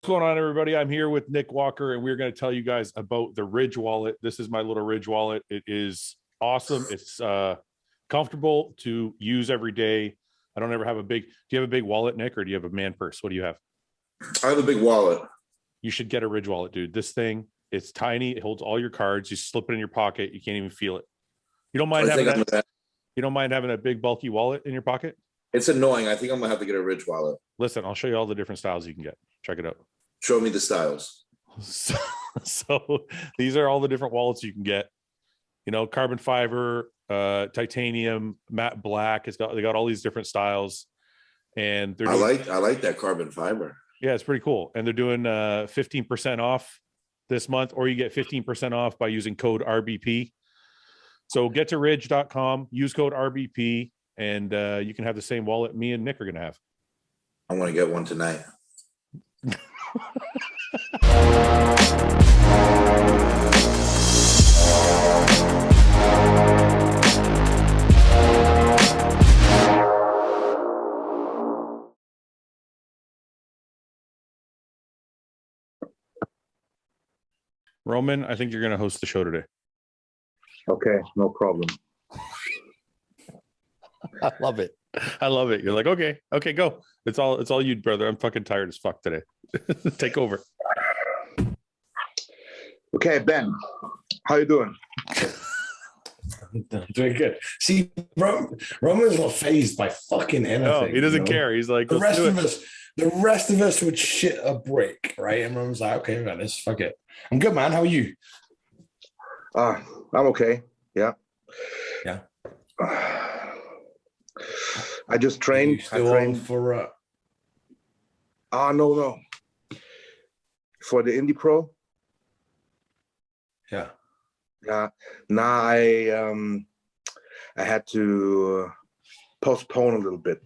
What's going on, everybody? I'm here with Nick Walker, and we're going to tell you guys about the Ridge wallet. This is my little Ridge wallet. It is awesome. It's comfortable to use every day. I don't ever have a big. Do you have a big wallet, Nick, or do you have a man purse? What do you have? I have a big wallet. You should get a Ridge wallet, dude. This thing, it's tiny. It holds all your cards. You slip it in your pocket. You can't even feel it. You don't mind having that? You don't mind having a big bulky wallet in your pocket? It's annoying. I think I'm gonna have to get a Ridge wallet. Listen, I'll show you all the different styles you can get. Check it out. Show me the styles. So these are all the different wallets you can get. You know, carbon fiber, titanium, matte black. They got all these different styles, and I like that carbon fiber. Yeah, it's pretty cool. And they're doing 15% off this month, or you get 15% off by using code RBP. So get to ridge.com, use code RBP, and you can have the same wallet me and Nick are gonna have. I want to get one tonight. Roman, I think you're going to host the show today. Okay, no problem. I love it. I love it. You're like, okay, go. It's all you, brother. I'm fucking tired as fuck today. Take over. Okay, Ben, how you doing? I'm doing good. See, Roman's not phased by fucking anything. No, he doesn't care. He's like, the rest of us would shit a brick, right? And Roman's like, okay, man, let's fuck it. I'm good, man. How are you? I'm okay. Yeah. Yeah. I just trained. I trained for. No. For the Indie Pro. Yeah. Yeah. Now I had to postpone a little bit.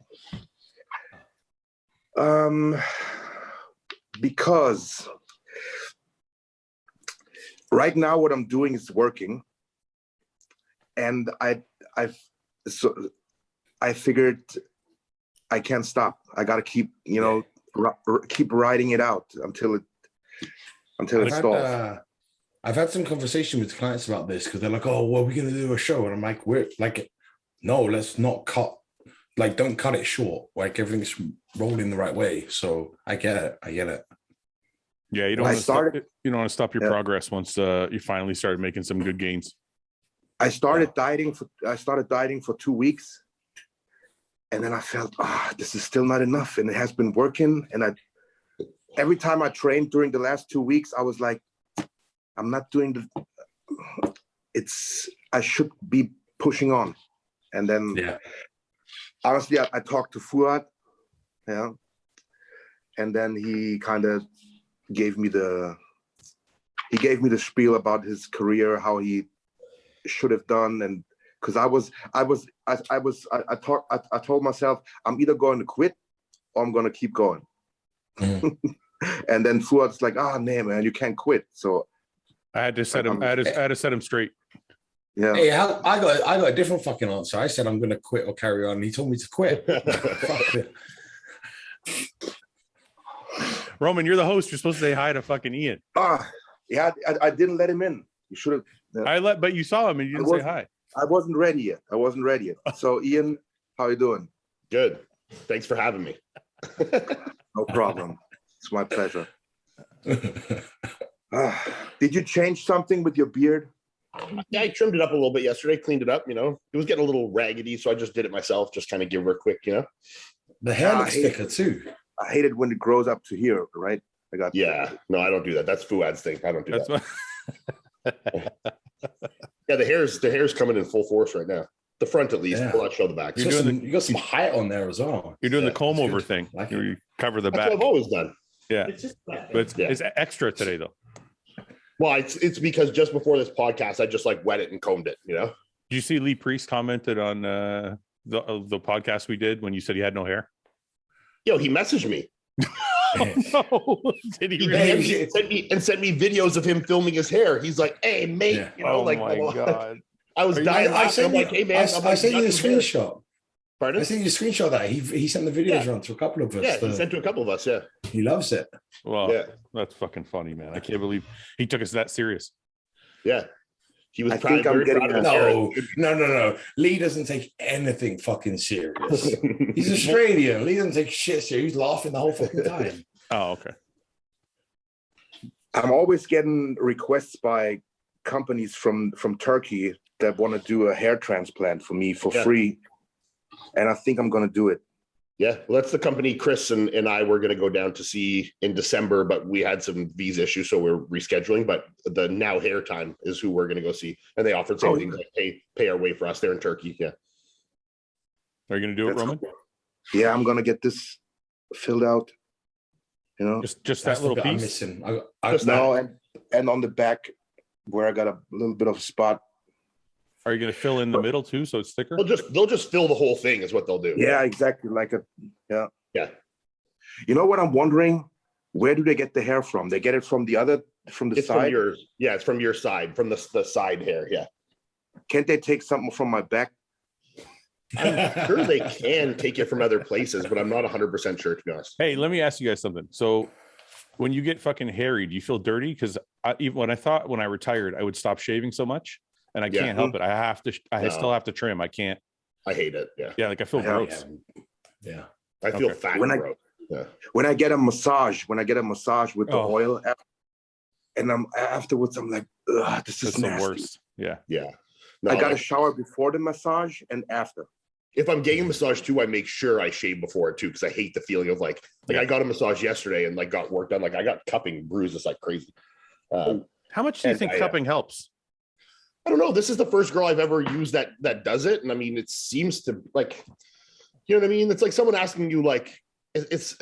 Because right now what I'm doing is working, and I figured I can't stop. I got to keep, keep riding it out until it stalls. I've had some conversation with clients about this because they're like, "Oh, well, we're going to do a show," and I'm like, "We're like, no, let's not cut. Like, don't cut it short. Like, everything's rolling the right way." So I get it. Yeah, you don't want to stop your progress once you finally started making some good gains. I started dieting for 2 weeks, and then I felt, this is still not enough, and it has been working. And every time I trained during the last 2 weeks, I was like, I'm not doing I should be pushing on. And then honestly, I talked to Fouad, and then he kind of gave me the spiel about his career, how he should have done, and because I told myself I'm either going to quit or I'm going to keep going. And then Fouad's like, nah, man, you can't quit. So I had to set him straight. Yeah. Hey, I got a different fucking answer. I said I'm going to quit or carry on. He told me to quit. Fuck it. Roman, you're the host. You're supposed to say hi to fucking Iain. Yeah, I didn't let him in. You should have. But you saw him and you didn't say hi. I wasn't ready yet. So Iain, how you doing? Good. Thanks for having me. No problem. It's my pleasure. Did you change something with your beard? Yeah, I trimmed it up a little bit yesterday, cleaned it up, It was getting a little raggedy, so I just did it myself, just kind of give her a quick, The hair looks thicker too. I hate it when it grows up to here, right? No, I don't do that. That's Fouad's thing. I don't do that. Yeah, the hair's coming in full force right now. The front, at least. We'll not show the back. You got some height on there as well. You're doing the comb over thing. Like you cover the back. That's what I've always done. Yeah, but it's extra today though. Well, it's because just before this podcast, I just wet it and combed it. Did you see Lee Priest commented on the podcast we did when you said he had no hair? Yo, he messaged me. Oh, no. Did he really? Sent me videos of him filming his hair. He's like, "Hey, mate," my God. I was dying laughing. I'm like, "Hey, man." I sent you the screenshot. Pardon? I sent you a screenshot of that. He sent the videos around to a couple of us. Yeah, he sent to a couple of us, yeah. He loves it. Well, Yeah. that's fucking funny, man. I can't believe he took us that serious. Yeah. He was I proud, think I'm very getting proud of his hair. No. Lee doesn't take anything fucking serious. He's Australian. Lee doesn't take shit serious. He's laughing the whole fucking time. Oh, okay. I'm always getting requests by companies from Turkey that want to do a hair transplant for me for free. And I think I'm going to do it. Yeah, well, that's the company Chris and I were going to go down to see in December, but we had some visa issues, so we're rescheduling. But the Now Hair Time is who we're going to go see, and they offered same things like pay our way for us. They're in Turkey. Yeah. Are you going to do it, Roman? Cool. Yeah, I'm going to get this filled out. You know, just that little piece. I'm missing. And on the back where I got a little bit of a spot. Are you going to fill in the middle too, so it's thicker? They'll just fill the whole thing is what they'll do. Yeah, exactly. Yeah. You know what I'm wondering? Where do they get the hair from? They get it from the side? It's from your side, from the side hair. Yeah. Can't they take something from my back? I'm sure they can take it from other places, but I'm not 100% sure, to be honest. Hey, let me ask you guys something. So when you get fucking hairy, do you feel dirty? Because even when I retired, I would stop shaving so much. And I can't help it. I still have to trim. I can't. I hate it. Yeah. Yeah. Like I feel gross. Yeah. I feel fat. When I get a massage with the oil, and afterwards, I'm like, ugh, this is nasty. The worst. Yeah. Yeah. No, I got to shower before the massage and after. If I'm getting a massage too, I make sure I shave before it too, because I hate the feeling of like I got a massage yesterday and like got work done. Like I got cupping bruises like crazy. How much do you think cupping helps? I don't know. This is the first girl I've ever used that does it. And I mean, it seems to like, you know what I mean? It's like someone asking you like, it's,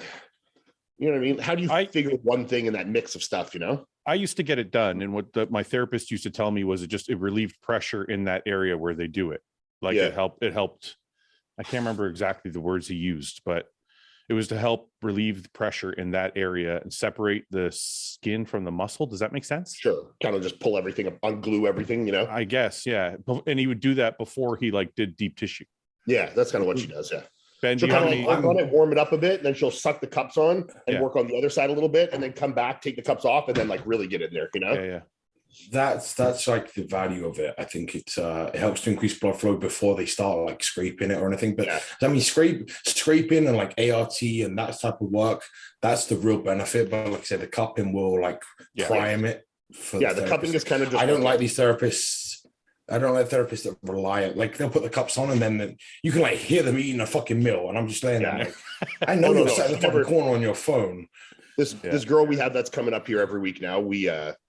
you know what I mean? How do you figure one thing in that mix of stuff, you know? I used to get it done. And what my therapist used to tell me was it relieved pressure in that area where they do it. Like it helped. I can't remember exactly the words he used, but it was to help relieve the pressure in that area and separate the skin from the muscle. Does that make sense? Sure. Kind of just pull everything up, unglue everything, you know? I guess, yeah. And he would do that before he like did deep tissue. Yeah, that's kind of what she does, yeah. Ben, she'll kind of work on it, warm it up a bit, and then she'll suck the cups on and work on the other side a little bit, and then come back, take the cups off, and then like really get in there, you know? Yeah. That's like the value of it. I think it helps to increase blood flow before they start like scraping it or anything. But I mean, scraping and like ART and that type of work, that's the real benefit. But like I said, the cupping will like prime it. The cupping is kind of just. I don't like these therapists. I don't like therapists that rely on, like, they'll put the cups on and then you can like hear them eating a fucking meal, and I'm just laying there like, I know you're sat in the fucking corner on your phone. This girl we have that's coming up here every week now,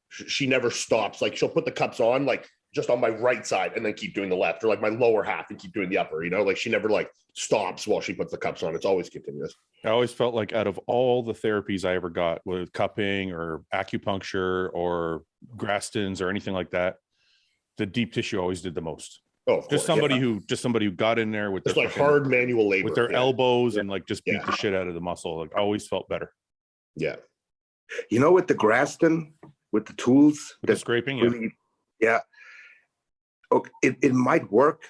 she never stops. Like she'll put the cups on like just on my right side and then keep doing the left, or like my lower half and keep doing the upper, you know, like she never like stops while she puts the cups on. It's always continuous. I always felt like out of all the therapies I ever got with cupping or acupuncture or Grastons or anything like that, the deep tissue always did the most. Oh, just somebody who got in there with just like hard manual labor with their elbows and like just beat the shit out of the muscle. Like I always felt better. Yeah. You know, with the Graston, with the tools, with the scraping, really, okay, it might work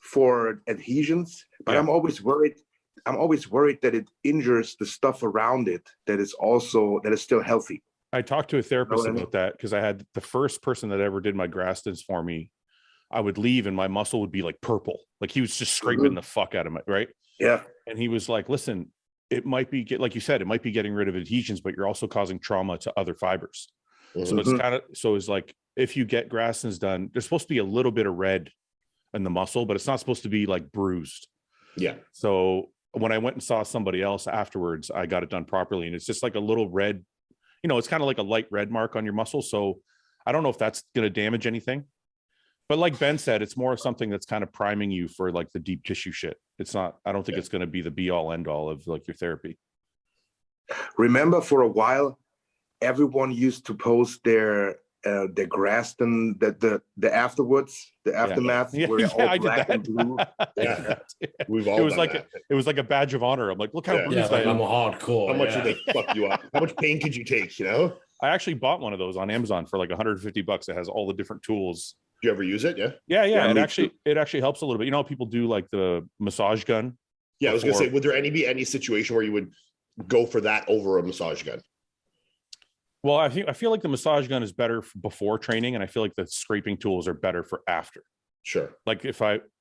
for adhesions, but I'm always worried that it injures the stuff around it that is still healthy. I talked to a therapist about that because I had the first person that ever did my Grastons for me. I would leave and my muscle would be like purple, like he was just scraping the fuck out of me, right? Yeah. And he was like, "Listen, it might be like you said, it might be getting rid of adhesions, but you're also causing trauma to other fibers." So it's like if you get Grastons done, there's supposed to be a little bit of red in the muscle, but it's not supposed to be like bruised. Yeah. So when I went and saw somebody else afterwards, I got it done properly, and it's just like a little red, you know, it's kind of like a light red mark on your muscle. So I don't know if that's going to damage anything, but like Ben said, it's more of something that's kind of priming you for like the deep tissue shit. It's not, I don't think it's going to be the be all end all of like your therapy. Remember for a while, everyone used to post their Graston, the afterwards, the aftermath, where all black and blue. We've all it was like a badge of honor. I'm like, look how bruised I am. I'm a hardcore. How much did they fuck you up? How much pain could you take? You know, I actually bought one of those on Amazon for like $150. It has all the different tools. Do you ever use it? Yeah. It actually helps a little bit. You know, people do like the massage gun. Yeah, I was gonna say, would there be any situation where you would go for that over a massage gun? Well, I feel like the massage gun is better before training, and I feel like the scraping tools are better for after. Sure. Like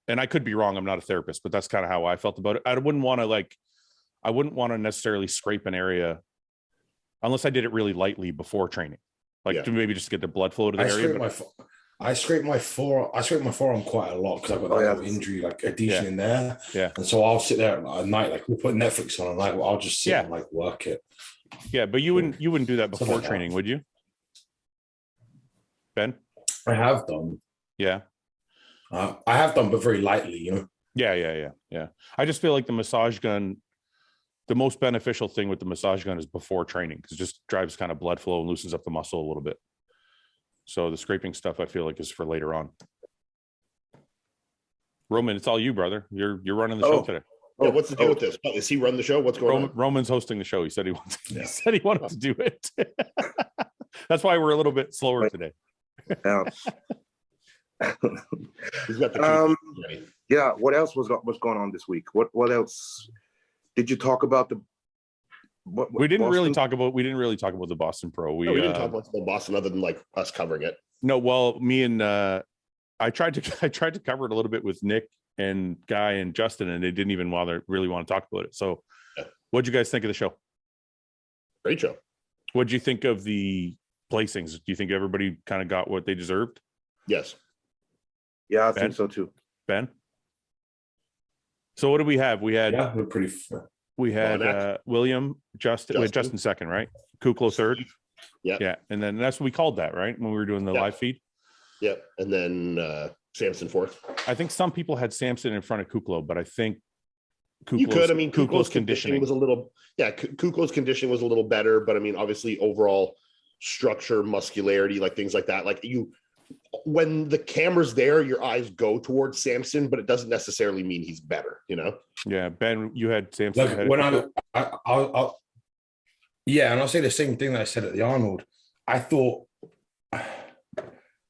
and I could be wrong, I'm not a therapist, but that's kind of how I felt about it. I wouldn't want to necessarily scrape an area unless I did it really lightly before training, like to maybe just get the blood flow to the area. I scrape my forearm quite a lot because I've got that injury, like adhesion in there. Yeah. And so I'll sit there at night, like we'll put Netflix on, and like I'll just sit and like work it. Yeah, but you wouldn't do that before training, would you, Ben? I have done. Yeah. I have done, but very lightly, you know. Yeah. I just feel like the massage gun, the most beneficial thing with the massage gun is before training, because it just drives kind of blood flow and loosens up the muscle a little bit. So the scraping stuff I feel like is for later on. Roman, it's all you, brother. You're running the show today. Yeah, what's the deal with this? Is he run the show? What's going on? Roman's hosting the show. He said he wanted to do it. That's why we're a little bit slower today. Yeah. He's got the key. Yeah. What else was going on this week? What else did you talk about? We didn't really talk about the Boston Pro. We didn't talk about Boston other than like us covering it. No, well, me and I tried to cover it a little bit with Nick and Guy and Justin, and they didn't even really want to talk about it. So what'd you guys think of the show? Great show. What'd you think of the placings? Do you think everybody kind of got what they deserved? Yes. Yeah, I think so too. Ben? So what did we have? We had we're pretty fair. We had William, Justin second, right? Kuklo third. Yeah. And then that's what we called that, right? When we were doing the live feed. Yep. And then Samson fourth. I think some people had Samson in front of Kuklo, but I think Kuklo's conditioning was a little, Kuklo's conditioning was a little better, but I mean, obviously overall structure, muscularity, like things like that. Like when the camera's there, your eyes go towards Samson, but it doesn't necessarily mean he's better, you know? Yeah. Ben, you had Samson. Like when I'll and I'll say the same thing that I said at the Arnold. I thought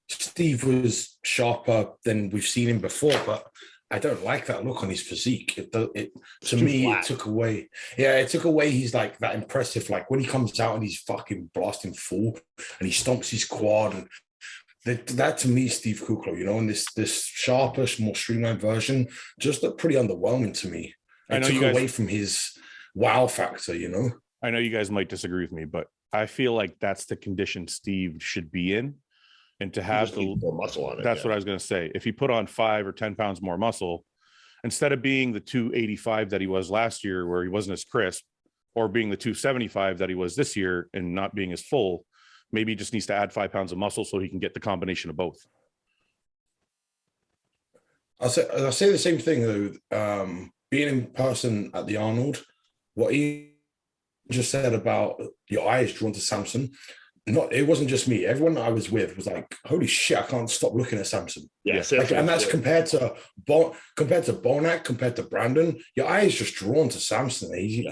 Steve was sharper than we've seen him before, but I don't like that look on his physique. It took away. Yeah, it took away. He's like that impressive. Like when he comes out and he's fucking blasting full and he stomps his quad. And that to me, Steve Kuklo, you know, and this sharper, more streamlined version just looked pretty underwhelming to me. It took away from his wow factor, you know. I know you guys might disagree with me, but I feel like that's the condition Steve should be in. And to have the more muscle on it. That's what I was going to say. If he put on 5 or 10 pounds more muscle, instead of being the 285 that he was last year, where he wasn't as crisp, or being the 275 that he was this year and not being as full, maybe he just needs to add 5 pounds of muscle so he can get the combination of both. I'll say the same thing though. Being in person at the Arnold, what he just said about your eyes drawn to Samson. It wasn't just me. Everyone I was with was like, "Holy shit! I can't stop looking at Samson." Yeah, and that's compared to Bonac, compared to Brandon. Your eye is just drawn to Samson. He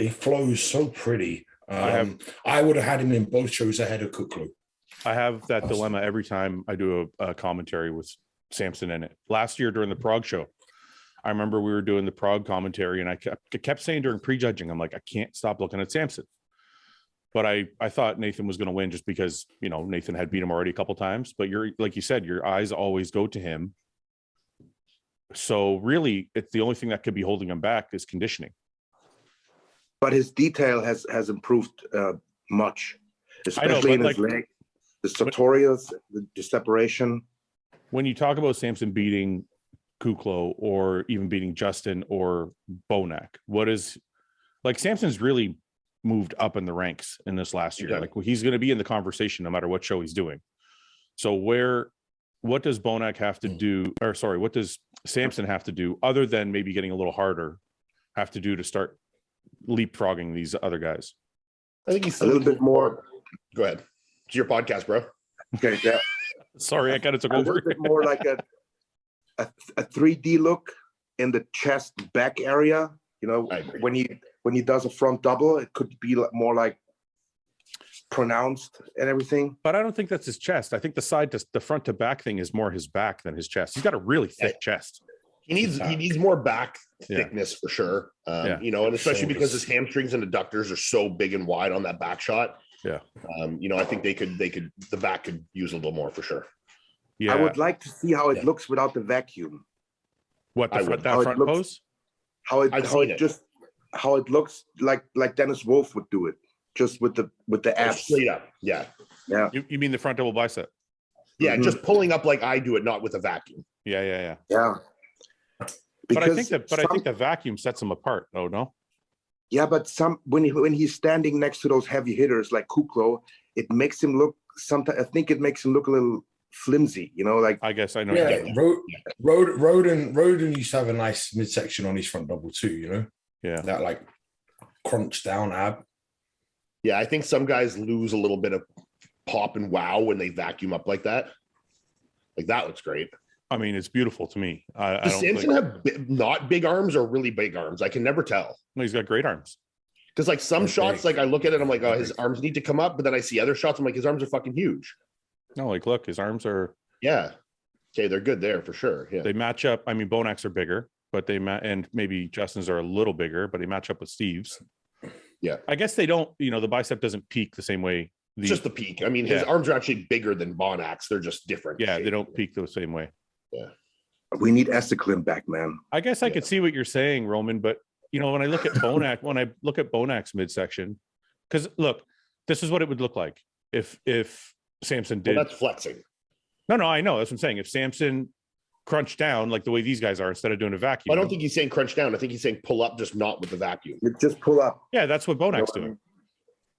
flows so pretty. I would have had him in both shows ahead of Kuklu. I have that dilemma every time I do a commentary with Samson in it. Last year during the Prague show, I remember we were doing the Prague commentary, and I kept saying during prejudging, I'm like, I can't stop looking at Samson. But I thought Nathan was going to win just because, you know, Nathan had beat him already a couple times. But like you said, your eyes always go to him. So really, it's the only thing that could be holding him back is conditioning. But his detail has improved much, especially in his leg, the sartorials, the separation. When you talk about Samson beating Kuklo or even beating Justin or Bonac, Samson's really moved up in the ranks in this last year. Like he's going to be in the conversation no matter what show he's doing. So what does Bonac have to do, what does Samson have to do other than maybe getting a little harder to start leapfrogging these other guys? I think he's a little bit more. Go ahead. It's your podcast, bro. Okay. Yeah. Sorry, I kind of took over. A little bit more like a 3D look in the chest back area. You know, when he does a front double, it could be more like pronounced and everything. But I don't think that's his chest. I think the front to back thing is more his back than his chest. He's got a really thick chest. He needs more back Yeah. thickness for sure. Yeah. You know, and especially because Shoulders. his hamstrings and adductors are so big and wide on that back shot. Yeah. You know, I think the back could use a little more for sure. Yeah. I would like to see how it Yeah. looks without the vacuum. What I the front, would. that How it front looks. pose? I've seen it. How it looks like Dennis Wolf would do it, just with the abs. Straight up. Yeah. Yeah, You mean the front double bicep? Yeah. Mhm. Just pulling up like I do it, not with a vacuum. Yeah, yeah, yeah. yeah. But I think some- the vacuum sets them apart. Oh no. Yeah, but when he's standing next to those heavy hitters like Kuklo, it makes him look. Sometimes I think it makes him look a little flimsy. You know, like I guess I know. Yeah, Yeah. Roden used to have a nice midsection on his front double too, you know? Yeah. That like crunch down ab. Yeah. I think some guys lose a little bit of pop and wow when they vacuum up like that. Like that looks great. I mean, it's beautiful to me. I Does don't Samson think have not big arms or really big arms? I can never tell. no, he's got great arms. Because like some They're shots, big. like I look at it, I'm like, oh, They're his big. arms need to come up. But then I see other shots, I'm like, his arms are fucking huge. No, like look, his arms are Yeah. Okay, they're good there for sure. Yeah. they match up. I mean, Bonak's are bigger, but and maybe Justin's are a little bigger, but they match up with Steve's. Yeah. I guess they don't, the bicep doesn't peak the same way. It's just the peak. I mean, his Yeah. arms are actually bigger than Bonak's. They're just different. yeah, they shape. don't peak the same way. we need Estaclim back, man. I guess I Yeah. could see what you're saying, Roman, but when I look at Bonak's midsection, because look, this is what it would look like if Samson Well, did. that's flexing. No, I know. That's what I'm saying. If Samson crunched down like the way these guys are instead of doing a vacuum. I don't think he's saying crunch down. I think he's saying pull up, just not with the vacuum. You just pull up. Yeah, that's what Bonak's You know what I doing. mean?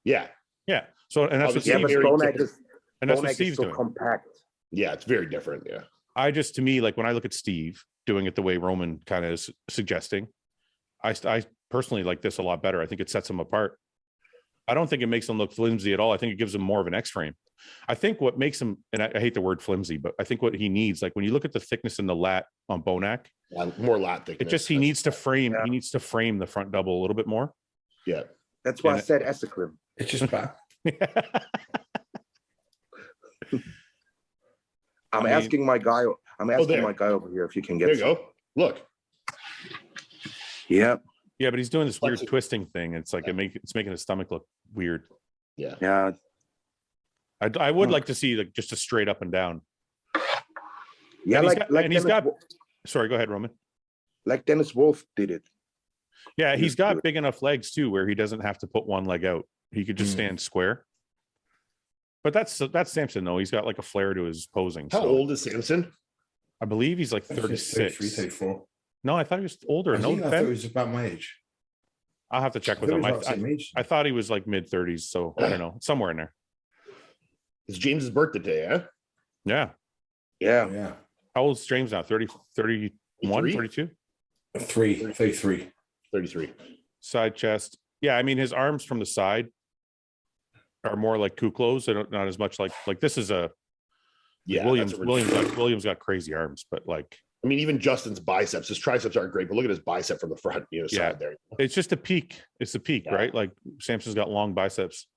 Yeah. Yeah. So and that's what Obviously, Yeah, Steve, but very Bonak different. is and that's what Bonak is Steve's so doing. compact. Yeah, it's very different. Yeah. I just, to me, like when I look at Steve doing it the way Roman kind of is suggesting, I personally like this a lot better. I think it sets him apart. I don't think it makes him look flimsy at all. I think it gives him more of an X frame. I think what makes him, and I hate the word flimsy, but I think what he needs, like when you look at the thickness in the lat on Bonak, More lat thickness. it just he needs to frame. Yeah. He needs to frame the front double a little bit more. Yeah. That's why And I said Estaclim. It's just bad. I'm mean- asking my guy. I'm asking there. my guy over here if you can get. There you go. Look. Yeah, Yeah, but he's doing this weird Flexing. twisting thing. It's like it's making his stomach look weird. Yeah. yeah. I would like to see like just a straight up and down. Yeah, And he's like got- like and he's Dennis, got- Sorry, go ahead, Roman. like Dennis Wolf did it. Yeah, he's Used to got it. big enough legs too, where he doesn't have to put one leg out. He could just Mm. stand square. But that's Samson though. He's got like a flair to his posing. How so old is Samson? I believe he's like 33, 36. 34. No, I thought he was older. I No, think I thought Ben? it was about my age. I'll have to check I with thought it him. was about the same age. I thought he was like mid 30s, so I don't know, somewhere in there. It's James's birthday today, eh? Yeah. Yeah, Yeah. How old's James now? 30, 31, 33? 32? 33. 33. Side chest. Yeah, I mean his arms from the side are more like Kuklo's. They don't not as much like this is a Yeah. Williams. that's a Williams got crazy arms, but like I mean, even Justin's biceps, his triceps aren't great, but look at his bicep from the front, Yeah. side there. it's just a peak. It's the peak, Yeah. right? Like Samson's got long biceps.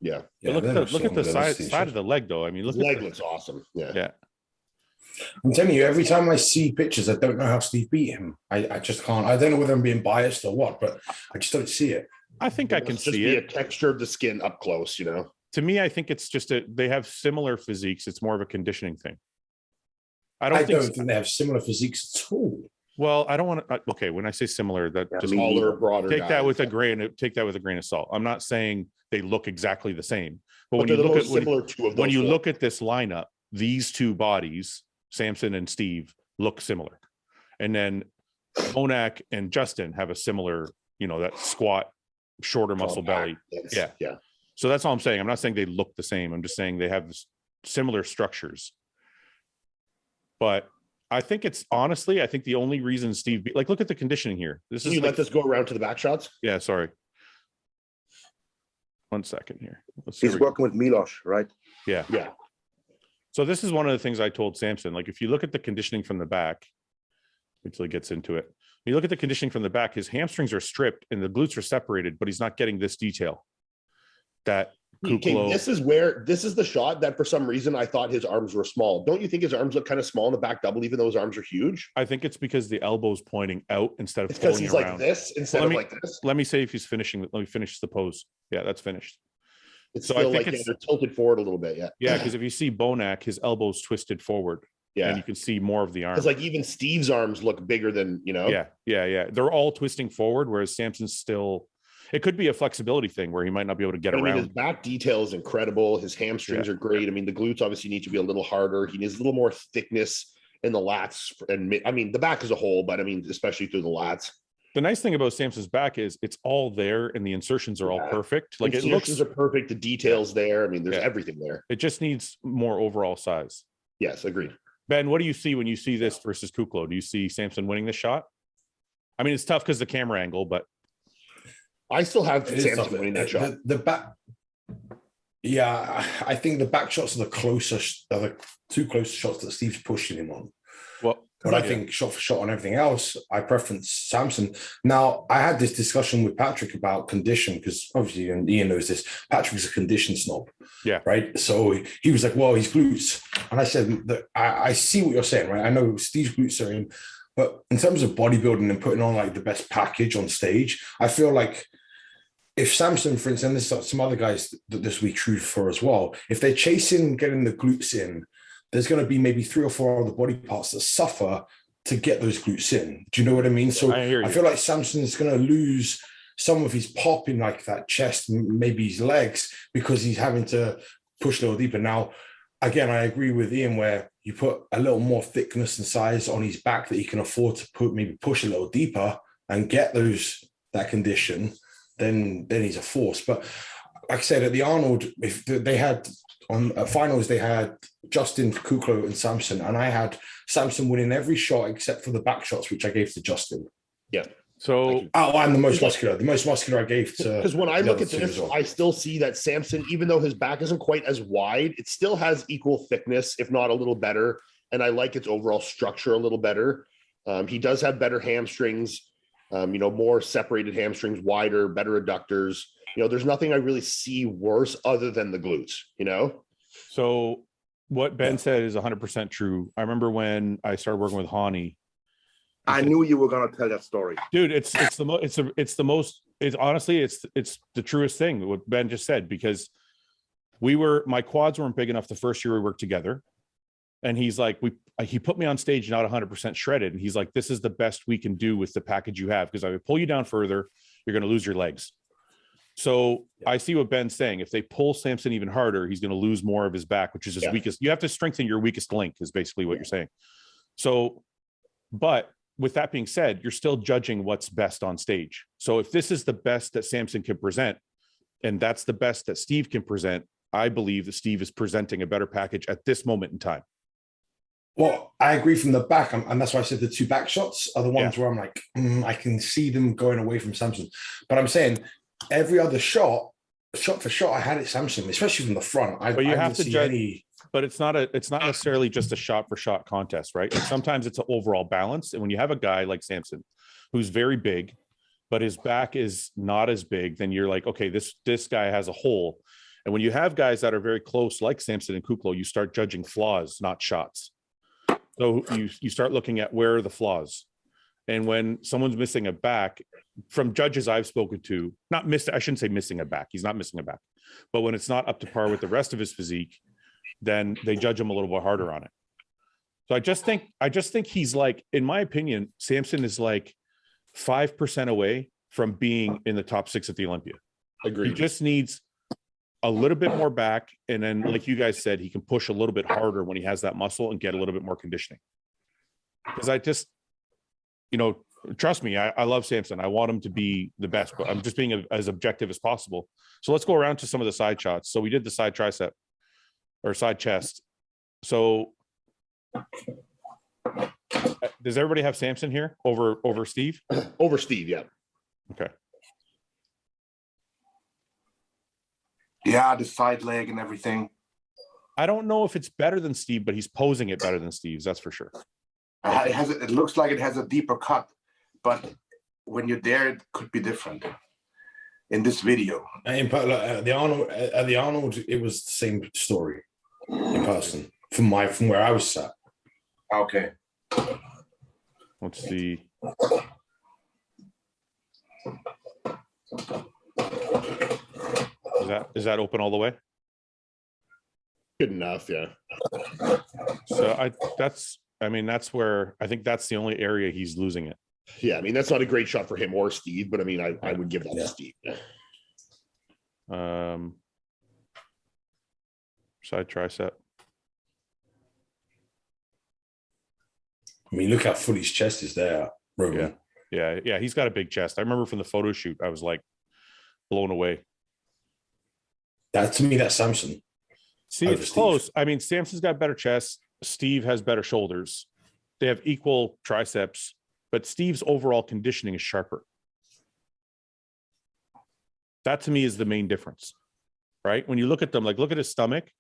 Yeah. But look at the side of the leg though. I mean, His look leg at looks awesome. Yeah. yeah. I'm telling you, every time I see pictures, I don't know how Steve beat him. I just can't. I don't know whether I'm being biased or what, but I just don't see it. I think I can Must just see be it. a texture of the skin up close, To me, I think it's just they have similar physiques. It's more of a conditioning thing. I I don't don't think. think they have similar physiques at all. Well, I don't want to. Okay, when I say similar, that Yeah, just me Smaller, neither. broader. take that guys. with a grain of salt. I'm not saying they look exactly the same, but But when they're you the look most at similar two of those. when you four. look at this lineup, these two bodies, Samson and Steve, look similar, and then Bonak and Justin have a similar, that squat, shorter muscle belly. It's- Yeah. Yeah. So that's all I'm saying. I'm not saying they look the same. I'm just saying they have similar structures. But I think it's honestly, I think the only reason Steve, look at the conditioning here. This Can is you like, let this go around to the back shots? yeah, sorry. 1 second here. Let's see. he's working with Milos, right? Yeah. Yeah. So this is one of the things I told Samson. Like if you look at the conditioning from the back, until he gets into it. When you look at the conditioning from the back, his hamstrings are stripped and the glutes are separated, but he's not getting this detail that Okay, Kuklo. this is the shot that for some reason I thought his arms were small. Don't you think his arms look kind of small in the back double, even though his arms are huge? I think it's because the elbow's pointing out instead of It's because pulling he's around. like this instead Let of me- like this. Let me say if he's finishing. Let me finish the pose. Yeah, that's finished. It's So I still think like it's- they're tilted forward a little bit. Yeah. Yeah, because if you see Bonac, his elbow's twisted forward, and Yeah. you can see more of the arm. Because like even Steve's arms look bigger than, you know. Yeah. They're all twisting forward, whereas Samson's still. It could be a flexibility thing where he might not be able to get But I mean, around. his back detail is incredible. His hamstrings are great. I mean, the glutes obviously need to be a little harder. He needs a little more thickness in the lats and I mean the back as a whole, but I mean especially through the lats. The nice thing about Samson's back is it's all there, and the insertions are all perfect. Like it looks. Insertions are perfect. The details there. I mean, there's Yeah. everything there. It just needs more overall size. Yes, agreed. Ben, what do you see when you see this versus Kuklo? Do you see Samson winning this shot? I mean, it's tough because the camera angle, but I still have It is Samson tough. winning that shot. The back, yeah, I think the back shots are the closest, are the two closest shots that Steve's pushing him on. well, But I think shot for shot on everything else, I preference Samson. Now, I had this discussion with Patrick about condition, because obviously, and Ian knows this, Patrick's a condition snob. Yeah. Right. So he was like, well, his glutes. And I said, that I see what you're saying, right? I know Steve's glutes are in, but in terms of bodybuilding and putting on like the best package on stage, I feel like if Samson, for instance, and there's some other guys that this will be true for as well, if they're chasing getting the glutes in, there's going to be maybe 3 or 4 other body parts that suffer to get those glutes in. Do you know what I mean? So I hear you. I feel like Samson's going to lose some of his pop in like that chest, maybe his legs, because he's having to push a little deeper. Now, again, I agree with Ian where you put a little more thickness and size on his back that he can afford to maybe push a little deeper and get that condition, then he's a force. But like I said, at the Arnold, if they had on finals, they had Justin, Kuklo, and Samson, and I had Samson winning every shot except for the back shots, which I gave to Justin. Yeah. so I'm the most muscular. The most muscular I gave to. Because when I the look other at two this, as well. I still see that Samson, even though his back isn't quite as wide, it still has equal thickness, if not a little better. And I like its overall structure a little better. He does have better hamstrings, more separated hamstrings, wider, better adductors. There's nothing I really see worse other than the glutes, So what Ben said is 100% true. I remember when I started working with Hani, I knew you were gonna tell that story. dude, it's the truest thing what Ben just said, because my quads weren't big enough the first year we worked together. And he's like, he put me on stage not 100% shredded. And he's like, this is the best we can do with the package you have, because I would pull you down further, you're going to lose your legs. So I see what Ben's saying. If they pull Samson even harder, he's going to lose more of his back, which is his weakest. You have to strengthen your weakest link is basically what you're saying. So, but with that being said, you're still judging what's best on stage. So if this is the best that Samson can present, and that's the best that Steve can present, I believe that Steve is presenting a better package at this moment in time. Well, I agree from the back, and that's why I said the two back shots are the ones where I'm like, I can see them going away from Samson. But I'm saying every other shot for shot, I had it Samson, especially from the front. But you have to judge. Any... But it's not necessarily just a shot for shot contest, right? Like sometimes it's an overall balance. And when you have a guy like Samson, who's very big, but his back is not as big, then you're like, okay, this guy has a hole. And when you have guys that are very close, like Samson and Kuklo, you start judging flaws, not shots. So you start looking at where are the flaws. And when someone's missing a back, from judges I've spoken to, I shouldn't say missing a back. He's not missing a back. But when it's not up to par with the rest of his physique, then they judge him a little bit harder on it. So I just think he's like, in my opinion, Samson is like 5% away from being in the top 6 at the Olympia. Agreed. He just needs a little bit more back. And then, like you guys said, he can push a little bit harder when he has that muscle and get a little bit more conditioning. Because I just, trust me, I love Samson. I want him to be the best, but I'm just being as objective as possible. So let's go around to some of the side shots. So we did the side tricep or side chest. So does everybody have Samson here over Steve? Over Steve, yeah. Okay. Yeah, the side leg and everything. I don't know if it's better than Steve, but he's posing it better than Steve's. That's for sure. It looks like it has a deeper cut, but when you're there, it could be different. in this video. In fact, like, at the Arnold, it was the same story in person from where I was sat. Okay. Let's see. Is that open all the way? Good enough, yeah. So that's where I think that's the only area he's losing it. Yeah, I mean, that's not a great shot for him or Steve, but I mean, I would give that to Steve. Side tricep. I mean, look how full his chest is there, Roman. Yeah. He's got a big chest. I remember from the photo shoot, I was like blown away. To me, that's Samson. See, it's close. I mean, Samson's got better chest. Steve has better shoulders. They have equal triceps, but Steve's overall conditioning is sharper. That to me is the main difference, right? When you look at them, like look at his stomach,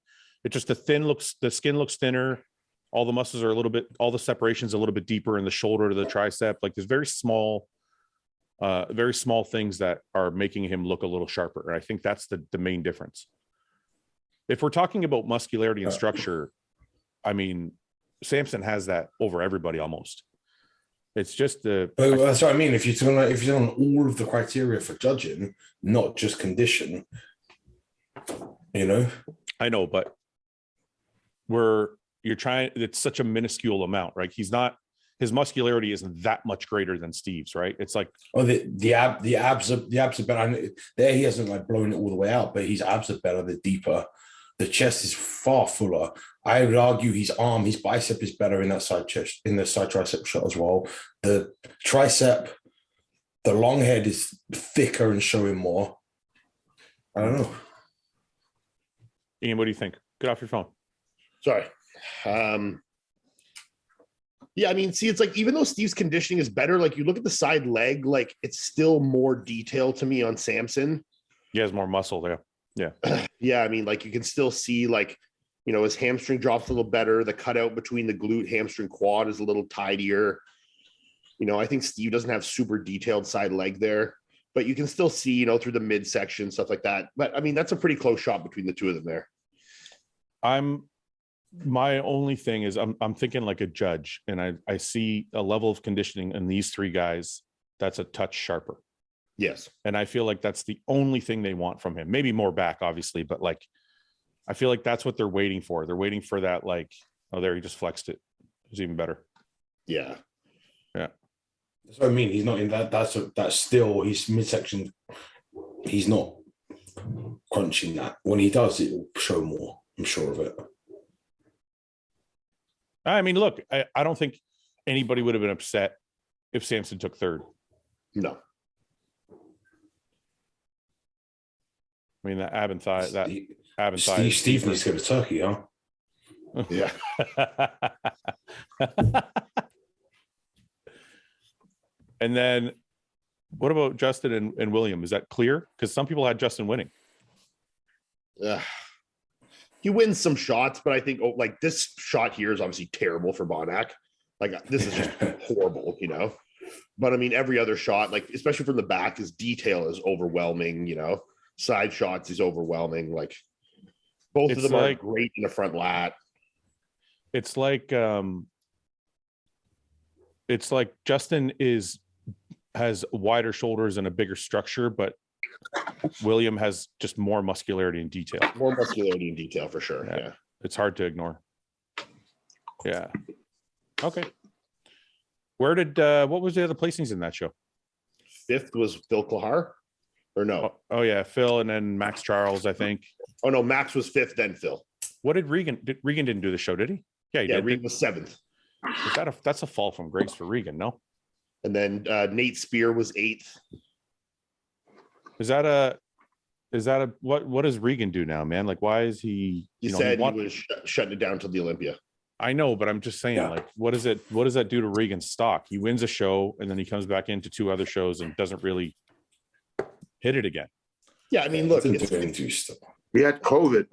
it just the skin looks thinner. All the muscles are all the separations a little bit deeper in the shoulder to the tricep. Like there's very small things that are making him look a little sharper. And I think that's the main difference. If we're talking about muscularity and structure, I mean, Samson has that over everybody almost. It's just that's what I mean. If you're on all of the criteria for judging, not just condition, you know. I know, but it's such a minuscule amount, right? His muscularity isn't that much greater than Steve's, right? It's like the abs are better. There he hasn't like blown it all the way out, but his abs are better. They're deeper. The chest is far fuller. I would argue his bicep is better in that side chest, in the side tricep shot as well. The tricep, the long head is thicker and showing more. I don't know. Ian, what do you think? Get off your phone. Sorry. Yeah, I mean, see, it's like, even though Steve's conditioning is better, like you look at the side leg, like it's still more detail to me on Samson. He has more muscle there. Yeah. Yeah. I mean, like you can still see like, you know, his hamstring drops a little better. The cutout between the glute, hamstring, quad is a little tidier. You know, I think Steve doesn't have super detailed side leg there, but you can still see, you know, through the midsection, stuff like that. But I mean, that's a pretty close shot between the two of them there. My only thing is I'm thinking like a judge, and I see a level of conditioning in these three guys that's a touch sharper. Yes. And I feel like that's the only thing they want from him. Maybe more back, obviously, but like I feel like that's what they're waiting for. They're waiting for that, like, oh, there, he just flexed it. It's even better. Yeah. Yeah. That's what I mean. He's not in that. That's still his midsection. He's not crunching that. When he does, it will show more. I'm sure of it. I mean, look, I don't think anybody would have been upset if Samson took third. No. I mean, that ab and thigh, Steve needs to go to Turkey, huh? Yeah. And then what about Justin and William? Is that clear? Because some people had Justin winning. He wins some shots, but I think like this shot here is obviously terrible for Bonac. Like this is just horrible, you know. But I mean, every other shot, like especially from the back, his detail is overwhelming, you know. Side shots is overwhelming. Like both of them are great in the front lat. It's like Justin has wider shoulders and a bigger structure, but William has just more muscularity and detail. More muscularity and detail for sure. Yeah. It's hard to ignore. Yeah. Okay. Where did what was the other placings in that show? Fifth was Phil Klahar, or no? Oh yeah, Phil, and then Max Charles, I think. Oh no, Max was fifth, then Phil. What did Regan? Regan didn't do the show, did he? Yeah, he did. Regan was seventh. That's a fall from grace for Regan, no? And then Nate Spear was eighth. Is that a what does Regan do now, man? Like, why is he? He said he was shutting it down to the Olympia. I know, but I'm just saying, like, what does that do to Regan's stock? He wins a show and then he comes back into two other shows and doesn't really hit it again. Yeah, I mean, look, he had COVID.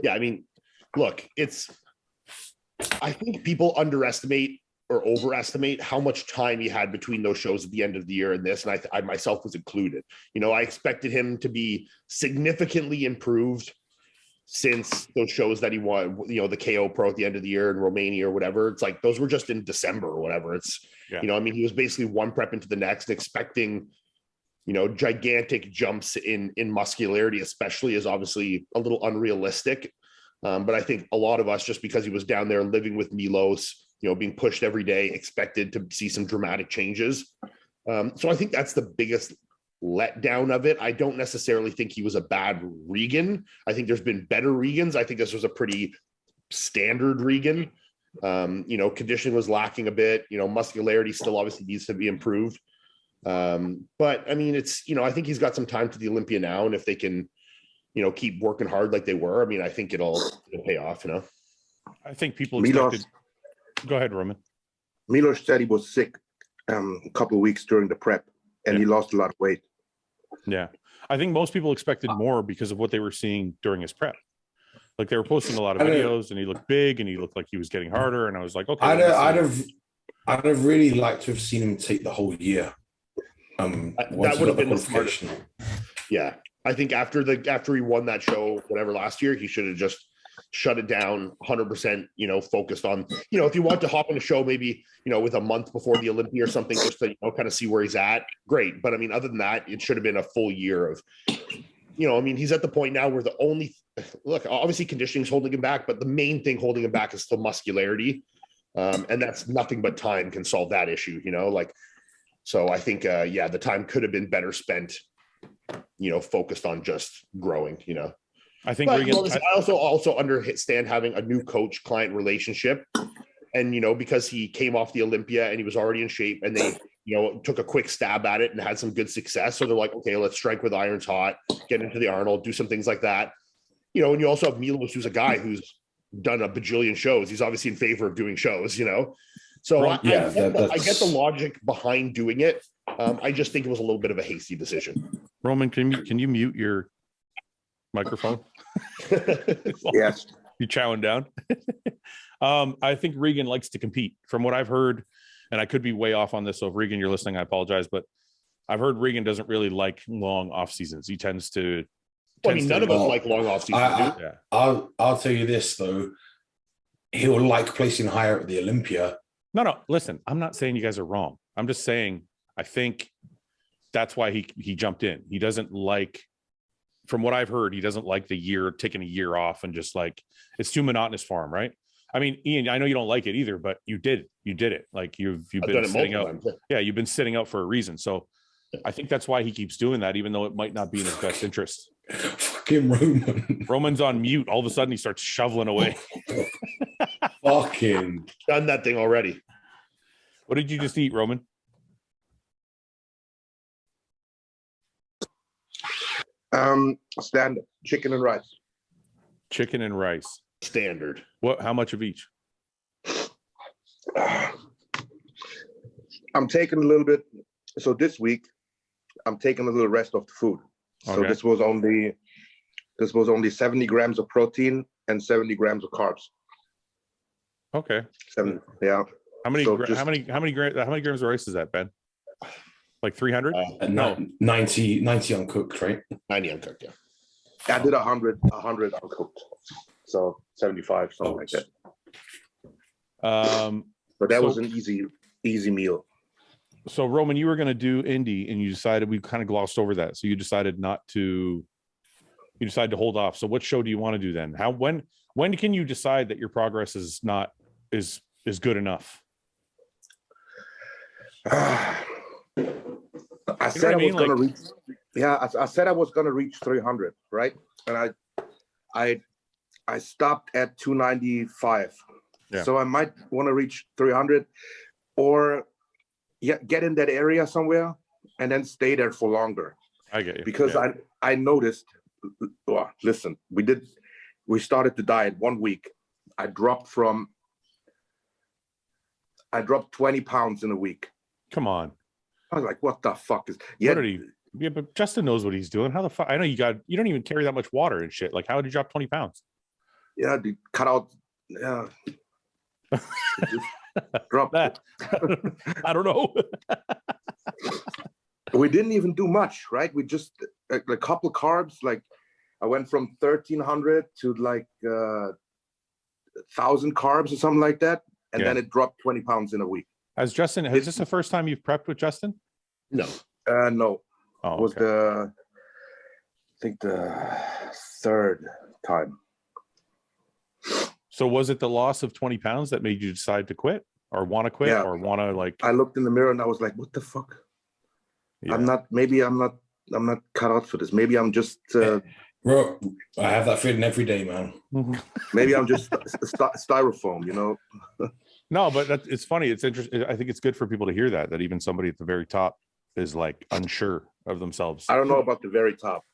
Yeah, I mean, look, I think people underestimate or overestimate how much time he had between those shows at the end of the year and this. And I myself was included. You know, I expected him to be significantly improved since those shows that he won, you know, the KO Pro at the end of the year in Romania or whatever. It's like those were just in December or whatever. It's, you know, I mean, he was basically one prep into the next, and expecting, you know, gigantic jumps in muscularity, especially, is obviously a little unrealistic. But I think a lot of us, just because he was down there living with Milos, you know, being pushed every day, expected to see some dramatic changes. So I think that's the biggest letdown of it. I don't necessarily think he was a bad Regan. I think there's been better Regans. I think this was a pretty standard Regan. You know, conditioning was lacking a bit. You know, muscularity still obviously needs to be improved. But I mean, it's, you know, I think he's got some time to the Olympia now, and if they can, you know, keep working hard like they were, I mean, I think it'll pay off, you know. I think people expected. Go ahead, Roman. Milos said he was sick a couple of weeks during the prep, and he lost a lot of weight. Yeah, I think most people expected more because of what they were seeing during his prep. Like, they were posting a lot of videos, and he looked big, and he looked like he was getting harder. And I was like, okay. I'd have really liked to have seen him take the whole year. That would have been the smartest. Yeah, I think after he won that show, whatever, last year, he should have just shut it down 100%, you know, focused on, you know, if you want to hop on a show, maybe, you know, with a month before the Olympia or something, just to, you know, kind of see where he's at. Great. But I mean, other than that, it should have been a full year of, you know, I mean, he's at the point now where the only, look, obviously conditioning is holding him back, but the main thing holding him back is still muscularity. And that's nothing but time can solve that issue, you know, like, so I think, yeah, the time could have been better spent, you know, focused on just growing, you know. I think Regan, I also understand having a new coach client relationship, and, you know, because he came off the Olympia and he was already in shape, and they, you know, took a quick stab at it and had some good success. So they're like, okay, let's strike with irons hot, get into the Arnold, do some things like that, you know. And you also have Milos, who's a guy who's done a bajillion shows. He's obviously in favor of doing shows, you know. So I get the logic behind doing it. I just think it was a little bit of a hasty decision. Roman, can you mute your microphone? Yes. You chowing down? I think Regan likes to compete, from what I've heard, and I could be way off on this. So if Regan, you're listening, I apologize, but I've heard Regan doesn't really like long off seasons. He tends to. Well, I mean, none of us like long off seasons. Yeah. I'll tell you this though, he'll like placing higher at the Olympia. No, listen, I'm not saying you guys are wrong. I'm just saying I think that's why he jumped in. He doesn't like, from what I've heard, he doesn't like taking a year off, and just like, it's too monotonous for him, right? I mean, Iain, I know you don't like it either, but you did it. Like, you've been sitting out. Yeah, you've been sitting out for a reason. So I think that's why he keeps doing that, even though it might not be in his best interest. Fucking Roman. Roman's on mute. All of a sudden, he starts shoveling away. Fucking done that thing already. What did you just eat, Roman? Standard chicken and rice. Chicken and rice. Standard. What? How much of each? I'm taking a little bit. So this week, I'm taking a little rest of the food. So Okay. this was only 70 grams of protein and 70 grams of carbs. Okay. Yeah. How many So how many grams of rice is that, Ben? Like 300? no, 90 uncooked, right? 90 uncooked, yeah. I did 100 uncooked. So 75, something like that. But that was an easy meal. So Roman, you were going to do Indy, and you decided, we kind of glossed over that. So you decided to hold off. So what show do you want to do then? When can you decide that your progress is good enough? I said I was going to reach. Yeah, I said I was going to reach 300, right? And I stopped at 295. Yeah. So I might want to reach 300, or get in that area somewhere and then stay there for longer. I get you. Because I noticed. Well, listen, we started the diet 1 week. I dropped 20 pounds in a week. Come on. I was like, what the fuck is? Yeah, but Justin knows what he's doing. How the fuck? I know you don't even carry that much water and shit. Like, how did you drop 20 pounds? Yeah, they cut out. Yeah. Dropped that. I don't know. We didn't even do much, right? We just a couple carbs. Like I went from 1,300 to like 1,000 carbs or something like that, and then it dropped 20 pounds in a week. Has this the first time you've prepped with Justin? No. No. Oh, It was okay. I think the third time. So was it the loss of 20 pounds that made you decide to quit or want to quit Yeah. or want to like? I looked in the mirror and I was like, "What the fuck? Yeah. I'm not cut out for this. Maybe I'm just Bro, I have that feeling every day, man. maybe I'm just styrofoam, you know." No, but it's funny. It's interesting. I think it's good for people to hear that even somebody at the very top is like unsure of themselves. I don't know about the very top.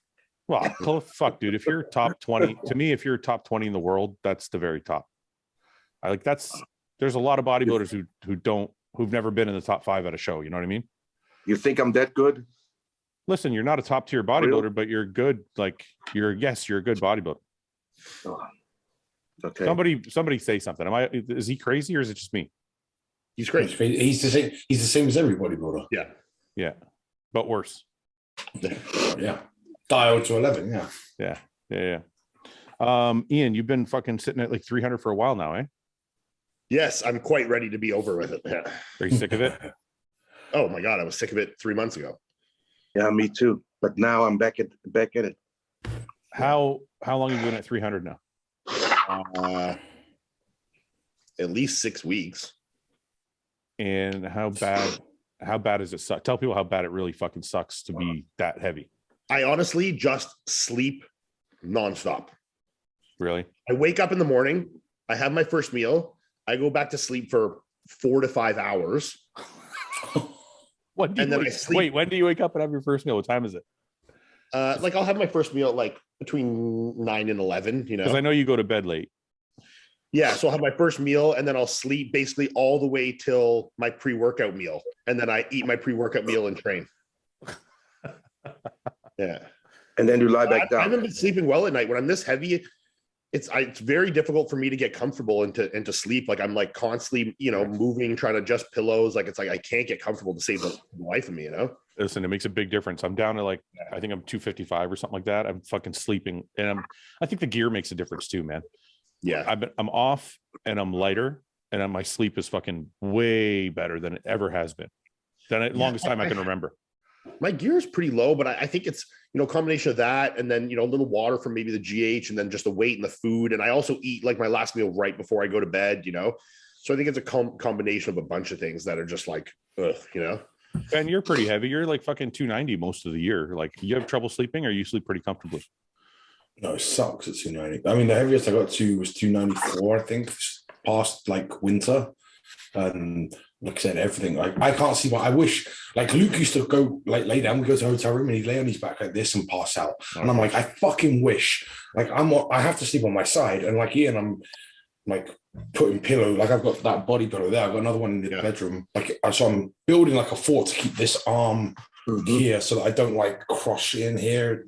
Well, fuck, dude. If you're top 20, to me, if you're top 20 in the world, that's the very top. There's a lot of bodybuilders who've never been in the top 5 at a show. You know what I mean? You think I'm that good? Listen, you're not a top tier bodybuilder, but you're good. Like you're a good bodybuilder. Oh, okay. Somebody say something. Is he crazy or is it just me? He's great. He's the same as every bodybuilder. Yeah. Yeah. But worse. Yeah. Dialed to 11. Yeah. Yeah. Iain, you've been fucking sitting at like 300 for a while now, eh? Yes, I'm quite ready to be over with it. Yeah. Are you sick of it? Oh my God, I was sick of it 3 months ago. Yeah, me too. But now I'm back at it. How long have you been at 300 now? At least 6 weeks. And how bad does it suck? Tell people how bad it really fucking sucks to be that heavy. I honestly just sleep nonstop. Really? I wake up in the morning, I have my first meal, I go back to sleep for 4 to 5 hours. When do you wake up and have your first meal? What time is it? Like I'll have my first meal at like between 9 and 11, you know. Because I know you go to bed late. Yeah, so I'll have my first meal and then I'll sleep basically all the way till my pre-workout meal. And then I eat my pre-workout meal and train. Yeah. And then you lie back I down. haven't been sleeping well at night. When I'm this heavy, it's very difficult for me to get comfortable and to sleep. Like I'm like constantly, you know, moving, trying to adjust pillows. Like it's like I can't get comfortable to save the life of me, you know. Listen, it makes a big difference. I'm down to like, I think I'm 255 or something like that. I'm fucking sleeping, and I think the gear makes a difference too, man. Yeah, I'm off and I'm lighter, and my sleep is fucking way better than it ever has been. Longest time I can remember. My gear is pretty low, but I think it's, you know, a combination of that and then, you know, a little water from maybe the GH and then just the weight and the food. And I also eat like my last meal right before I go to bed, you know? So I think it's a combination of a bunch of things that are just like, ugh, you know? And you're pretty heavy. You're like fucking 290 most of the year. Like you have trouble sleeping or you sleep pretty comfortably? No, it sucks at 290. I mean, the heaviest I got to was 294, I think, past like winter. And like I said, everything. Like I can't see I wish, like Luke used to go like lay down, we go to a hotel room and he'd lay on his back like this and pass out. And I'm like, I fucking wish. Like I have to sleep on my side. And like Iain, I'm like putting pillow, like I've got that body pillow there. I've got another one in the bedroom. Like so I'm building like a fort to keep this arm here so that I don't like cross in here.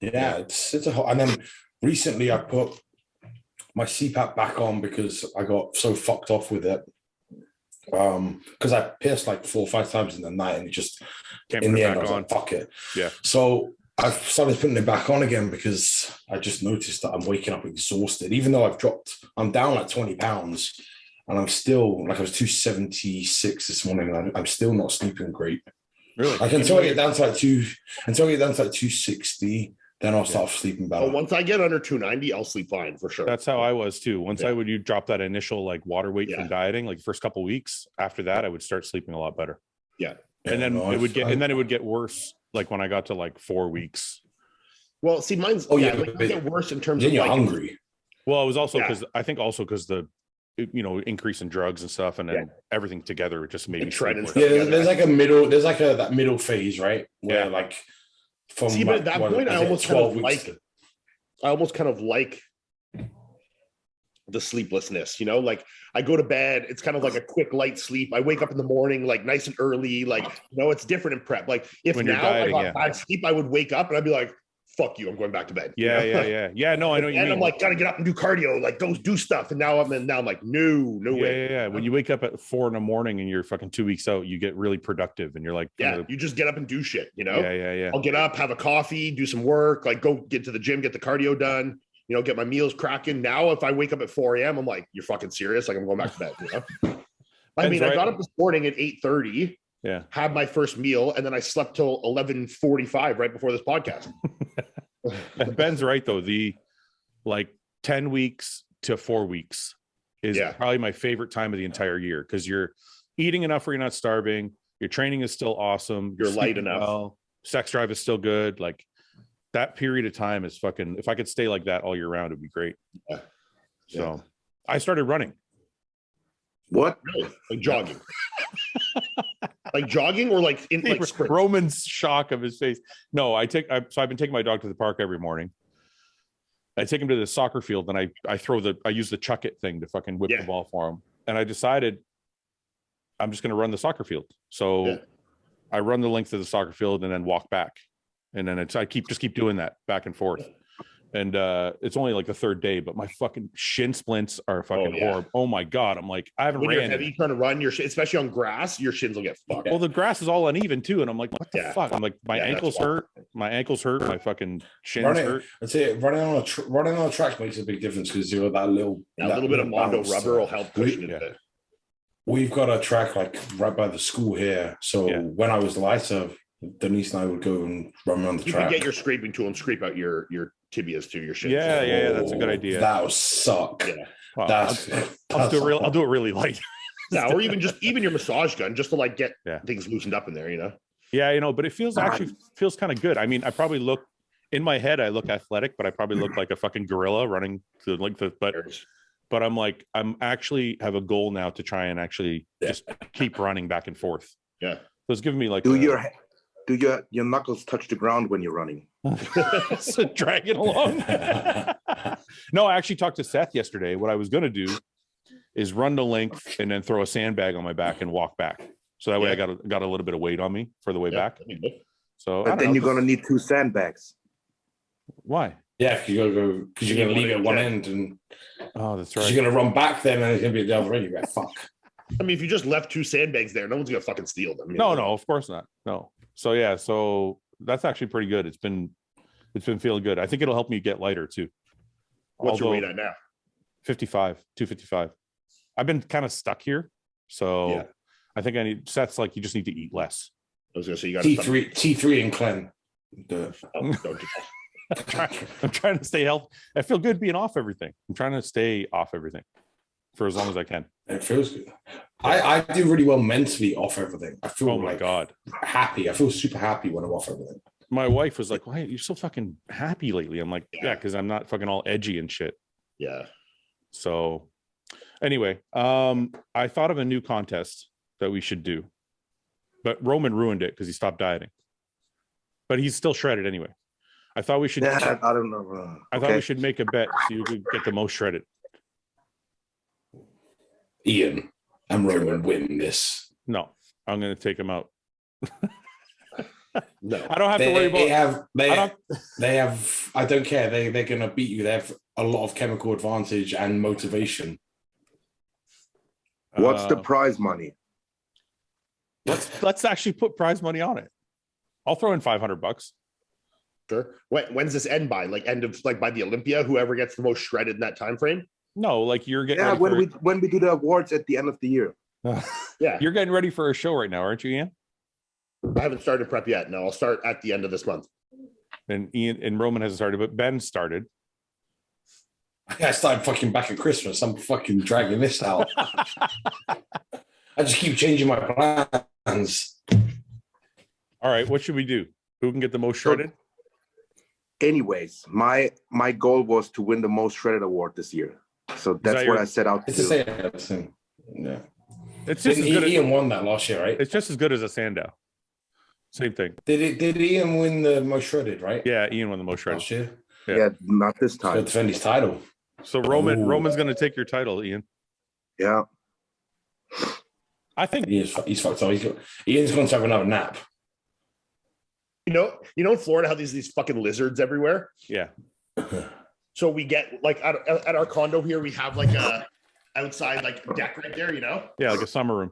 Yeah, it's a hot. And then recently I put my CPAP back on because I got so fucked off with it. Because I pissed like 4 or 5 times in the night and it just in the end I was like, fuck it. Yeah. So I've started putting it back on again because I just noticed that I'm waking up exhausted, even though I'm down like 20 pounds and I'm still like I was 276 this morning and I'm still not sleeping great. Really? Like until I get down to like 260, then I'll start sleeping better. Well, once I get under 290, I'll sleep fine for sure. That's how I was too. Once you drop that initial like water weight from dieting, like the first couple of weeks after that, I would start sleeping a lot better. Yeah. And then it would get worse. Like when I got to like 4 weeks. Well, see, mine's it get worse in terms of you're like, hungry. Well, it was also because the, you know, increase in drugs and stuff and then everything together, it just made me sleep worse. Yeah, there's like that middle phase, right? Where like from but at that point I almost kind of like the sleeplessness, you know, like I go to bed, it's kind of like a quick light sleep. I wake up in the morning like nice and early, like, you know, it's different in prep. Like if when now dieting, I got bad sleep, I would wake up and I'd be like, fuck you, I'm going back to bed. Yeah, yeah. No, I know what you And mean. I'm like, gotta get up and do cardio, like go do stuff. And now I'm like, no way. Yeah. When you wake up at 4 a.m. and you're fucking 2 weeks out, you get really productive, and you're like, yeah, you just get up and do shit, you know? Yeah. I'll get up, have a coffee, do some work, like go get to the gym, get the cardio done, you know, get my meals cracking. Now, if I wake up at 4 a.m., I'm like, you're fucking serious? Like I'm going back to bed, you know? I mean, I got up this morning at 8:30. Yeah. Had my first meal, and then I slept till 11:45 right before this podcast. Ben's right though. The like 10 weeks to 4 weeks is probably my favorite time of the entire year, because you're eating enough where you're not starving. Your training is still awesome. You're light enough. Well, sex drive is still good. Like that period of time is fucking. If I could stay like that all year round, it'd be great. Yeah. So I started running. What? Really? Like jogging. Like jogging or like in like sprint? Roman's shock of his face. No, I've been taking my dog to the park every morning. I take him to the soccer field, and I use the chuck it thing to fucking whip the ball for him. And I decided I'm just going to run the soccer field. So I run the length of the soccer field and then walk back. And then I keep doing that back and forth. And it's only like the third day, but my fucking shin splints are fucking horrible. Oh my God. I'm like, I haven't when ran. You're heavy trying to run your shit, especially on grass, your shins will get fucked. Well, the grass is all uneven too. And I'm like, what the fuck? I'm like, my ankles hurt. My ankles hurt. My fucking shins hurt. I'd say running on a track makes a big difference, because you're that little bit of Mondo rubber will help cushion it. We've got a track like right by the school here. So when I was lighter, Denise and I would go and run around the track. You can get your scraping tool and scrape out your tibias to your shins. Yeah, that's a good idea. That would suck. Yeah. Well, I'll do it really light. Yeah, or even your massage gun, just to like get things loosened up in there, you know? Yeah, you know, but it feels kind of good. I mean, I probably look in my head, I look athletic, but I probably look like a fucking gorilla running to like but I'm like, I'm actually have a goal now to try and actually just keep running back and forth. Yeah. So it's giving me like do your knuckles touch the ground when you're running? So drag it along. No, I actually talked to Seth yesterday. What I was going to do is run the length and then throw a sandbag on my back and walk back. So that way I got a little bit of weight on me for the way back. So but then you're going to need 2 sandbags. Why? Yeah, because you're going to leave it at one end, and that's right. You're going to run back then, and it's going to be the other end. You're like, fuck. I mean, if you just left 2 sandbags there, no one's going to fucking steal them. No, of course not. No. So that's actually pretty good. It's been feeling good. I think it'll help me get lighter too. What's your weight at now? 255. I've been kind of stuck here. So I think Seth's like, you just need to eat less. I was going to say, you got T3 and Clem. Don't do that. I'm trying to stay healthy. I feel good being off everything. I'm trying to stay off everything for as long as I can. It feels good. I do really well mentally off everything. I feel happy. I feel super happy when I'm off everything. My wife was like, why are you so fucking happy lately? I'm like, because I'm not fucking all edgy and shit. Yeah. So anyway, I thought of a new contest that we should do, but Roman ruined it because he stopped dieting. But he's still shredded anyway. I thought we should. I don't know. I thought we should make a bet so you could get the most shredded. Iain and Roman win this. No, I'm going to take him out. No, I don't have to worry about. They have. I don't care. They're going to beat you. They have a lot of chemical advantage and motivation. What's the prize money? Let's actually put prize money on it. I'll throw in $500. Sure. When's this end by? Like end of by the Olympia? Whoever gets the most shredded in that time frame? No, like you're getting. Yeah, when we do the awards at the end of the year. Yeah, you're getting ready for a show right now, aren't you, Iain? I haven't started prep yet. No, I'll start at the end of this month. And Iain and Roman hasn't started, but Ben started. I started fucking back at Christmas. I'm fucking dragging this out. I just keep changing my plans. All right, what should we do? Who can get the most shredded? Anyways, my goal was to win the most shredded award this year. So that's what I set out to do. It's the same. Yeah. It's just Iain won that last year, right? It's just as good as a Sandow. Same thing. Did Iain win the most shredded, right? Yeah, Iain won the most shredded. Last year? Yeah, not this time. He'll defend his title. So Roman's going to take your title, Iain. Yeah. I think he's fucked up. Iain's going to have another nap. In Florida, how these fucking lizards everywhere. Yeah. So we get like at our condo here, we have like a outside like deck right there, Yeah, like a summer room.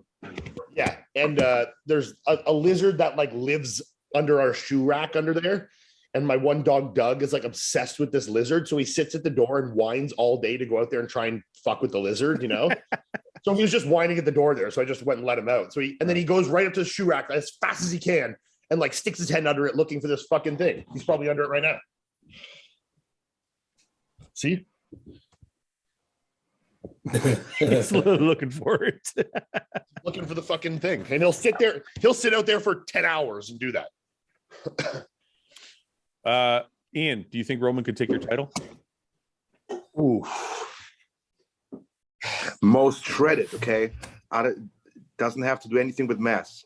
Yeah, and there's a lizard that like lives under our shoe rack under there. And my one dog, Doug, is like obsessed with this lizard. So he sits at the door and whines all day to go out there and try and fuck with the lizard, So he was just whining at the door there. So I just went and let him out. And then he goes right up to the shoe rack as fast as he can and like sticks his head under it looking for this fucking thing. He's probably under it right now. See? He's looking for it. Looking for the fucking thing. And he'll sit out there for 10 hours and do that. Ian, do you think Roman could take your title? Ooh. Most shredded, okay? Doesn't have to do anything with mass.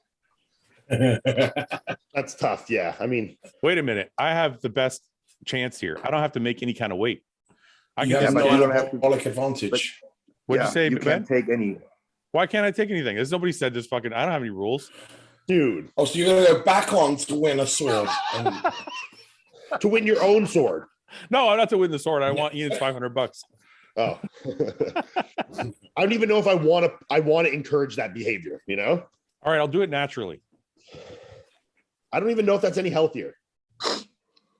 That's tough. Yeah. I mean, wait a minute. I have the best chance here. I don't have to make any kind of weight. I You can have just, no you don't have to- anabolic advantage. what'd you say, You Ben? can't take any. Why can't I take anything? There's nobody said this fucking. I don't have any rules. dude, Oh, so you're gonna go back on to win a sword? And to win your own sword. No, I'm not to win the sword. I want Ian's $500. Oh, I don't even know if I want to encourage that behavior. All right, I'll do it naturally. I don't even know if that's any healthier.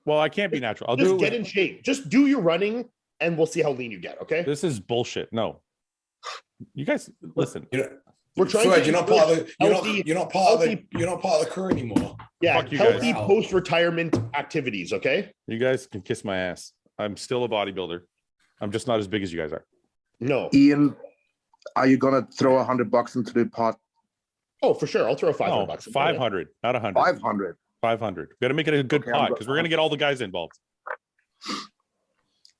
Well, I can't be natural. I'll Just do it. get in shape. Just do your running, and we'll see how lean you get. Okay. This is bullshit. No, you guys listen. We're trying Fred, to you're not part of the healthy- you're not part of healthy- the crew anymore. Yeah, Fuck you healthy guys. post-retirement activities. Okay. You guys can kiss my ass. I'm still a bodybuilder. I'm just not as big as you guys are. No. Ian, are you gonna throw $100 into the pot? Oh, for sure. I'll throw $500. No, bucks in 500, not 100. 500. 500. We got to make it a good Okay, pot because we're going to get all the guys involved.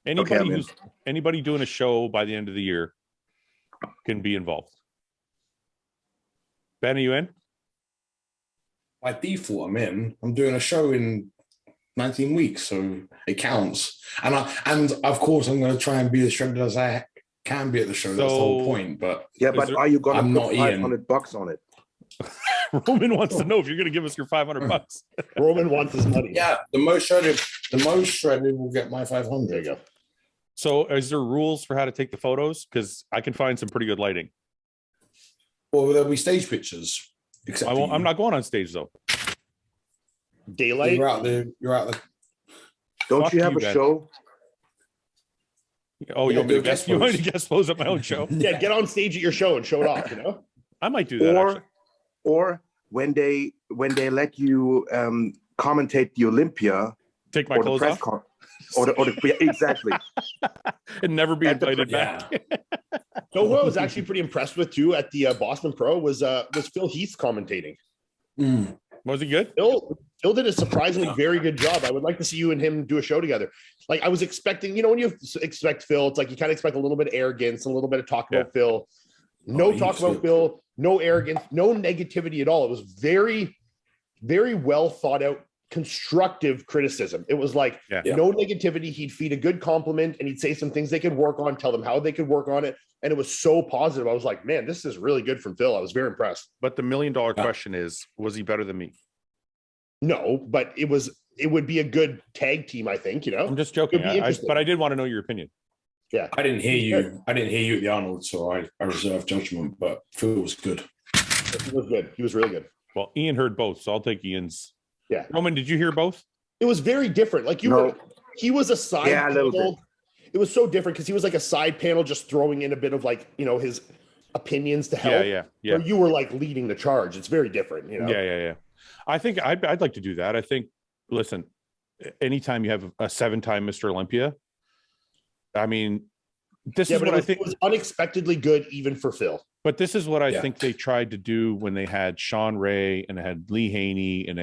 Anybody doing a show by the end of the year can be involved. Ben, are you in? By default, I'm in. I'm doing a show in 19 weeks, so it counts. And of course, I'm going to try and be as shredded as I can be at the show. That's the whole point. But Yeah, but are you gonna I'm put not Ian. $500 on it? Roman wants to know if you're going to give us your $500. Roman wants his money. yeah, the most shredded will get my 500. There you go. So, is there rules for how to take the photos? Because I can find some pretty good lighting. Well, there'll be stage pictures. Except I won't, for you. I'm not going on stage though. Daylight. You're out there. Don't Fuck you have you, a Ben. show? Oh, you Yeah, want me to do guess? guest You want me pose. to guest pose at my own show? Yeah, get on stage at your show and show it off. I might do that. Actually. Or when they let you commentate the Olympia Take my or the clothes press off con, or the yeah, exactly. and never be At the- invited back. So who I was actually pretty impressed with too at the Boston Pro was Phil Heath commentating. Mm. Was he good? Phil did a surprisingly very good job. I would like to see you and him do a show together. Like I was expecting, when you expect Phil, it's like you kind of expect a little bit of arrogance, a little bit of talk about Phil. No talk about Phil, no arrogance, no negativity at all. It was very, very well thought out, constructive criticism. It was like no negativity. He'd feed a good compliment and he'd say some things they could work on, tell them how they could work on it. And it was so positive. I was like, man, this is really good from Phil. I was very impressed. But the $1 million question is, was he better than me? No, but it would be a good tag team, I think, I'm just joking. It'd be interesting. But I did want to know your opinion. Yeah. I didn't hear you. I didn't hear you at the Arnold, so I reserve judgment. But Phil was good. He was good. He was really good. Well, Ian heard both, so I'll take Ian's. Yeah. Roman, did you hear both? It was very different. Like he was a side panel. It was so different because he was like a side panel, just throwing in a bit of like, his opinions to help. Yeah. Where you were like leading the charge. It's very different, Yeah. I think I'd like to do that. I think, listen, anytime you have a 7-time Mr. Olympia, I mean, this is what I think it was unexpectedly good even for Phil. But this is what I think they tried to do when they had Sean Ray and they had Lee Haney and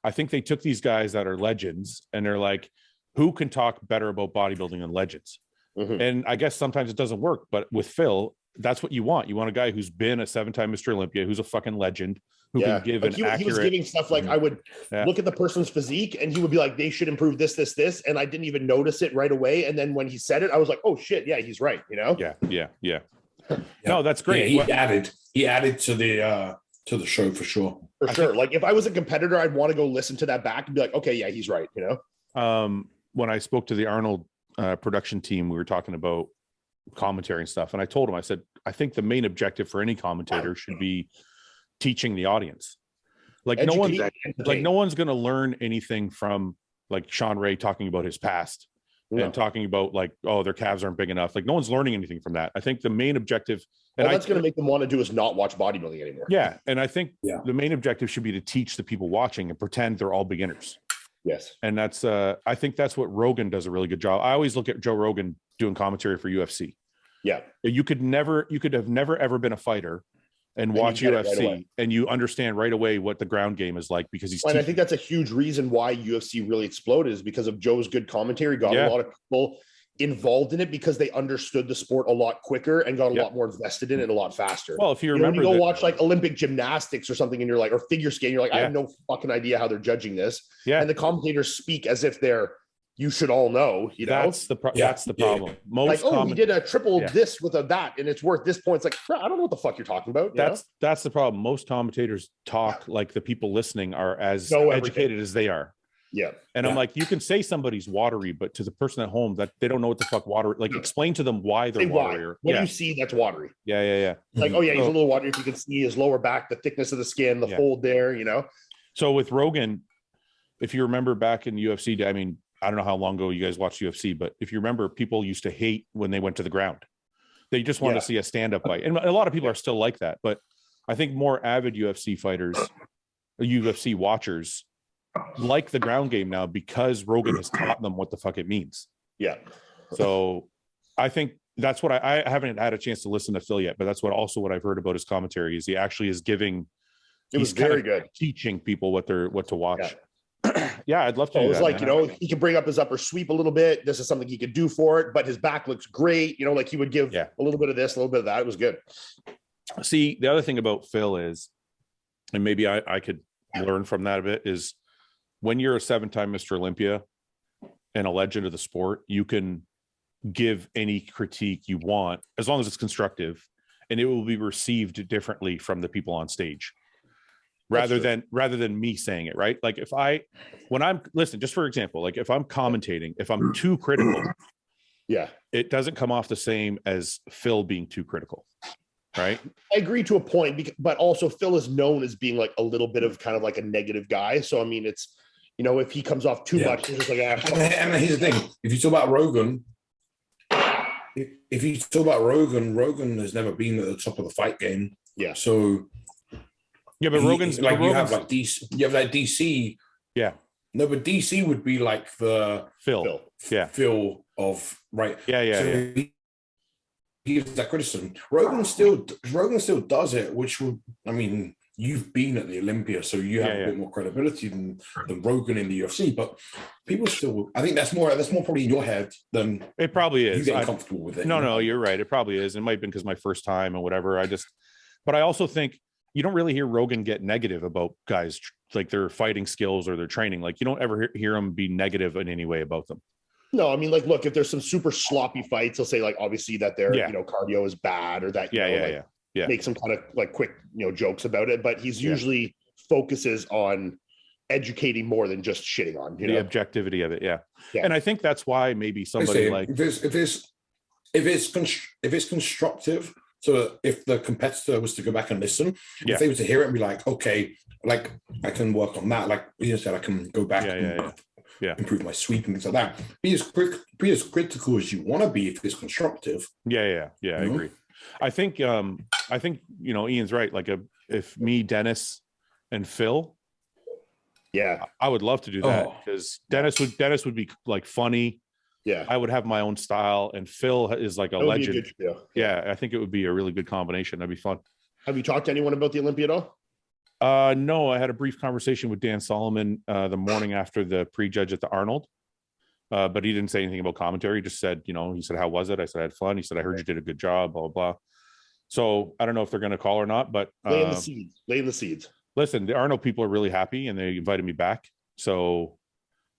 I think they took these guys that are legends and they're like, who can talk better about bodybuilding than legends? Mm-hmm. And I guess sometimes it doesn't work, but with Phil, that's what you want. You want a guy who's been a 7-time Mr. Olympia, who's a fucking legend, who can give an accurate. He was giving stuff like I would look at the person's physique and he would be like, they should improve this, and I didn't even notice it right away. And then when he said it, I was like, oh shit, yeah, he's right. Yeah. No, that's great. Yeah, he added to the to the show for sure. For sure. Like if I was a competitor, I'd want to go listen to that back and be like, okay, yeah, he's right. You know? When I spoke to the Arnold production team, we were talking about commentary and stuff. And I told him, I said, I think the main objective for any commentator should be teaching the audience. Like no one's going to learn anything from like Sean Ray talking about his past and talking about like, oh, their calves aren't big enough. Like no one's learning anything from that. I think the main objective, and that's going to make them want to do is not watch bodybuilding anymore. Yeah. And I think the main objective should be to teach the people watching and pretend they're all beginners. Yes. And that's, I think that's what Rogan does a really good job. I always look at Joe Rogan doing commentary for UFC. Yeah. You could have never, ever been a fighter and watch UFC right and you understand right away what the ground game is like because he's and I think that's a huge reason why UFC really exploded is because of Joe's good commentary, got a lot of people involved in it because they understood the sport a lot quicker and got a lot more invested in it a lot faster. Well, if you remember, when you go watch like Olympic gymnastics or something and you're like, or figure skating, you're like, I have no fucking idea how they're judging this. Yeah. And the commentators speak as if you should all know, you know, that's the problem. Most like, he did a triple this with a that, and it's worth this point. It's like, I don't know what the fuck you're talking about. That's the problem. Most commentators talk like the people listening are as educated as they are. Yeah. And I'm like, you can say somebody's watery, but to the person at home that they don't know what the fuck watery, like explain to them why they're watery. What do you see that's watery? Yeah. Like, oh yeah, he's a little watery. If you can see his lower back, the thickness of the skin, the fold there, you know? So with Rogan, if you remember back in UFC, I mean, I don't know how long ago you guys watched UFC, but if you remember, people used to hate when they went to the ground. They just wanted to see a stand-up fight. And a lot of people are still like that. But I think more avid UFC fighters, UFC watchers, like the ground game now because Rogan has taught them what the fuck it means. Yeah. So I think that's what I haven't had a chance to listen to Phil yet, but that's what I've heard about his commentary is he actually is giving. It was very good teaching people what to watch. Yeah. Yeah, I'd love to. It was like, you know, he could bring up his upper sweep a little bit. This is something he could do for it, but his back looks great. You know, like he would give a little bit of this, a little bit of that. It was good. See, the other thing about Phil is, and maybe I could learn from that a bit, is when you're a 7-time Mr. Olympia and a legend of the sport, you can give any critique you want as long as it's constructive, and it will be received differently from the people on stage. Rather than me saying it, right? Like when I'm listen, just for example, like if I'm commentating, if I'm too critical, it doesn't come off the same as Phil being too critical, right? I agree to a point, but also Phil is known as being like a little bit of kind of like a negative guy. So I mean, it's, you know, if he comes off too much, it's just like, and here's the thing: if you talk about Rogan, Rogan has never been at the top of the fight game. Yeah. So. Yeah, but Rogan's like you have like DC. You have like DC. Yeah. No, but DC would be like the Phil. Yeah. Phil of right. Yeah. So he gives that criticism. Rogan still does it, which would, I mean, you've been at the Olympia, so you have a bit more credibility than Rogan in the UFC. But people still, I think that's more probably in your head than it probably is. You getting comfortable with it. No, you're right. It probably is. It might have been because my first time and whatever. But I also think. You don't really hear Rogan get negative about guys like their fighting skills or their training. Like you don't ever hear him be negative in any way about them. No, I mean, like, look, if there's some super sloppy fights, he'll say like, obviously that their, you know, cardio is bad or that, make some kind of like quick, you know, jokes about it. But he's usually focuses on educating more than just shitting on, you know, the objectivity of it. Yeah. And I think that's why maybe somebody like if it's constructive. So if the competitor was to go back and listen, if they were to hear it and be like, okay, like I can work on that, like you said, I can go back and improve my sweep and things like that. Be as critical as you want to be if it's constructive. Yeah. I agree. I think you know, Ian's right. Like if me, Dennis, and Phil, I would love to do that because Dennis would be like funny. Yeah, I would have my own style, and Phil is like a legend. Yeah, I think it would be a really good combination. That'd be fun. Have you talked to anyone about the Olympia at all? No, I had a brief conversation with Dan Solomon the morning after the pre-judge at the Arnold, but he didn't say anything about commentary. He just said, you know, he said, "How was it?" I said, "I had fun." He said, "I heard you did a good job." Blah blah blah. So I don't know if they're going to call or not, but laying the seeds. Listen, the Arnold people are really happy, and they invited me back. So.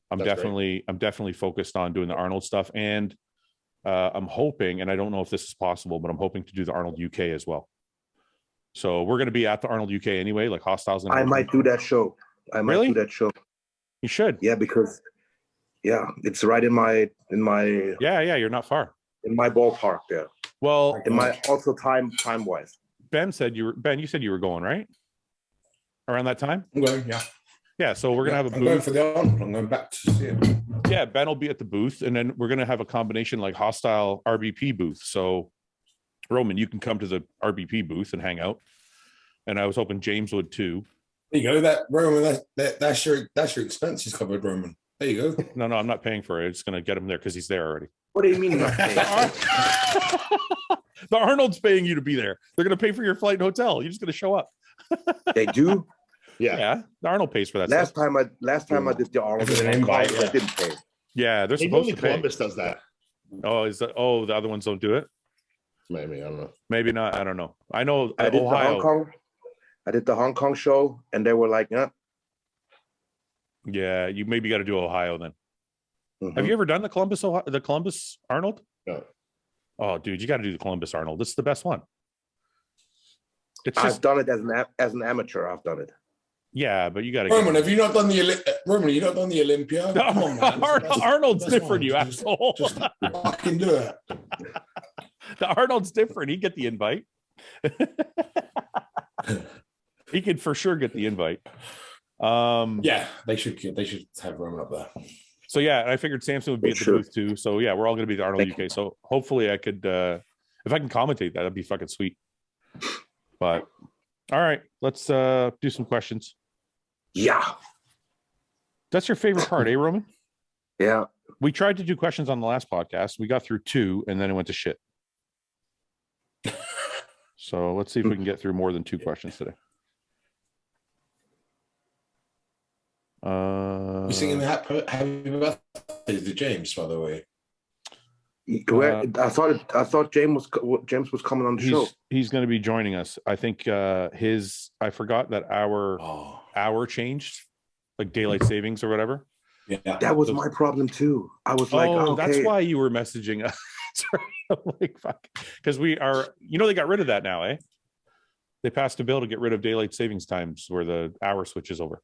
I'm definitely focused on doing the Arnold stuff. And I'm hoping, and I don't know if this is possible, but I'm hoping to do the Arnold UK as well. So we're going to be at the Arnold UK anyway, like Hostiles. I might do that show. Really? Do that show. You should. Yeah, because it's right in my Yeah, you're not far. in my ballpark there. Well, In my also time wise. Ben you said you were going, right? Around that time? I'm going, yeah. Yeah, so we're gonna have a I'm going booth. for the Arnold. I'm going back to see it. Yeah, Ben will be at the booth, and then we're gonna have a combination like Hostile RBP booth. So Roman, you can come to the RBP booth and hang out. And I was hoping James would too. There you go. That Roman, that's your expenses covered, Roman. There you go. No, I'm not paying for it. It's gonna get him there because he's there already. What do you mean? The Arnold's paying you to be there. They're gonna pay for your flight and hotel. You're just gonna show up. They do. Yeah, the Arnold pays for that. Last stuff. time I did the Arnold, It's an invite, I didn't pay. Yeah, they're Maybe supposed only to pay. Columbus does that. The other ones don't do it. Maybe, I don't know. Maybe not. I don't know. I know I did Ohio. I did the Hong Kong show, and they were like, "Yeah." Yeah, you maybe got to do Ohio then. Mhm. Have you ever done the Columbus Arnold? No. Oh, dude, you got to do the Columbus Arnold. This is the best one. It's I've just done it as an amateur. I've done it. yeah, but you got to. Roman, have you not done the Roman? You not done the Olympia? Come on, man. Arnold's That's different, fine. you asshole. Just fucking do it. The Arnold's different. He'd get the invite. He could for sure get the invite. Yeah, they should have Roman up there. So yeah, I figured Samson would be at the Sure. booth too. So yeah, we're all going to be at the Arnold Thank UK. So hopefully I could, if I can commentate that, that'd be fucking sweet. But all right, let's do some questions. Yeah, That's your favorite part, eh, Roman? yeah. We tried to do questions on the last podcast. We got through 2, and then it went to shit. So let's see if we can get through more than 2 questions today. We're singing happy birthday to James, by the way. I thought James was coming on the show. He's going to be joining us. I think I forgot that our hour changed, like daylight savings or whatever. Yeah, That was my problem too. I was like, okay. That's why you were messaging us. I'm like, fuck, because we are. They got rid of that now, eh? They passed a bill to get rid of daylight savings times where the hour switches over.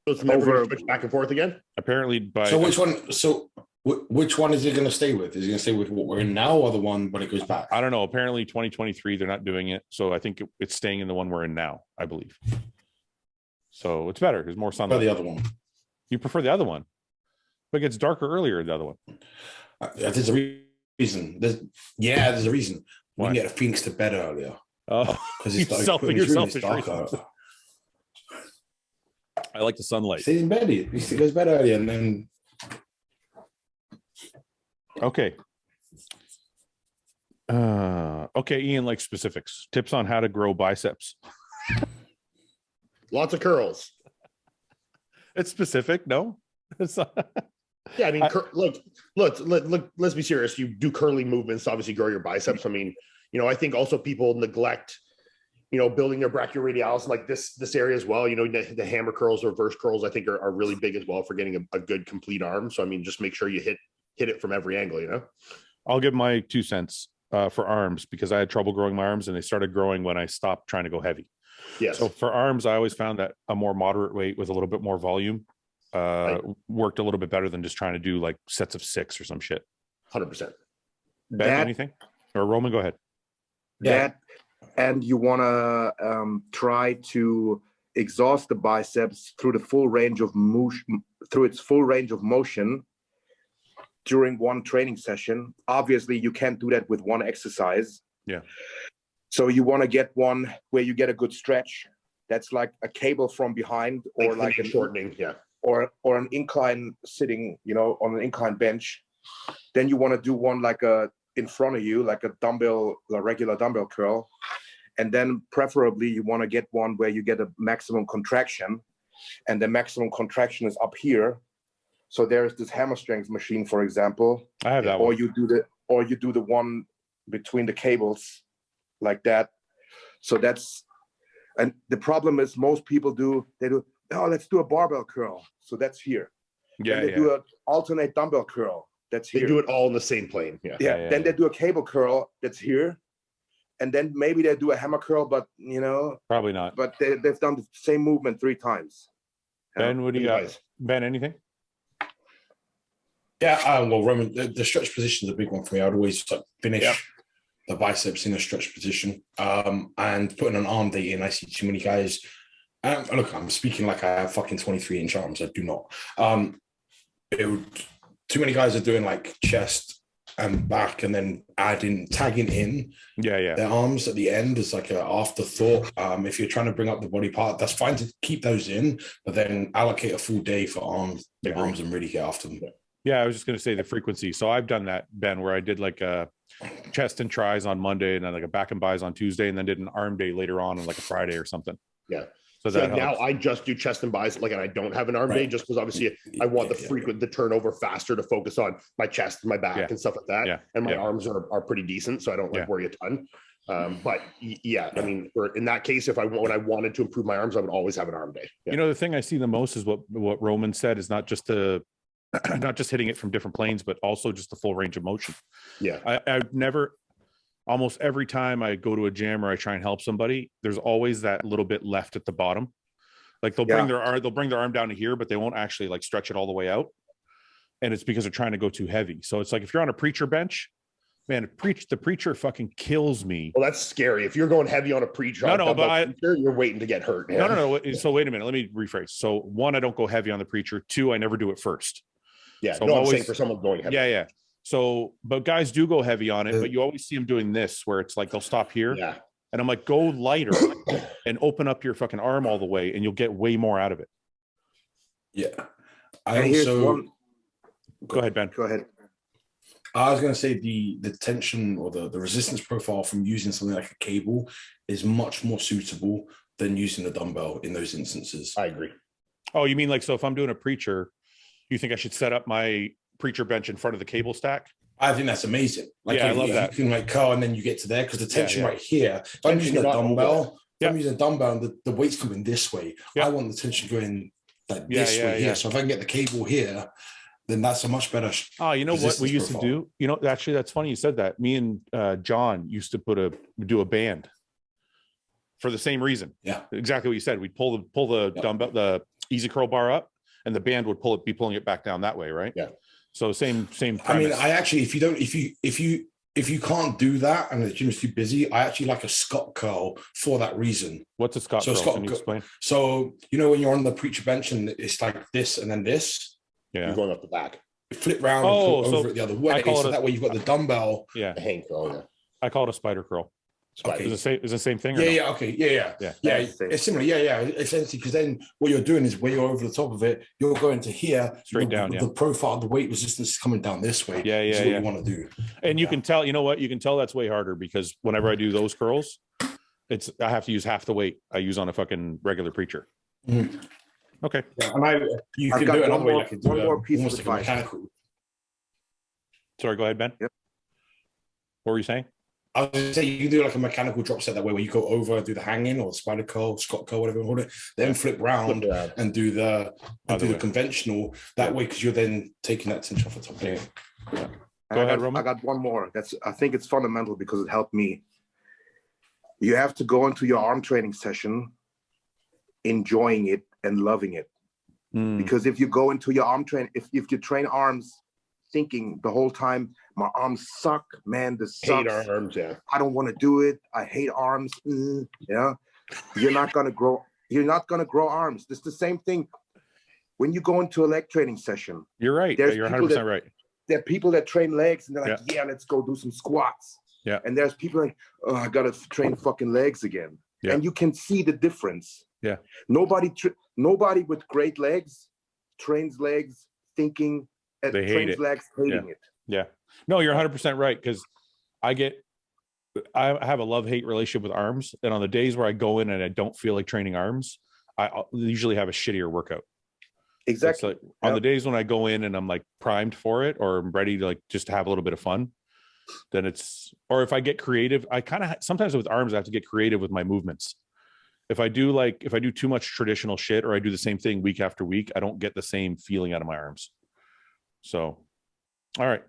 So it's never going to switch back and forth again? Apparently, by So which one? So which one is he going to stay with? Is he going to stay with what we're in now, or the one when it goes back? I don't know. Apparently, 2023 they're not doing it, so I think it's staying in the one we're in now. I believe. So it's better. There's more By sunlight. the other one. You prefer the other one, but it gets darker earlier. The other one. There's a reason. There's a reason. We Why? can get the Phoenix to bed earlier Oh, because you it's like selfish putting his room, yourself. it's darker. I like the sunlight. Stay in bed. He goes to bed earlier, and then Okay. Okay, Ian, like specifics. Tips on how to grow biceps. Lots of curls. It's specific, no? It's Yeah, I mean, look, let's be serious. You do curling movements to obviously grow your biceps. I mean, I think also people neglect, building their brachioradialis like this area as well. The hammer curls, reverse curls, I think are really big as well for getting a good complete arm. So I mean, just make sure you hit it from every angle. I'll give my 2 cents for arms because I had trouble growing my arms and they started growing when I stopped trying to go heavy. Yes. So for arms, I always found that a more moderate weight with a little bit more volume worked a little bit better than just trying to do like sets of 6 or some shit. 100%. Ben, anything? Or Roman, go ahead. That, and you want to try to exhaust the biceps through its full range of motion during one training session. Obviously, you can't do that with one exercise. Yeah. So you want to get one where you get a good stretch. That's like a cable from behind, or like a shortening, yeah, or an incline sitting, on an incline bench. Then you want to do one like in front of you, like a regular dumbbell curl. And then preferably you want to get one where you get a maximum contraction, and the maximum contraction is up here. So there's this hammer strength machine, for example. I have that or one. you do the one between the cables like that. So and the problem is most people let's do a barbell curl. So that's here. Yeah, They do an alternate dumbbell curl. That's here. They do it all in the same plane. Yeah. Then they do a cable curl that's here. and then maybe they do a hammer curl, but Probably not. but they've done the same movement 3 times. Ben, what do you got? Ben, anything? Yeah, well, Roman, the stretch position is a big one for me. I'd always finish the biceps in a stretch position, and putting an arm day in. I see too many guys. Look, I'm speaking like I have fucking 23-inch arms. I do not. Too many guys are doing like chest and back, and then tagging in their arms at the end as like an afterthought. If you're trying to bring up the body part, that's fine to keep those in, but then allocate a full day for arms and really get after them. Yeah, I was just going to say the frequency. So I've done that, Ben, where I did like a chest and tries on Monday, and then like a back and bis on Tuesday, and then did an arm day later on like a Friday or something. Yeah. So that now I just do chest and bis, and I don't have an arm day, just because obviously I want the turnover faster to focus on my chest and my back and stuff like that. Yeah. And my arms are pretty decent, so I don't worry a ton. But I mean, in that case, when I wanted to improve my arms, I would always have an arm day. Yeah. The thing I see the most is what Roman said is not just hitting it from different planes, but also just the full range of motion. Yeah. I've never, almost every time I go to a gym or I try and help somebody, there's always that little bit left at the bottom. Like they'll bring their arm down to here, but they won't actually like stretch it all the way out. And it's because they're trying to go too heavy. So it's like, if you're on a preacher bench, man, the preacher fucking kills me. Well, that's scary. If you're going heavy on a preacher, you're waiting to get hurt. Yeah. No. So wait a minute. Let me rephrase. So 1, I don't go heavy on the preacher. 2, I never do it first. Yeah. So I'm saying for someone going heavy. Yeah. So, but guys do go heavy on it, but you always see them doing this, where it's like they'll stop here. Yeah. And I'm like, go lighter and open up your fucking arm all the way, and you'll get way more out of it. Yeah. Go ahead, Ben. Go ahead. I was going to say the tension or the resistance profile from using something like a cable is much more suitable than using a dumbbell in those instances. I agree. Oh, you mean like, so if I'm doing a preacher, you think I should set up my preacher bench in front of the cable stack? I think that's amazing. Like, I love that. You can like curl and then you get to there, because the tension right here. If I'm using a dumbbell, and the weight's coming this way, I want the tension going like this way here. So if I can get the cable here, then that's a much better. Oh, you know what we used to do? Actually, that's funny you said that. Me and John used to do a band for the same reason. Yeah, exactly what you said. We'd pull the dumbbell, the easy curl bar up, and the band would be pulling it back down that way, right? Yeah. So same premise. I mean, I actually, if you can't do that and the gym is too busy, I actually like a Scott curl for that reason. What's a Scott curl? Can you explain? So when you're on the preacher bench and it's like this and then this, you're going up the back. Flip round and pull over it the other way. So that way you've got the dumbbell. Yeah. The hang curl. Yeah. I call it a spider curl. Okay. Is it the same thing? Okay. Yeah. It's similar. Yeah. Essentially, because then what you're doing is when you're over the top of it, you're going to here straight down. The profile, the weight resistance is coming down this way. Yeah. What you want to do. And you can tell. You know what? You can tell that's way harder, because whenever I do those curls, I have to use half the weight I use on a fucking regular preacher. Mm-hmm. Okay. Yeah, and you can do it another way. Like one more piece of advice. Mechanical. Sorry, go ahead, Ben. Yep. What were you saying? I was going to say, you can do like a mechanical drop set that way, where you go over, do the hanging or spider curl, Scott curl, whatever you call it, then flip round and do the conventional that way, because you're then taking that tension off the top. Yeah. Go ahead, Roman. I got one more. I think it's fundamental because it helped me. You have to go into your arm training session enjoying it and loving it. Because if you go into your arm training, if you train arms thinking the whole time, my arms suck, man, this sucks. Hate arms, yeah. I don't want to do it. I hate arms. Yeah. You're not gonna grow arms. It's the same thing when you go into a leg training session. You're right. You're 100% right. There are people that train legs and they're like, yeah, let's go do some squats. Yeah. And there's people like, oh, I gotta train fucking legs again. Yeah. And you can see the difference. Yeah. Nobody with great legs trains legs thinking and trains legs hating it. Yeah. No, you're 100% right, because I have a love-hate relationship with arms, and on the days where I go in and I don't feel like training arms, I usually have a shittier workout. Exactly. Like, on the days when I go in and I'm like primed for it, or I'm ready to like just to have a little bit of fun, then or if I get creative, I kind of sometimes with arms I have to get creative with my movements. If I do too much traditional shit, or I do the same thing week after week, I don't get the same feeling out of my arms. So, all right.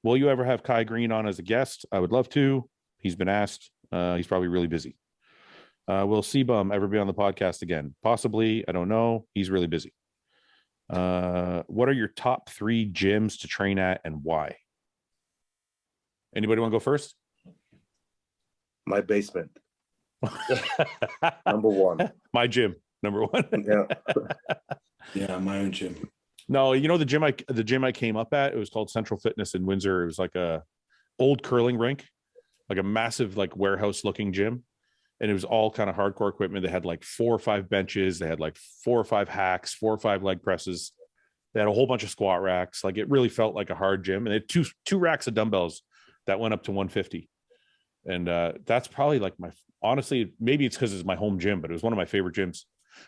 Will you ever have Kai Green on as a guest? I would love to. He's been asked. He's probably really busy. Will Seabum ever be on the podcast again? Possibly. I don't know. He's really busy. What are your top 3 gyms to train at and why? Anybody want to go first? My basement. Number 1. My gym, number 1. Yeah. Yeah, my own gym. No, you know the gym I came up at, it was called Central Fitness in Windsor. It was like a old curling rink, like a massive like warehouse looking gym. And it was all kind of hardcore equipment. They had like 4 or 5 benches. They had like 4 or 5 hacks, 4 or 5 leg presses. They had a whole bunch of squat racks. Like it really felt like a hard gym. And they had two racks of dumbbells that went up to 150. And that's probably like honestly, maybe it's because it's my home gym, but it was one of my favorite gyms.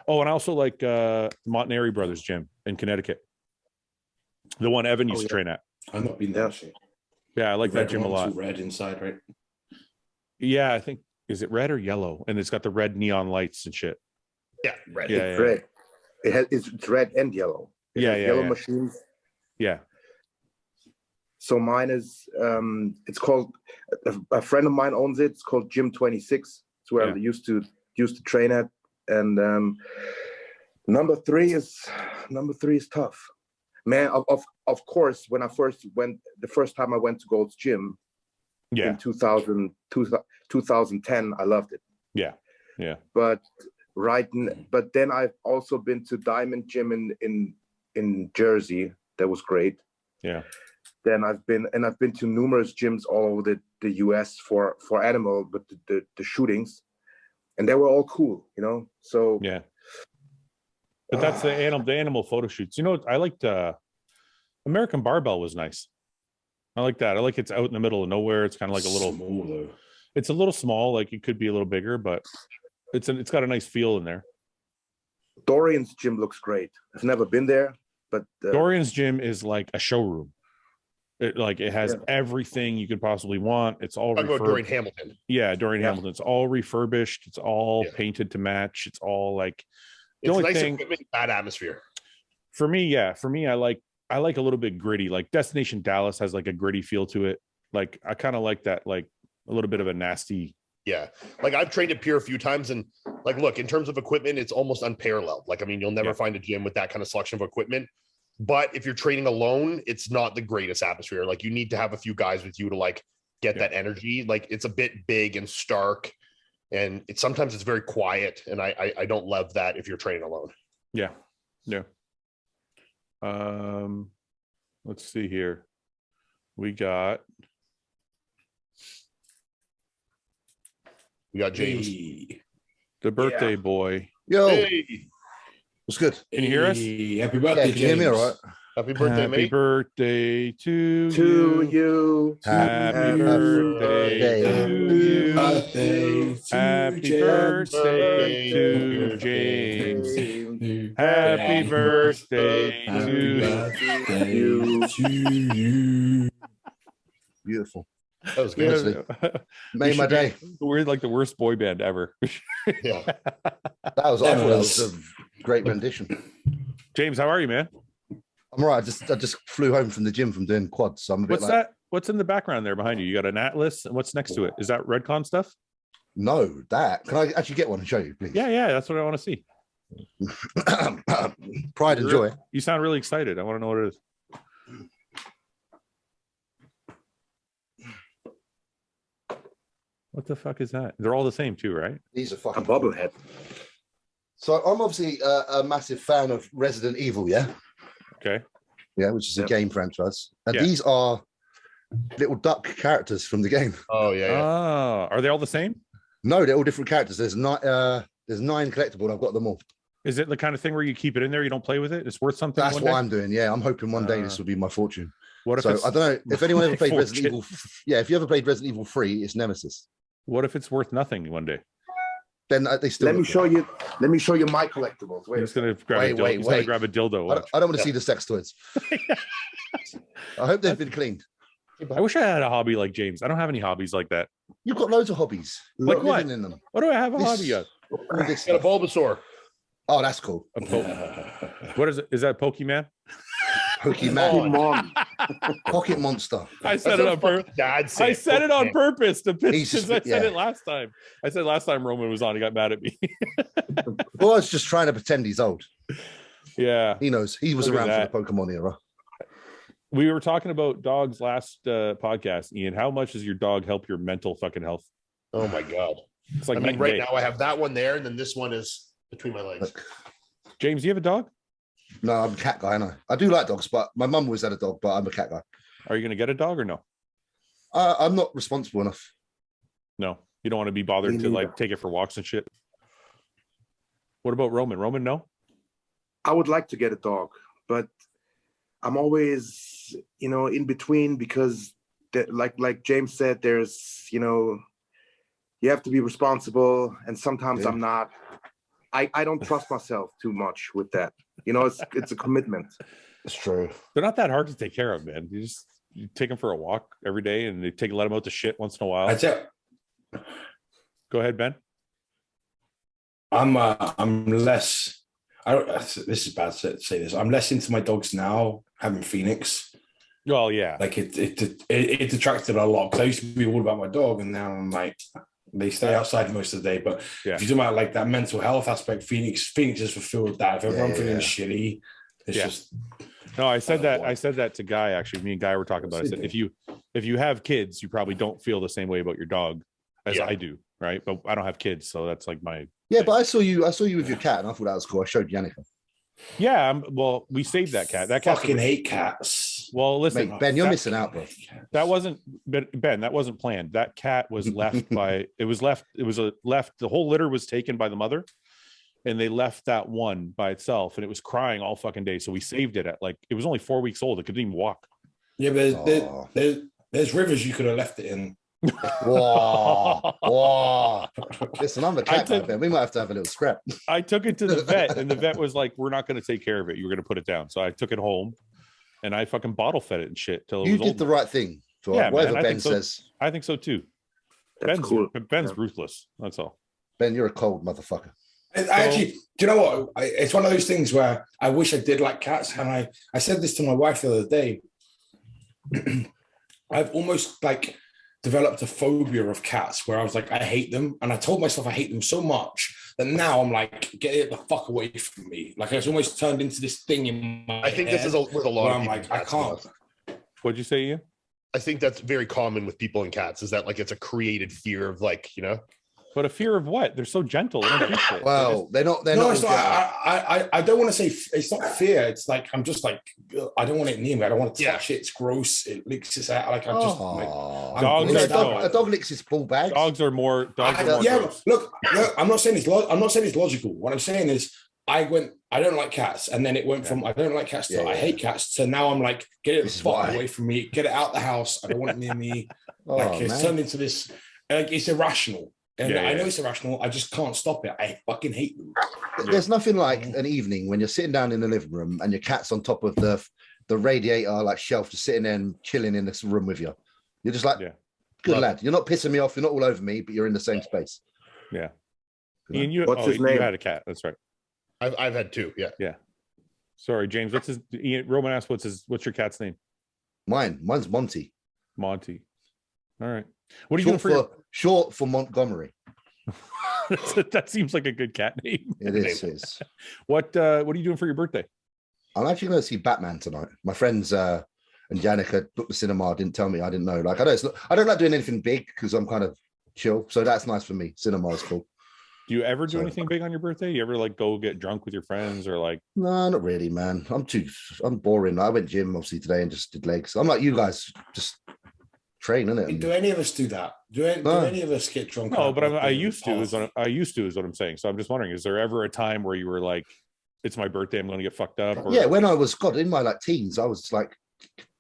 Oh, and I also like Montanari Brothers gym in Connecticut. The one Evan used to train at. I've not been there actually. Yeah, I like that gym a lot. Red inside, right? Yeah, I think, is it red or yellow? And it's got the red neon lights and shit. Yeah, red. Yeah, It's red. It's red and yellow. Yellow machines. Yeah. So mine is it's called, a friend of mine owns it. It's called Gym 26. It's where I used to train at. And number 3 is tough. Man, of course, when I first went, the first time I went to Gold's Gym in 2010, I loved it. Yeah. But then I've also been to Diamond Gym in Jersey. That was great. Yeah. Then I've been to numerous gyms all over the US for animal, but the shootings, and they were all cool, you know. So yeah. But that's the animal photo shoots. You know, I liked American Barbell was nice. I like that. I like it's out in the middle of nowhere. It's kind of like a little small, though. It's a little small, like it could be a little bigger, but it's got a nice feel in there. Dorian's gym looks great. I've never been there, but Dorian's gym is like a showroom. It has everything you could possibly want. It's all about Dorian Hamilton. Yeah, Dorian Hamilton. It's all refurbished. It's all painted to match. It's all like the it's only nice thing, equipment, bad atmosphere. For me, I like a little bit gritty. Like Destination Dallas has like a gritty feel to it. Like I kind of like that, like a little bit of a nasty. Yeah. Like I've trained at Pier a few times, and like, look, in terms of equipment, it's almost unparalleled. Like, I mean, you'll never find a gym with that kind of selection of equipment. But if you're training alone, it's not the greatest atmosphere. Like you need to have a few guys with you to like get that energy. Like it's a bit big and stark, and sometimes it's very quiet. And I don't love that if you're training alone. Yeah. Let's see here. We got James, the birthday boy. Yo, hey, what's good? Can you hear us? Happy birthday, Can you hear me all right? happy birthday, Happy mate. birthday to you. Happy birthday to you. Happy birthday to James. Happy birthday to you. Beautiful. That was good. Honestly, made my day. We're like the worst boy band ever. Yeah. That was awful. That was a great rendition. James, how are you, man? I'm all right. I just flew home from the gym from doing quads, so I'm a bit What's that? What's in the background there behind you? You got an Atlas, and what's next to it? Is that Redcon stuff? No, that. Can I actually get one and show you, please? Yeah, that's what I want to see. Pride and joy. You sound really excited. I want to know what it is. What the fuck is that? They're all the same too, right? These are A fucking bobblehead. So I'm obviously a massive fan of Resident Evil, yeah? Okay. Yeah, which is a game franchise. And Yeah. these are little duck characters from the game. Oh yeah. Oh, are they all the same? No, they're all different characters. There's 9 collectible, and I've got them all. Is it the kind of thing where you keep it in there, you don't play with it? It's worth something. That's one what day? I'm doing. Yeah, I'm hoping one day this will be my fortune. What if So it's, I don't know if anyone ever played My Resident Evil. Yeah, if you ever played Resident Evil 3, it's Nemesis. what if it's worth nothing one day? Then they still. Let me show you my collectibles. I'm Wait, just gonna grab a dildo. Wait. He's gonna grab a dildo. Watch. I don't want to see the sex toys. I hope they've been cleaned. I wish I had a hobby like James. I don't have any hobbies like that. You've got loads of hobbies. You're Like not what? living in them. What do I have a This- hobby of? All this Got a stuff. Bulbasaur. Oh, that's cool. What is it? Is that Pokemon? Pokemon. Pocket monster. I said it on purpose. Dad I said it on purpose to pitch because I said yeah. it last time. I said last time Roman was on, he got mad at me. Well, I was just trying to pretend he's old. Yeah. He knows. He was Look at around for the Pokemon era. We were talking about dogs last podcast, Ian. How much does your dog help your mental fucking health? Oh my God. It's like I night mean, and right day. now I have that one there, and then this one is between my legs. James, do you have a dog? No, I'm a cat guy. I know. I do like dogs, but my mum always had a dog, but I'm a cat guy. Are you going to get a dog or no? I'm not responsible enough. No, you don't want to be bothered Me to neither. like take it for walks and shit. What about Roman? Roman, no? I would like to get a dog, but I'm always, in between because, like James said, there's, you have to be responsible, and sometimes Yeah. I'm not. I don't trust myself too much with that. It's a commitment. It's true. They're not that hard to take care of, man. You take them for a walk every day, and let them out to shit once in a while. I tell Go ahead, Ben. I'm less. I don't. This is bad to say this. I'm less into my dogs now. Having Phoenix, Well, yeah. like it attracted a lot because I used to be all about my dog, and now I'm like they stay outside most of the day. But Yeah. if you talk about like that mental health aspect, Phoenix has fulfilled that. If ever I'm feeling shitty, it's Yeah. just No, I said that. why. I said that to Guy. Actually, me and Guy were talking about it. I said, if you have kids, you probably don't feel the same way about your dog as Yeah. I do, right? But I don't have kids, so that's like my Yeah, but I saw you with your cat, and I thought that was cool. I showed Yannicka. yeah. Well, we saved that cat. That cat. fucking hate cats. Well, listen, Mate, Ben, you're that- missing out, bro. That wasn't Ben. That wasn't planned. That cat was left by. It was left. The whole litter was taken by the mother, and they left that one by itself, and it was crying all fucking day. So we saved it at it was only 4 weeks old. It couldn't even walk. Yeah, but Oh. there's rivers you could have left it in. Whoa. Listen, I'm the cat guy, took- Ben. We might have to have a little scrap. I took it to the vet, and the vet was like, "We're not going to take care of it. You were going to put it down." So I took it home, and I fucking bottle fed it and shit till it You was did old. the right thing. So Yeah, man, whatever I Ben think so. says. I think so too. That's cool. Ben's Yeah. ruthless. That's all. Ben, you're a cold motherfucker. I actually, do you know what? It's one of those things where I wish I did like cats. And I said this to my wife the other day. I've almost developed a phobia of cats where I was like, I hate them. And I told myself I hate them so much that now I'm like, get it the fuck away from me. Like it's almost turned into this thing in my I think head this is with a lot where of I'm people. like, I can't. What'd you say, Ian? I think that's very common with people and cats is that it's a created fear of But a fear of what? They're so gentle. They don't do shit. Well, they're not. No, all it's not. I don't want to say it's not fear. It's like I'm just like I don't want it near me. I don't want to touch it. It's gross. It licks its out. Like I'm just like Dogs You know, are a dog licks his ball bag. Dogs are more. yeah. gross. Look, I'm not saying it's logical. What I'm saying is I don't like cats, and then it went from I don't like cats to I hate cats. So now I'm like, get it the fuck away from me. Get it out the house. I don't want it near me. It's turned into this. It's irrational. And I know it's irrational. I just can't stop it. I fucking hate them. There's nothing like an evening when you're sitting down in the living room and your cat's on top of the radiator shelf, just sitting there and chilling in this room with you. You're just like, good lad. You're not pissing me off. You're not all over me, but you're in the same space. Yeah. Ian, What's his name? You had a cat. That's right. I've had two. Yeah. Yeah. Sorry, James. Ian, Roman asked, what's your cat's name? Mine's Monty. Monty. All right. What are you doing for short for Montgomery? That seems like a good cat name. It is. What are you doing for your birthday? I'm actually going to see Batman tonight. My friends and Yannicka booked the cinema. Didn't tell me. I didn't know. I don't like doing anything big because I'm kind of chill. So that's nice for me. Cinema is cool. Do you ever do anything big on your birthday? You ever go get drunk with your friends or No, not really, man. I'm boring. I went gym obviously today and just did legs. I'm like you guys, just train, innit? Do any of us do that? Do any of us get drunk? No, but I used to is what I'm saying. So I'm just wondering, is there ever a time where you were like, it's my birthday, I'm going to get fucked up? Or... Yeah, when I was in my teens, I was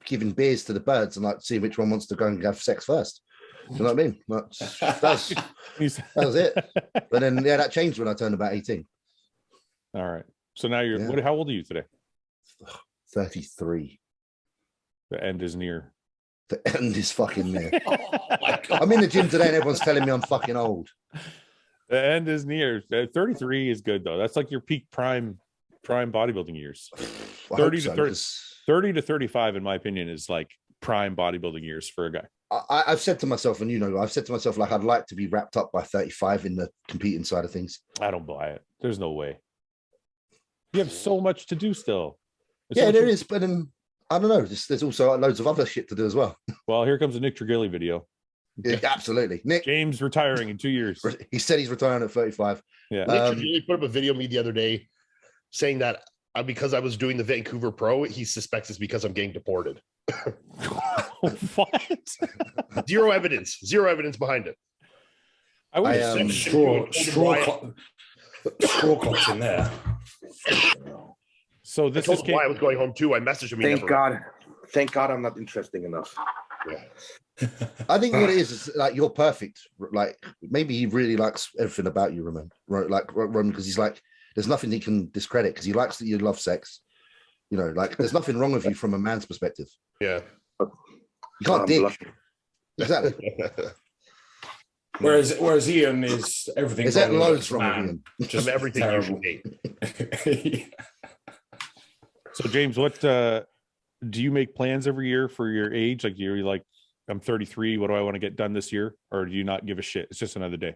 giving beers to the birds and seeing which one wants to go and have sex first. You know what I mean? That was it. But then that changed when I turned about 18. All right. So now you're how old are you today? 33. The end is near. The end is fucking near. I'm in the gym today and everyone's telling me I'm fucking old. The end is near. 33 is good though. That's like your peak prime bodybuilding years. 30 to 30. 30 to 35, in my opinion, is like prime bodybuilding years for a guy. I've said to myself, and I've said to myself, like, I'd like to be wrapped up by 35 in the competing side of things. I don't buy it. There's no way. You have so much to do still. There is, but I don't know. There's also loads of other shit to do as well. Well, here comes a Nick Trigilli video. Yeah, absolutely. Nick James retiring in 2 years. He said he's retiring at 35. Yeah. Nick Trigilli put up a video of me the other day saying that because I was doing the Vancouver Pro, he suspects it's because I'm getting deported. What? Zero evidence behind it. I would straw clocks in there. So this is why I was going home too. I messaged him. Thank God I'm not interesting enough. Yeah. I think what it is like you're perfect. Like maybe he really likes everything about you, Roman. Like Roman, because he's like, there's nothing he can discredit because he likes that you love sex. Like there's nothing wrong with you from a man's perspective. Yeah. You can't dig. Exactly. Whereas Ian is everything. Is that loads wrong with Ian? Just everything terrible. So James, what do you make plans every year for your age? Like you're like, I'm 33. What do I want to get done this year? Or do you not give a shit? It's just another day.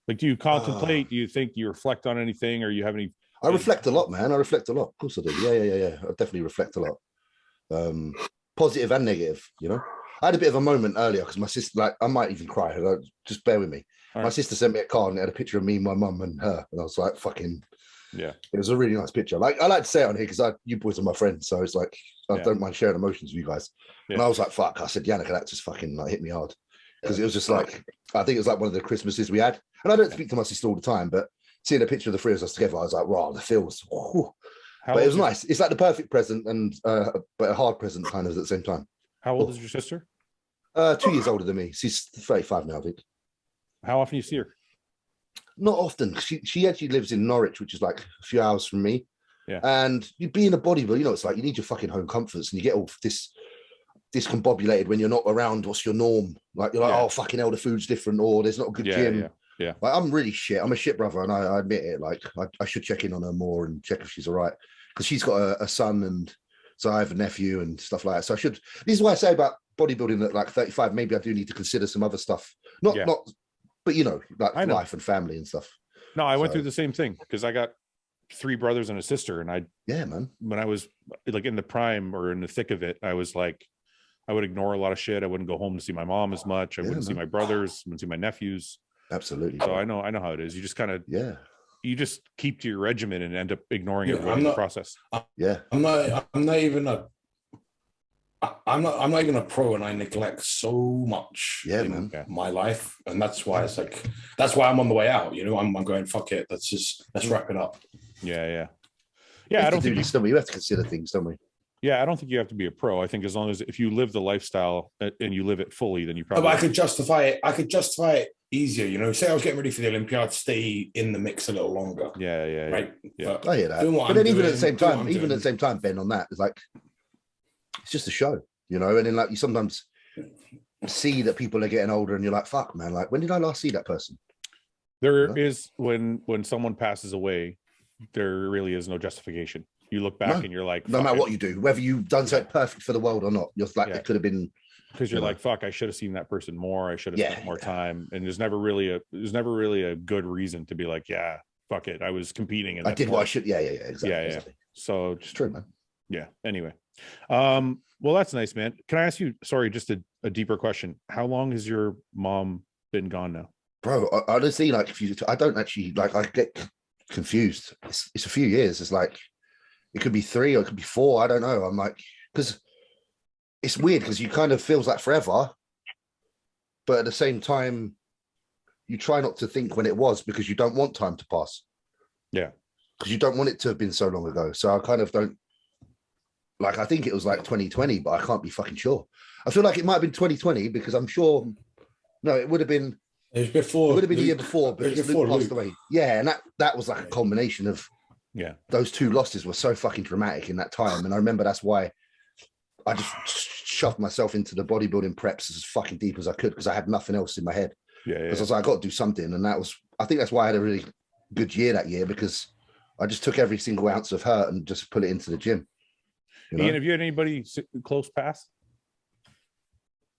Like, do you contemplate? Do you think you reflect on anything, or you have any? I reflect a lot, man. I reflect a lot. Of course I do. Yeah. I definitely reflect a lot. Positive and negative, I had a bit of a moment earlier because my sister, like, I might even cry. Just bear with me. My sister sent me a card and it had a picture of me, my mum, and her. And I was like, fucking, yeah. It was a really nice picture. Like, I like to say it on here because you boys are my friends. So it's like, I don't mind sharing emotions with you guys. Yeah. And I was like, fuck. I said, Yannick, that just fucking like hit me hard. Because it was just like, I think it was like one of the Christmases we had. And I don't speak to my sister all the time, but seeing a picture of the three of us together, I was like, wow, the feels. But it was nice. It's like the perfect present and but a hard present kind of at the same time. How old is your sister? 2 years older than me. She's 35 now, I think. How often do you see her? Not often. She actually lives in Norwich, which is like a few hours from me. Yeah. And you being a bodybuilder, it's like you need your fucking home comforts, and you get all this discombobulated when you're not around. What's your norm? Like you're like, oh fucking hell, the food's different, or there's not a good gym. Yeah. Like I'm really shit. I'm a shit brother, and I admit it. Like I should check in on her more and check if she's all right, because she's got a son, and so I have a nephew and stuff like that. So I should. This is why I say about bodybuilding at like 35. Maybe I do need to consider some other stuff. Not, but like life and family and stuff. No, I went through the same thing because I got 3 brothers and a sister, and when I was like in the prime or in the thick of it, I was like, I would ignore a lot of shit. I wouldn't go home to see my mom as much. I wouldn't see my brothers, wouldn't see my nephews. Absolutely. So I know how it is. You just kind of you just keep to your regimen and end up ignoring it in the process. I'm not even a pro, and I neglect so much in my life, and that's why it's like that's why I'm on the way out. I'm going fuck it. Let's wrap it up. Yeah. I don't think you have to consider things, don't we? Yeah, I don't think you have to be a pro. I think as long as if you live the lifestyle and you live it fully, then you probably. But I could justify it. I could justify it easier. Say I was getting ready for the Olympiad, stay in the mix a little longer. Yeah. Right. Yeah. I hear that. But then even at the same time, Ben, on that, it's like it's just a show, and then like you sometimes see that people are getting older, and you're like, fuck, man, like when did I last see that person? There is when someone passes away, there really is no justification. You look back and you're like, no matter what you do, whether you've done something perfect for the world or not, you're like, it could have been. Because you're like, fuck, I should have seen that person more. I should have spent more time. And there's never really a good reason to be like, yeah, fuck it. I was competing and I did what I should. Yeah, exactly. So it's true, man. Yeah. Anyway, well, that's nice, man. Can I ask you? Sorry, just a deeper question. How long has your mom been gone now, bro? Honestly, like I don't actually like. I get confused. It's a few years. It's like. It could be 3 or it could be 4. I don't know. I'm like, because it's weird because you kind of feels like forever, but at the same time, you try not to think when it was because you don't want time to pass. Yeah. Because you don't want it to have been so long ago. So I kind of don't like, I think it was like 2020, but I can't be fucking sure. I feel like it might have been 2020 because I'm sure, no, it would have been. It was before. It would have been the year before because Luke passed away. Yeah. And that was like a combination of. Yeah, those 2 losses were so fucking dramatic in that time, and I remember that's why I just shoved myself into the bodybuilding preps as fucking deep as I could because I had nothing else in my head. Because I was like, I got to do something, and I think that's why I had a really good year that year because I just took every single ounce of hurt and just put it into the gym. You know? Ian, have you had anybody close pass?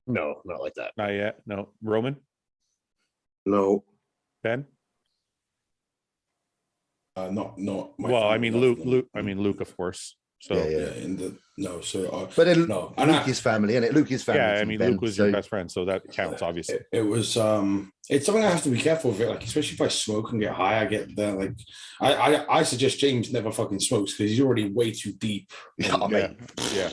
No, not like that. Not yet. No. Roman? No. Ben? Not my Well, I family, mean, not Luke. from- Luke. I mean, Luke, of course. So yeah. But then no, Luke is family, and Luke is family. yeah, I to mean, Ben, Luke was so your best friend, so that counts, obviously. It was it's something I have to be careful with, like especially if I smoke and get high. I get there, like I suggest James never fucking smokes because he's already way too deep, Yeah, mate. Yeah.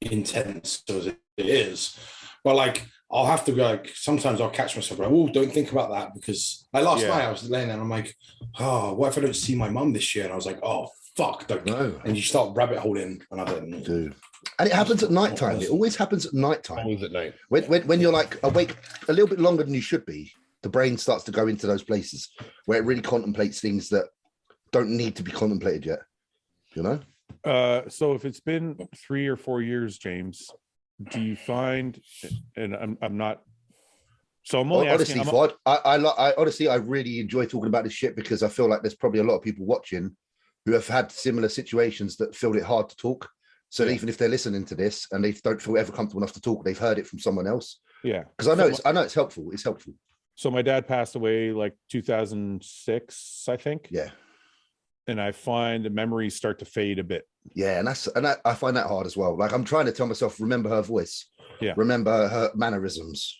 intense as it is. But like I'll have to go, like sometimes I'll catch myself like, oh, don't think about that, because like last night I was laying there and I'm like, oh, what if I don't see my mum this year? And I was like, oh fuck, don't No. and you start rabbit holing and I don't know. Dude. And it happens at night time. It always happens at night time. Always at night. When you're like awake a little bit longer than you should be, the brain starts to go into those places where it really contemplates things that don't need to be contemplated yet. You know? So if it's been 3 or 4 years, James, do you find, and I'm not, so I'm only Honestly, asking, Fouad, I honestly, I really enjoy talking about this shit because I feel like there's probably a lot of people watching who have had similar situations that feel it hard to talk. So even if they're listening to this and they don't feel ever comfortable enough to talk, they've heard it from someone else. Yeah. Because I know it's helpful. It's helpful. So my dad passed away like 2006, I think. Yeah. And I find the memories start to fade a bit. Yeah, I find that hard as well. Like I'm trying to tell myself, remember her voice. Yeah. Remember her mannerisms.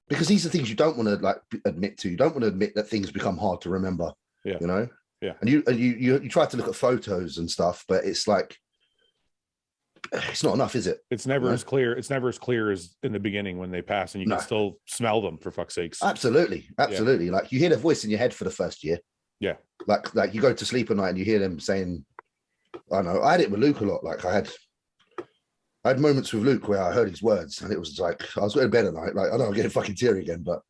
Because these are things you don't want to like admit to. You don't want to admit that things become hard to remember. Yeah. You know? Yeah. And you try to look at photos and stuff, but it's like it's not enough, is it? It's never as clear. It's never as clear as in the beginning when they pass, and you can still smell them, for fuck's sakes. Absolutely. Like you hear their voice in your head for the first year. Yeah. Like you go to sleep at night and you hear them saying, I know, I had it with Luke a lot. Like I had moments with Luke where I heard his words and it was like I was going to bed at night. Like I know I'm getting fucking teary again, but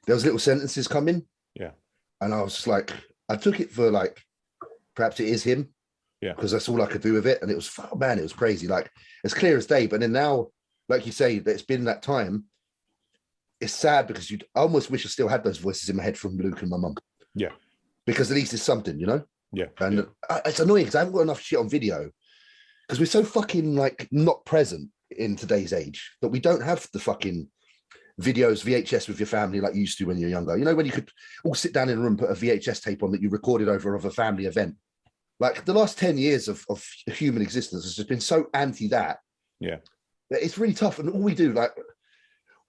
there was little sentences coming. Yeah. And I was just like, I took it for like perhaps it is him. Yeah. Because that's all I could do with it. And it was, oh man, it was crazy. Like as clear as day. But then now, like you say, that it's been that time. It's sad because I almost wish I still had those voices in my head from Luke and my mum. Yeah. Because at least it's something, you know? Yeah. And it's annoying because I haven't got enough shit on video because we're so fucking like not present in today's age that we don't have the fucking videos, VHS with your family like you used to when you're younger. You know, when you could all sit down in a room, put a VHS tape on that you recorded over of a family event. Like the last 10 years of human existence has just been so anti that. Yeah. That it's really tough. And all we do, like,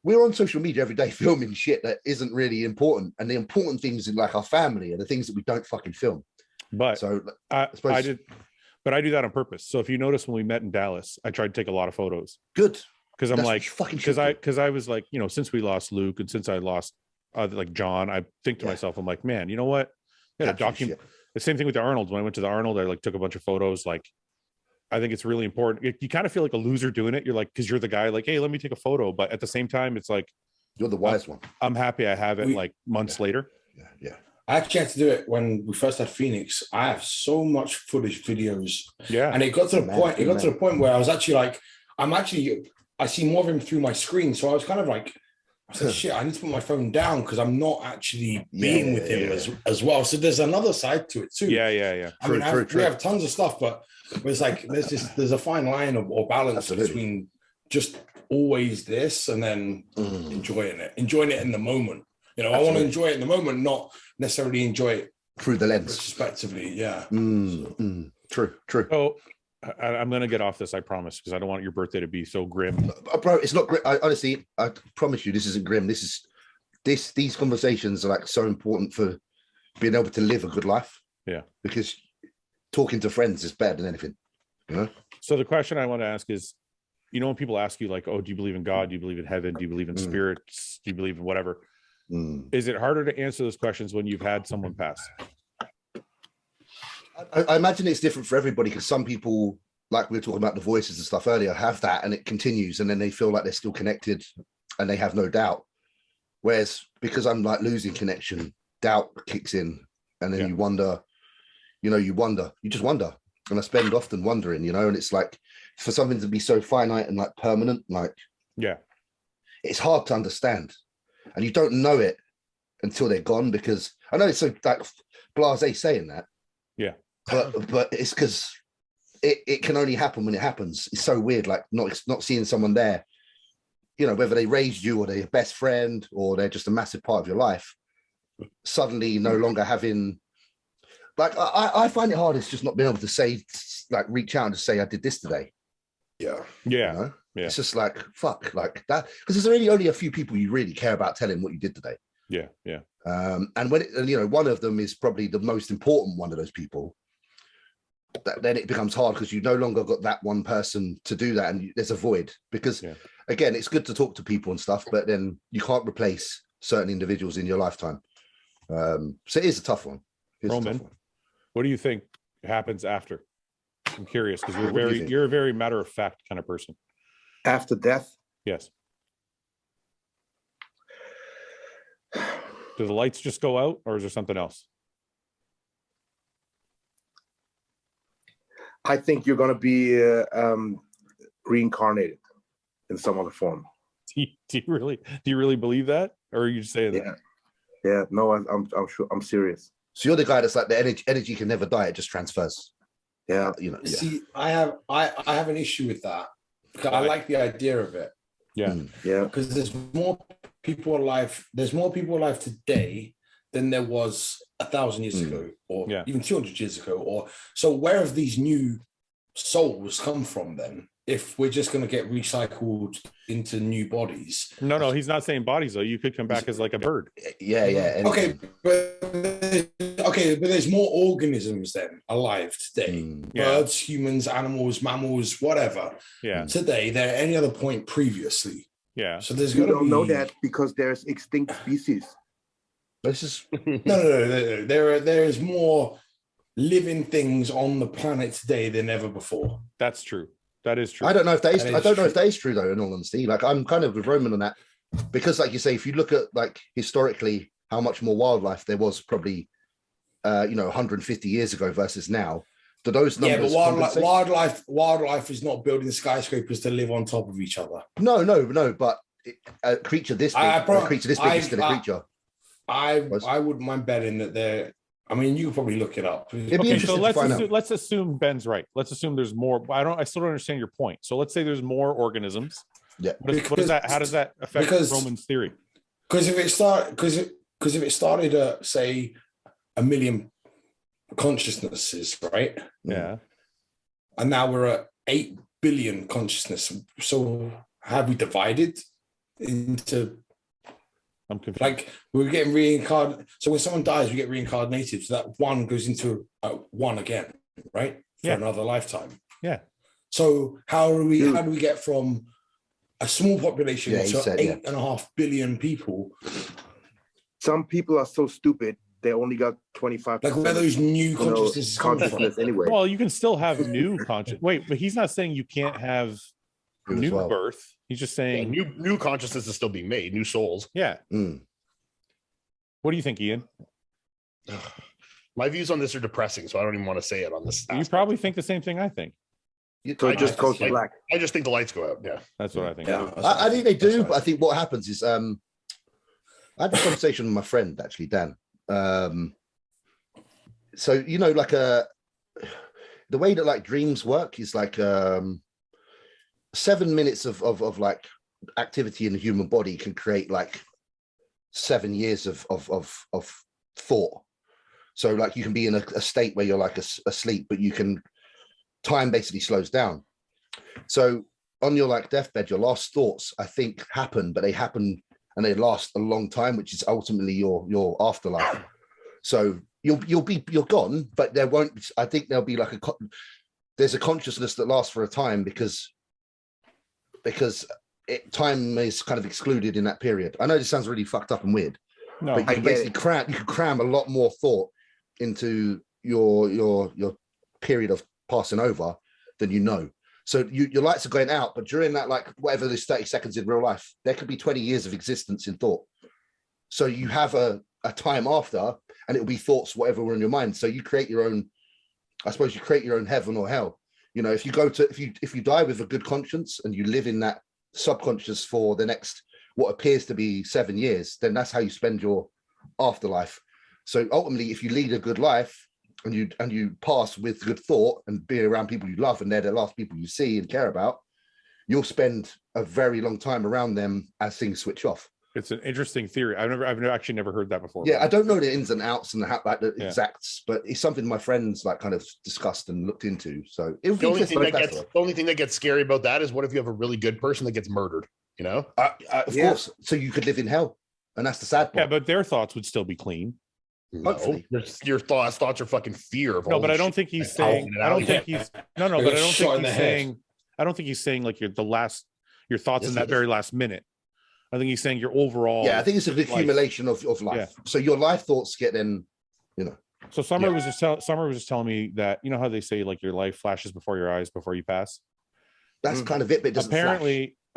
we're on social media every day filming shit that isn't really important. And the important things in like our family are the things that we don't fucking film. But so I do that on purpose. So if you notice when we met in Dallas, I tried to take a lot of photos. Good. Because I'm like, because I was like, you know, since we lost Luke and since I lost like John, I think to myself, I'm like, man, you know what? Yeah, document. The same thing with the Arnolds. When I went to the Arnold, I like took a bunch of photos. Like, I think it's really important. You kind of feel like a loser doing it. You're like, because you're the guy, like, hey, let me take a photo. But at the same time, it's like, you're the wise one. I'm happy I have it like months later. Yeah. I actually had to do it when we first had Phoenix. I have so much footage, videos. Yeah. And it got to the point. It got to the point where I was actually like, I see more of him through my screen. So I was kind of like, I said, shit, I need to put my phone down because I'm not actually being with him as well. So there's another side to it too. Yeah. I mean, we have tons of stuff, but it's like there's a fine line or balance between just always this and then enjoying it in the moment. You know, I want to enjoy it in the moment, not necessarily enjoy it through the lens, retrospectively. Yeah. True. So I'm going to get off this, I promise, because I don't want your birthday to be so grim. Bro, it's not grim. Honestly, I promise you, this isn't grim. These conversations are like so important for being able to live a good life. Yeah. Because talking to friends is better than anything, you know? So the question I want to ask is, you know, when people ask you like, oh, do you believe in God? Do you believe in heaven? Do you believe in spirits? Do you believe in whatever? Is it harder to answer those questions when you've had someone pass? I imagine it's different for everybody because some people, like we were talking about the voices and stuff earlier, have that and it continues and then they feel like they're still connected and they have no doubt. Whereas because I'm like losing connection, doubt kicks in and then you wonder, you just wonder. And I spend often wondering, you know, and it's like for something to be so finite and like permanent, like, it's hard to understand. And you don't know it until they're gone because I know it's so like blasé saying that. Yeah. but it's because it can only happen when it happens. It's so weird, like not seeing someone there, you know, whether they raised you or they're your best friend or they're just a massive part of your life, suddenly no longer having, like, I find it hard. It's just not being able to say, like, reach out and just say, I did this today. Yeah. Yeah. You know? Yeah. It's just like, fuck, like that. Because there's really only a few people you really care about telling what you did today. Yeah. Yeah. And you know, one of them is probably the most important one of those people. Then it becomes hard because you no longer got that one person to do that, and there's a void. Because again, it's good to talk to people and stuff, but then you can't replace certain individuals in your lifetime. So it is a tough one. Roman, what do you think happens after? I'm curious because What you're a very matter of fact kind of person. After death, Yes. Do the lights just go out, or is there something else? I think you're going to be reincarnated in some other form. Do you really believe that, or are you just saying that? Yeah. No, I'm sure. I'm serious. So you're the guy that's like the energy can never die; it just transfers. Yeah, you know. Yeah. See, I have an issue with that. I like the idea of it. Yeah. Yeah. Because there's more people alive. There's more people alive today than there was 1,000 years ago, or even 200 years ago. Or so, where have these new souls come from then? If we're just going to get recycled into new bodies. No, he's not saying bodies though. You could come back as like a bird. Yeah. Okay, but there's more organisms then alive today. Birds, humans, animals, mammals, whatever. Yeah. Today, than at any other point previously. Yeah. So there's You going to don't be... know that because there's extinct species. This is no. There is more living things on the planet today than ever before. That's true. That is true. I don't know if that is true though, in all honesty. Like, I'm kind of with Roman on that, because like you say, if you look at like historically how much more wildlife there was probably 150 years ago versus now, do those numbers... Yeah, but wildlife is not building skyscrapers to live on top of each other. No, but a creature this big, is still a creature. I wouldn't mind betting that they're... I mean, you could probably look it up. Okay, so let's assume Ben's right. Let's assume there's more. I still don't understand your point. So let's say there's more organisms. Yeah. What is that? How does that affect Roman's theory? Because if it started at, say, 1 million consciousnesses, right? Yeah. And now we're at 8 billion consciousness. So have we divided into... I'm confused. Like, we're getting reincarnated. So when someone dies, we get reincarnated. So that one goes into one again, right? For another lifetime. Yeah. So how do we get from a small population to 8.5 billion people? Some people are so stupid they only got 25%. Like, where those new consciousness anyway. Well, you can still have new conscious. Wait, but he's not saying you can't have new birth. He's just saying new consciousness is still being made, new souls. Yeah. What do you think, Iain? My views on this are depressing, so I don't even want to say it on this. You probably think the same thing I think. So it just goes black. I just think the lights go out. Yeah, that's what I think. Yeah. I think they do, but I think what happens is I had a conversation with my friend actually, Dan. So like the way that like dreams work is like 7 minutes of like activity in the human body can create like 7 years of thought. So like you can be in a state where you're like asleep, but time basically slows down. So on your like deathbed, your last thoughts I think happen, but they happen and they last a long time, which is ultimately your afterlife. So you're gone, but there won't. I think there'll be like there's a consciousness that lasts for a time because time is kind of excluded in that period. I know this sounds really fucked up and weird, but you can basically cram a lot more thought into your period of passing over than you know. So your lights are going out, but during that, like whatever this 30 seconds in real life, there could be 20 years of existence in thought. So you have a time after, and it'll be thoughts, whatever were in your mind. So you create your own, I suppose you create your own heaven or hell. If you die with a good conscience and you live in that subconscious for the next, what appears to be 7 years, then that's how you spend your afterlife. So ultimately, if you lead a good life and you pass with good thought and be around people you love and they're the last people you see and care about, you'll spend a very long time around them as things switch off. It's an interesting theory. I've actually never heard that before. Yeah, I don't know the ins and outs and the exacts, but it's something my friends like kind of discussed and looked into. So it would be the only thing that gets scary about that is what if you have a really good person that gets murdered? You know, of course. So you could live in hell, and that's the sad part. Yeah, but their thoughts would still be clean. No, your thoughts are fucking fear of. No, but I don't think he's saying. I don't think he's. No, but I don't think he's saying. I don't think he's saying like your thoughts in that very last minute. I think he's saying your overall. Yeah, I think it's an accumulation of life. Yeah. So your life thoughts get then, So Summer was just telling me that, you know how they say like your life flashes before your eyes before you pass. That's kind of it, but it doesn't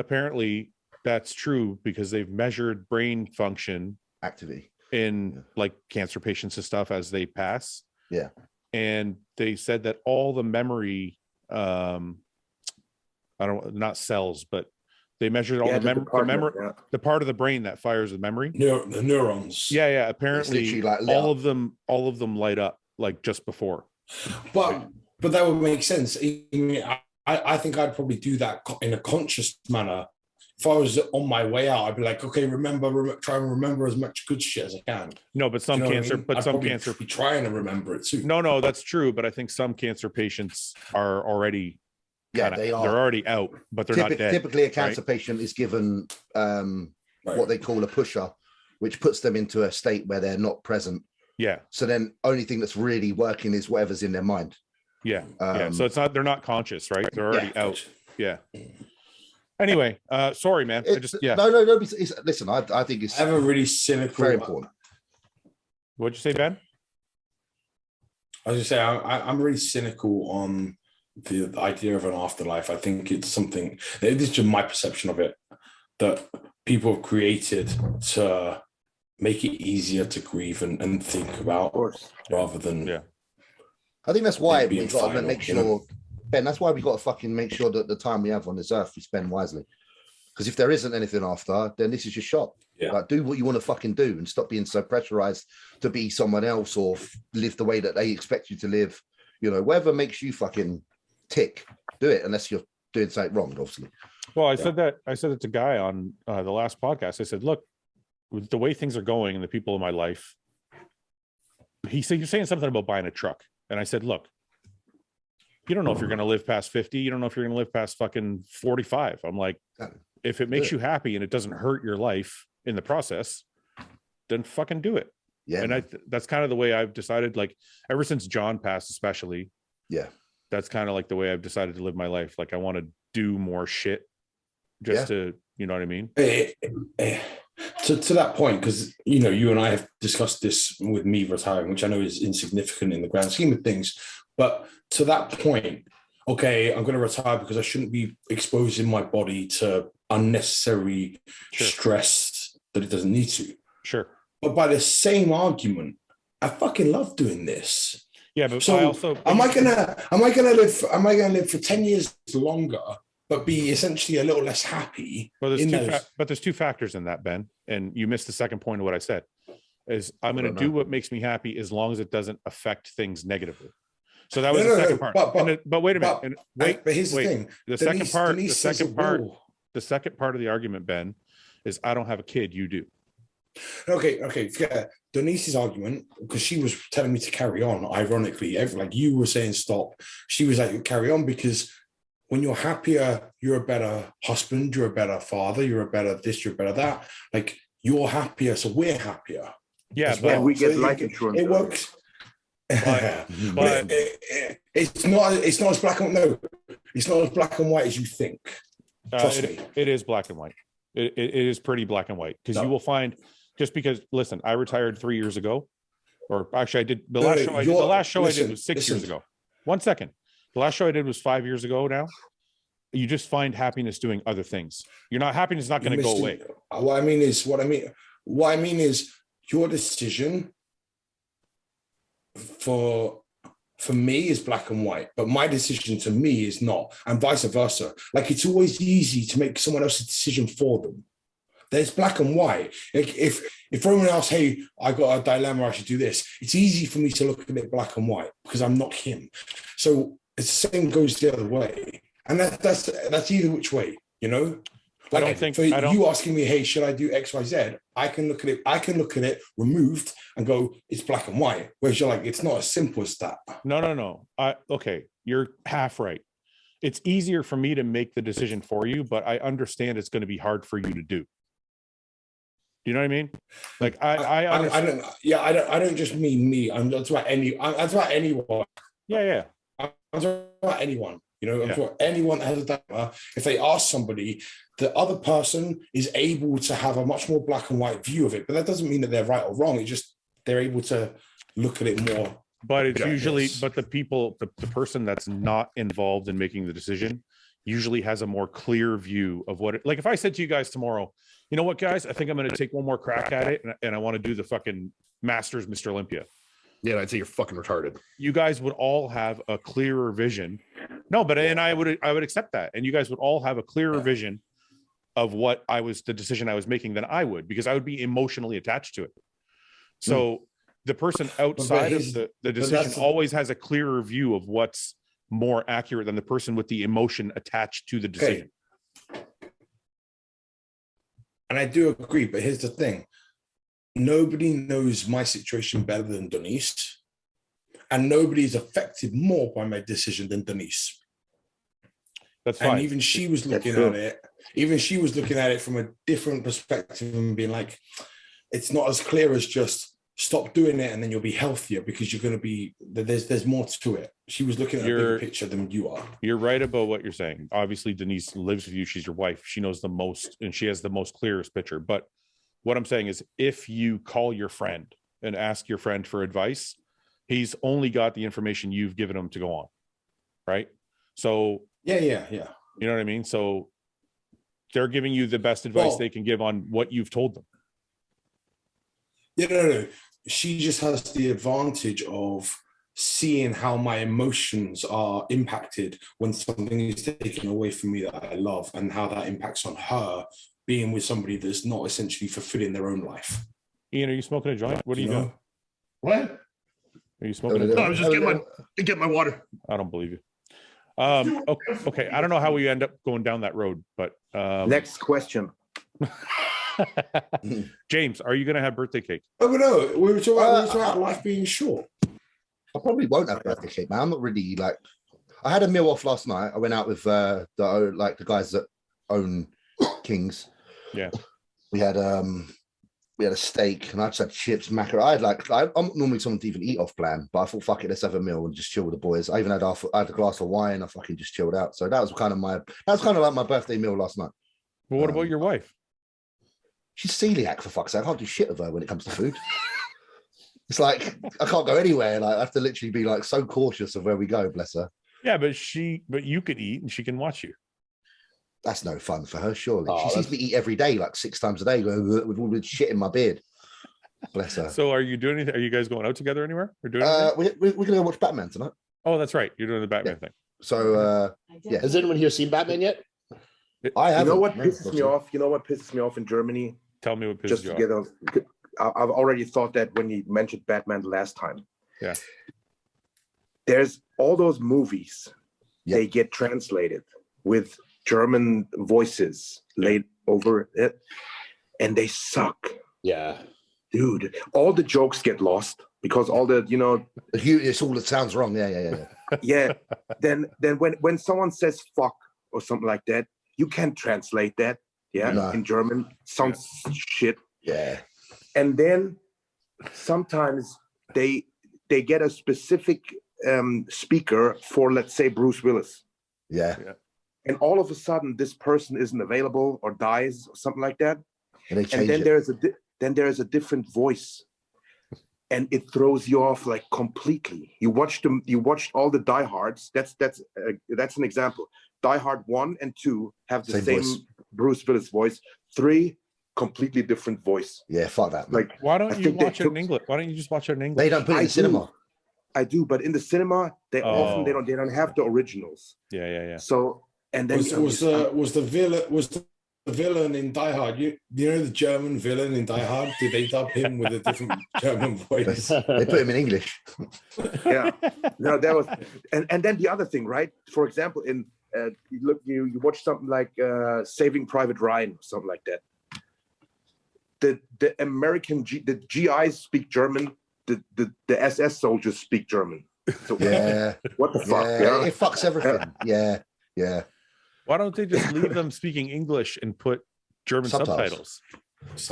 apparently that's true because they've measured brain function activity in like cancer patients and stuff as they pass. Yeah. And they said that all the memory, not cells, but they measured all the part of the brain that fires the memory. The neurons. Yeah. Apparently all of them light up like just before. But that would make sense. I think I'd probably do that in a conscious manner. If I was on my way out, I'd be like, okay, try and remember as much good shit as I can. No, but some cancer, be trying to remember it too. No, that's true. But I think some cancer patients are already, they're already out, but they're not dead. Typically, a cancer patient is given what they call a pusher, which puts them into a state where they're not present. Yeah. So then, only thing that's really working is whatever's in their mind. Yeah. So they're not conscious, right? They're already out. Yeah. Anyway, sorry, man. No. Listen, I think it's ever really cynical. Very important. What'd you say, Ben? I was just saying, I'm really cynical on the idea of an afterlife. I think it's something. This is just my perception of it that people have created to make it easier to grieve and think about, rather than. Yeah. I think that's why we've got to make sure. Ben, that's why we got to fucking make sure that the time we have on this earth we spend wisely. Because if there isn't anything after, then this is your shot. Yeah. Like, do what you want to fucking do and stop being so pressurized to be someone else or live the way that they expect you to live. Whatever makes you fucking tick, do it, unless you're doing something wrong, obviously. Well, I said it to Guy on the last podcast. I said, look, with the way things are going and the people in my life, he said, you're saying something about buying a truck. And I said, look, you don't know if you're going to live past 50. You don't know if you're going to live past fucking 45. I'm like, if it makes you happy and it doesn't hurt your life in the process, then fucking do it. Yeah. And that's kind of the way I've decided, like ever since John passed, especially. Yeah. That's kind of like the way I've decided to live my life. Like I want to do more shit just to, you know what I mean? To that point, because, you and I have discussed this with me retiring, which I know is insignificant in the grand scheme of things. But to that point, okay, I'm going to retire because I shouldn't be exposing my body to unnecessary stress that it doesn't need to. Sure. But by the same argument, I fucking love doing this. Yeah, but so I also am I gonna live for 10 years longer, but be essentially a little less happy? Well, there's two factors in that, Ben, and you missed the second point of what I said. Is I'm going to do what makes me happy as long as it doesn't affect things negatively. So that was the second part. But wait a minute. But here's the thing. The second part of the argument, Ben, is I don't have a kid. You do. Okay. Forget Denise's argument, because she was telling me to carry on. Ironically, like you were saying stop. She was like, carry on, because when you're happier, you're a better husband, you're a better father, you're a better this, you're better that. Like you're happier, so we're happier. Yeah, but we get life insurance. It works. But it's not as black and no, it's not as black and white as you think. Trust me. It is black and white. It is pretty black and white, because you will find, just because, listen, I retired 3 years ago, or actually I did the last show I did was 6 years ago. 1 second. The last show I did was 5 years ago now. You just find happiness doing other things. Happiness is not going to go away. What I mean is your decision for me is black and white, but my decision to me is not, and vice versa. Like it's always easy to make someone else's decision for them. There's black and white. Like if Roman asks, hey, I got a dilemma, I should do this, it's easy for me to look at it black and white because I'm not him. So it's the same goes the other way. And that's either which way, you know? Like, you asking me, hey, should I do X, Y, Z? I can look at it removed and go, it's black and white. Whereas you're like, it's not as simple as that. No. Okay, you're half right. It's easier for me to make the decision for you, but I understand it's going to be hard for you to do. You know what I mean? Like I don't just mean me. I'm talking about anyone. Yeah. I'm talking about anyone. You know, I'm talking about anyone that has a dilemma. If they ask somebody, the other person is able to have a much more black and white view of it. But that doesn't mean that they're right or wrong. It's just they're able to look at it more. But it's usually, but the person that's not involved in making the decision usually has a more clear view of what it, like if I said to you guys tomorrow, you know what, guys, I think I'm going to take one more crack at it and I want to do the fucking Masters Mr. Olympia. Yeah, I'd say you're fucking retarded. You guys would all have a clearer vision. No, but and I would accept that. And you guys would all have a clearer vision of what the decision I was making than I would, because I would be emotionally attached to it. So the person outside of the decision always has a clearer view of what's more accurate than the person with the emotion attached to the decision. And I do agree, but here's the thing. Nobody knows my situation better than Denise, and nobody is affected more by my decision than Denise. That's fine. And even she was looking at it. Even she was looking at it from a different perspective and being like, it's not as clear as just stop doing it and then you'll be healthier, because you're going to be, there's more to it. She was looking at a bigger picture than you are. You're right about what you're saying. Obviously, Denise lives with you. She's your wife. She knows the most, and she has the most clearest picture. But what I'm saying is, if you call your friend and ask your friend for advice, he's only got the information you've given him to go on. Right. So yeah. You know what I mean? So they're giving you the best advice they can give on what you've told them. Yeah, no. She just has the advantage of seeing how my emotions are impacted when something is taken away from me that I love, and how that impacts on her being with somebody that's not essentially fulfilling their own life. Ian, are you smoking a joint? What are you doing? What? Are you smoking a joint? No, I was just getting my water. I don't believe you. Okay. I don't know how we end up going down that road, but next question. James, are you going to have birthday cake? Oh no, we were talking about life being short. I probably won't have birthday cake, man. I'm not really like. I had a meal off last night. I went out with the guys that own Kings. Yeah, we had a steak, and I just had chips, macaroni. I'm not normally someone to even eat off plan, but I thought, fuck it, let's have a meal and just chill with the boys. I even had a glass of wine. I fucking just chilled out. So that was kind of like my birthday meal last night. Well, what about your wife? She's celiac, for fuck's sake. I can't do shit with her when it comes to food. It's like I can't go anywhere. Like I have to literally be like so cautious of where we go. Bless her. Yeah, but you could eat and she can watch you. That's no fun for her, surely. She sees me eat every day, like 6 times a day, with all the shit in my beard. Bless her. So, are you doing anything? Are you guys going out together anywhere? Or doing we're gonna go watch Batman tonight. Oh, that's right. You're doing the Batman thing. So, yeah. Has anyone here seen Batman yet? I have. You know what pisses me off? You know what pisses me off in Germany? Tell me what pisses you off. I've already thought that when you mentioned Batman the last time. Yeah. There's all those movies. They get translated with German voices laid over it, and they suck. Yeah. Dude, all the jokes get lost because all the, it's all that sounds wrong. Yeah. Yeah. Then when someone says fuck or something like that, you can't translate that. Yeah. No. In German, sounds shit. Yeah. And then sometimes they get a specific speaker for, let's say, Bruce Willis. Yeah. And all of a sudden, this person isn't available or dies or something like that. And then there's a different voice, and it throws you off like completely. You watched all the Die Hards. That's an example. Die Hard 1 and 2 have the same Bruce Willis voice. 3, completely different voice. Yeah, fuck that. Man. Like, why don't you watch it in English? Why don't you just watch it in English? They don't put it in the cinema. I do, but in the cinema, they don't have the originals. Yeah. So. And then was the villain in Die Hard. You know the German villain in Die Hard? Did they dub him with a different German voice? They put him in English. Yeah, no, that was, and then the other thing, right? For example, in you watch something like Saving Private Ryan, or something like that. The American the GIs speak German. The SS soldiers speak German. So, Yeah. what the fuck? Yeah, it fucks everything. Yeah, yeah. Why don't they just leave them speaking English and put German subtitles?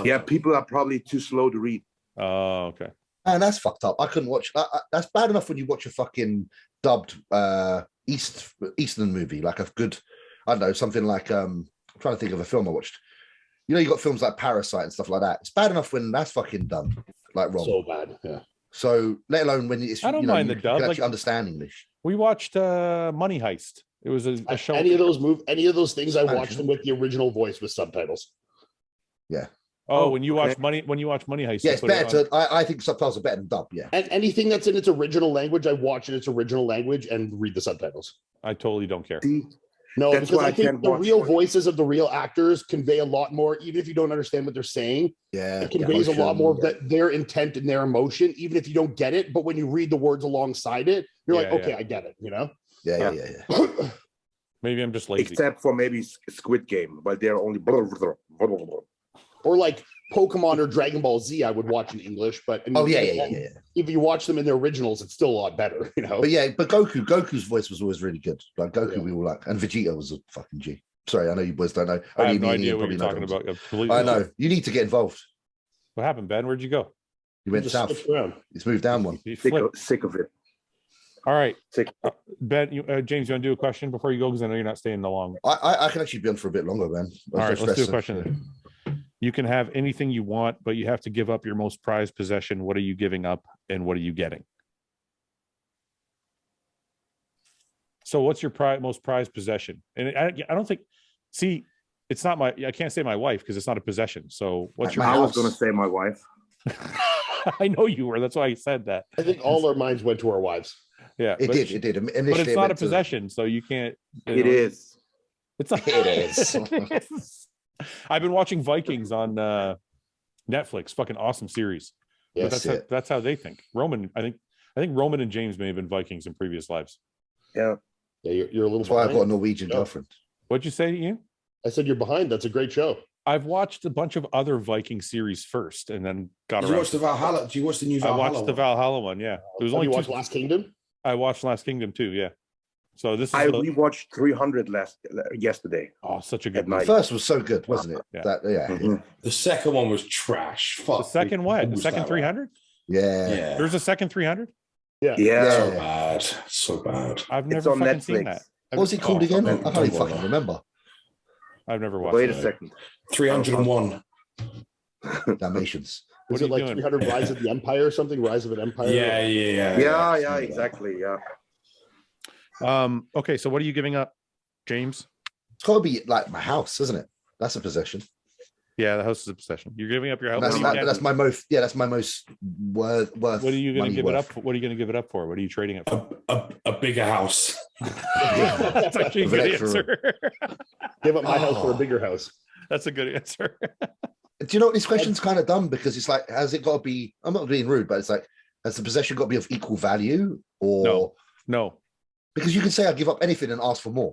Yeah, people are probably too slow to read. Oh, okay. And that's fucked up. I couldn't watch. That's bad enough when you watch a fucking dubbed Eastern movie, like a good, I don't know, something like I'm trying to think of a film I watched. You know, you got films like Parasite and stuff like that. It's bad enough when that's fucking done like wrong. So bad. Yeah. So let alone when it's I don't mind the you dub. can Like, actually understand English. we watched Money Heist. It was a show. Any of those things, I watched them with the original voice with subtitles. Yeah. Oh, when you watch Money Heist. Yeah, you it's put it better on. to. I think subtitles are better than dub. Yeah. And anything that's in its original language, I watch in its original language and read the subtitles. I totally don't care. No, That's because why I I think can't the watch real it. voices of the real actors convey a lot more, even if you don't understand what they're saying. Yeah. It conveys a lot more of their intent and their emotion, even if you don't get it. But when you read the words alongside it, you're like, okay, I get it. You know? Yeah. Maybe I'm just lazy. Except for maybe Squid Game, but they're only. Or like Pokemon or Dragon Ball Z, I would watch in English. But I mean, yeah. if you watch them in their originals, it's still a lot better. You know? But Goku's voice was always really good. Like Goku, we all like, and Vegeta was a fucking G. Sorry, I know you boys don't know. I have Only no me and idea Ian what you're probably talking know about. those. I know. You need to get involved. What happened, Ben? Where'd you go? You went Just south. switch around. It's moved down one. You flipped. Sick of it. All right, Sick. Ben. James, you want to do a question before you go? Because I know you're not staying the long. I can actually be on for a bit longer, man. All right, let's do a question. You can have anything you want, but you have to give up your most prized possession. What are you giving up, and what are you getting? So, what's your most prized possession? And I don't think. See, it's not my. I can't say my wife because it's not a possession. So, what's your? I was going to say my wife. I know you were. That's why I said that. I think all our minds went to our wives. Yeah, It did. Initially, but it's not a possession, so you can't. It is. It's not. It is. It is. I've been watching Vikings on Netflix. Fucking awesome series. But Yes. that's how they think. Roman, I think Roman and James may have been Vikings in previous lives. Yeah. Yeah, you're a little. That's why I've got a behind. Norwegian Yeah. girlfriend. What'd you say, Ian? I said you're behind. That's a great show. I've watched a bunch of other Viking series first, and then got Did you around. watch the Valhalla? Do you watch the new I Valhalla? watched the Valhalla one. Yeah, there was Oh, only you two. watched Last Kingdom? I watched Last Kingdom too. Yeah. So this is I rewatched 300 yesterday. such a good at movie. night. The first was so good, wasn't it? Yeah. Mhm. The second one was trash. Fuck. The second what? The Who's second that 300? Yeah. Yeah. There's a second 300? Yeah. Yeah. So bad. So bad. I've It's never on fucking seen Netflix. that. What was it called Oh, again? I don't can't even bother. fucking remember. I've never watched Wait it. a second. 301. Dalmatians. What Was are it you like doing? 300 Rise of the Empire or something? Rise of an Empire? Yeah, exactly. Yeah. Okay, so what are you giving up, James? It's got to be like my house, isn't it? That's a possession. Yeah, the house is a possession. You're giving up your house. That's, What are you getting? that's my most. Yeah, that's my most worth. What are you going to money give it up? worth. For? What are you going to give it up for? What are you trading it for? A bigger house. That's actually a With good extra- answer. Give up my house for a Oh. bigger house. That's a good answer. Do you know what this question's kind of dumb because it's like, has it got to be? I'm not being rude, but it's like, has the possession got to be of equal value, or No. because you can say I give up anything and ask for more.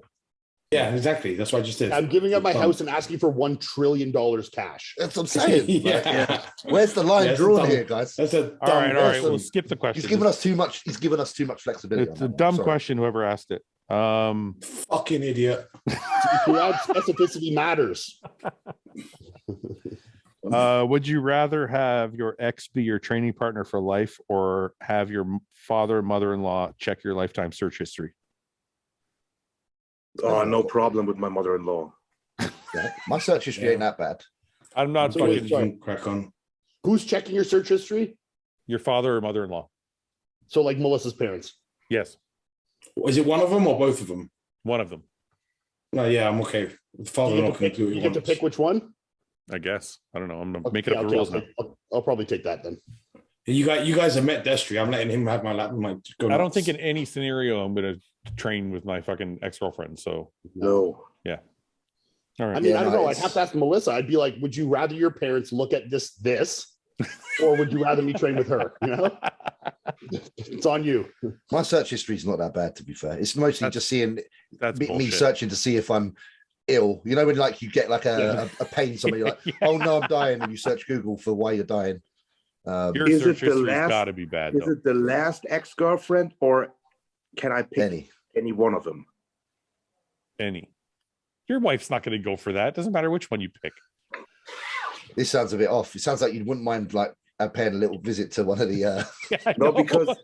Yeah, exactly. That's what I just did. I'm giving up my house and asking for $1 trillion cash. That's what I'm saying. Yeah. Where's the line Yeah, it's a drawn dumb- here, guys? That's a All right. listen. We'll skip the question. He's given us too much. He's given us too much flexibility. It's on a that dumb one. Sorry. question. Whoever asked it. fucking idiot. Throughout specificity matters. Would you rather have your ex be your training partner for life, or have your father, mother-in-law check your lifetime search history? Oh, no problem with my mother-in-law. Yeah. My search history ain't that bad. I'm not So fucking wait, sorry. Crack on. Who's checking your search history? your father or mother-in-law. So like Melissa's parents. Yes, Is it one of them or both of them? one of them. No, yeah, I'm okay. The father You not get to going pick, to do it you get to once. pick which one? I guess. I don't know. I'm Okay, making up the okay, rules now. I'll probably take that then. You guys have met Destry. I'm letting him have my lap. Go I don't nuts. think in any scenario I'm going to train with my fucking ex-girlfriend. So No. All right. I mean, Yeah, I don't no, know. I'd it's- have to ask Melissa. I'd be like, would you rather your parents look at this, or would you rather me train with her? You know, it's on you. My search history is not that bad, to be fair. It's mostly just seeing That's me bullshit. searching to see if I'm ill. You know, when like you get like a pain somewhere, you're like, Yeah. oh no, I'm dying, and you search Google for why you're dying. Your Is search it the history's last- got to be bad, Is though. it the last ex-girlfriend, or can I pick any one of them? Any. Your wife's not going to go for that. It doesn't matter which one you pick. This sounds a bit off. It sounds like you wouldn't mind like paying a little visit to one of the. Yeah, I No, know.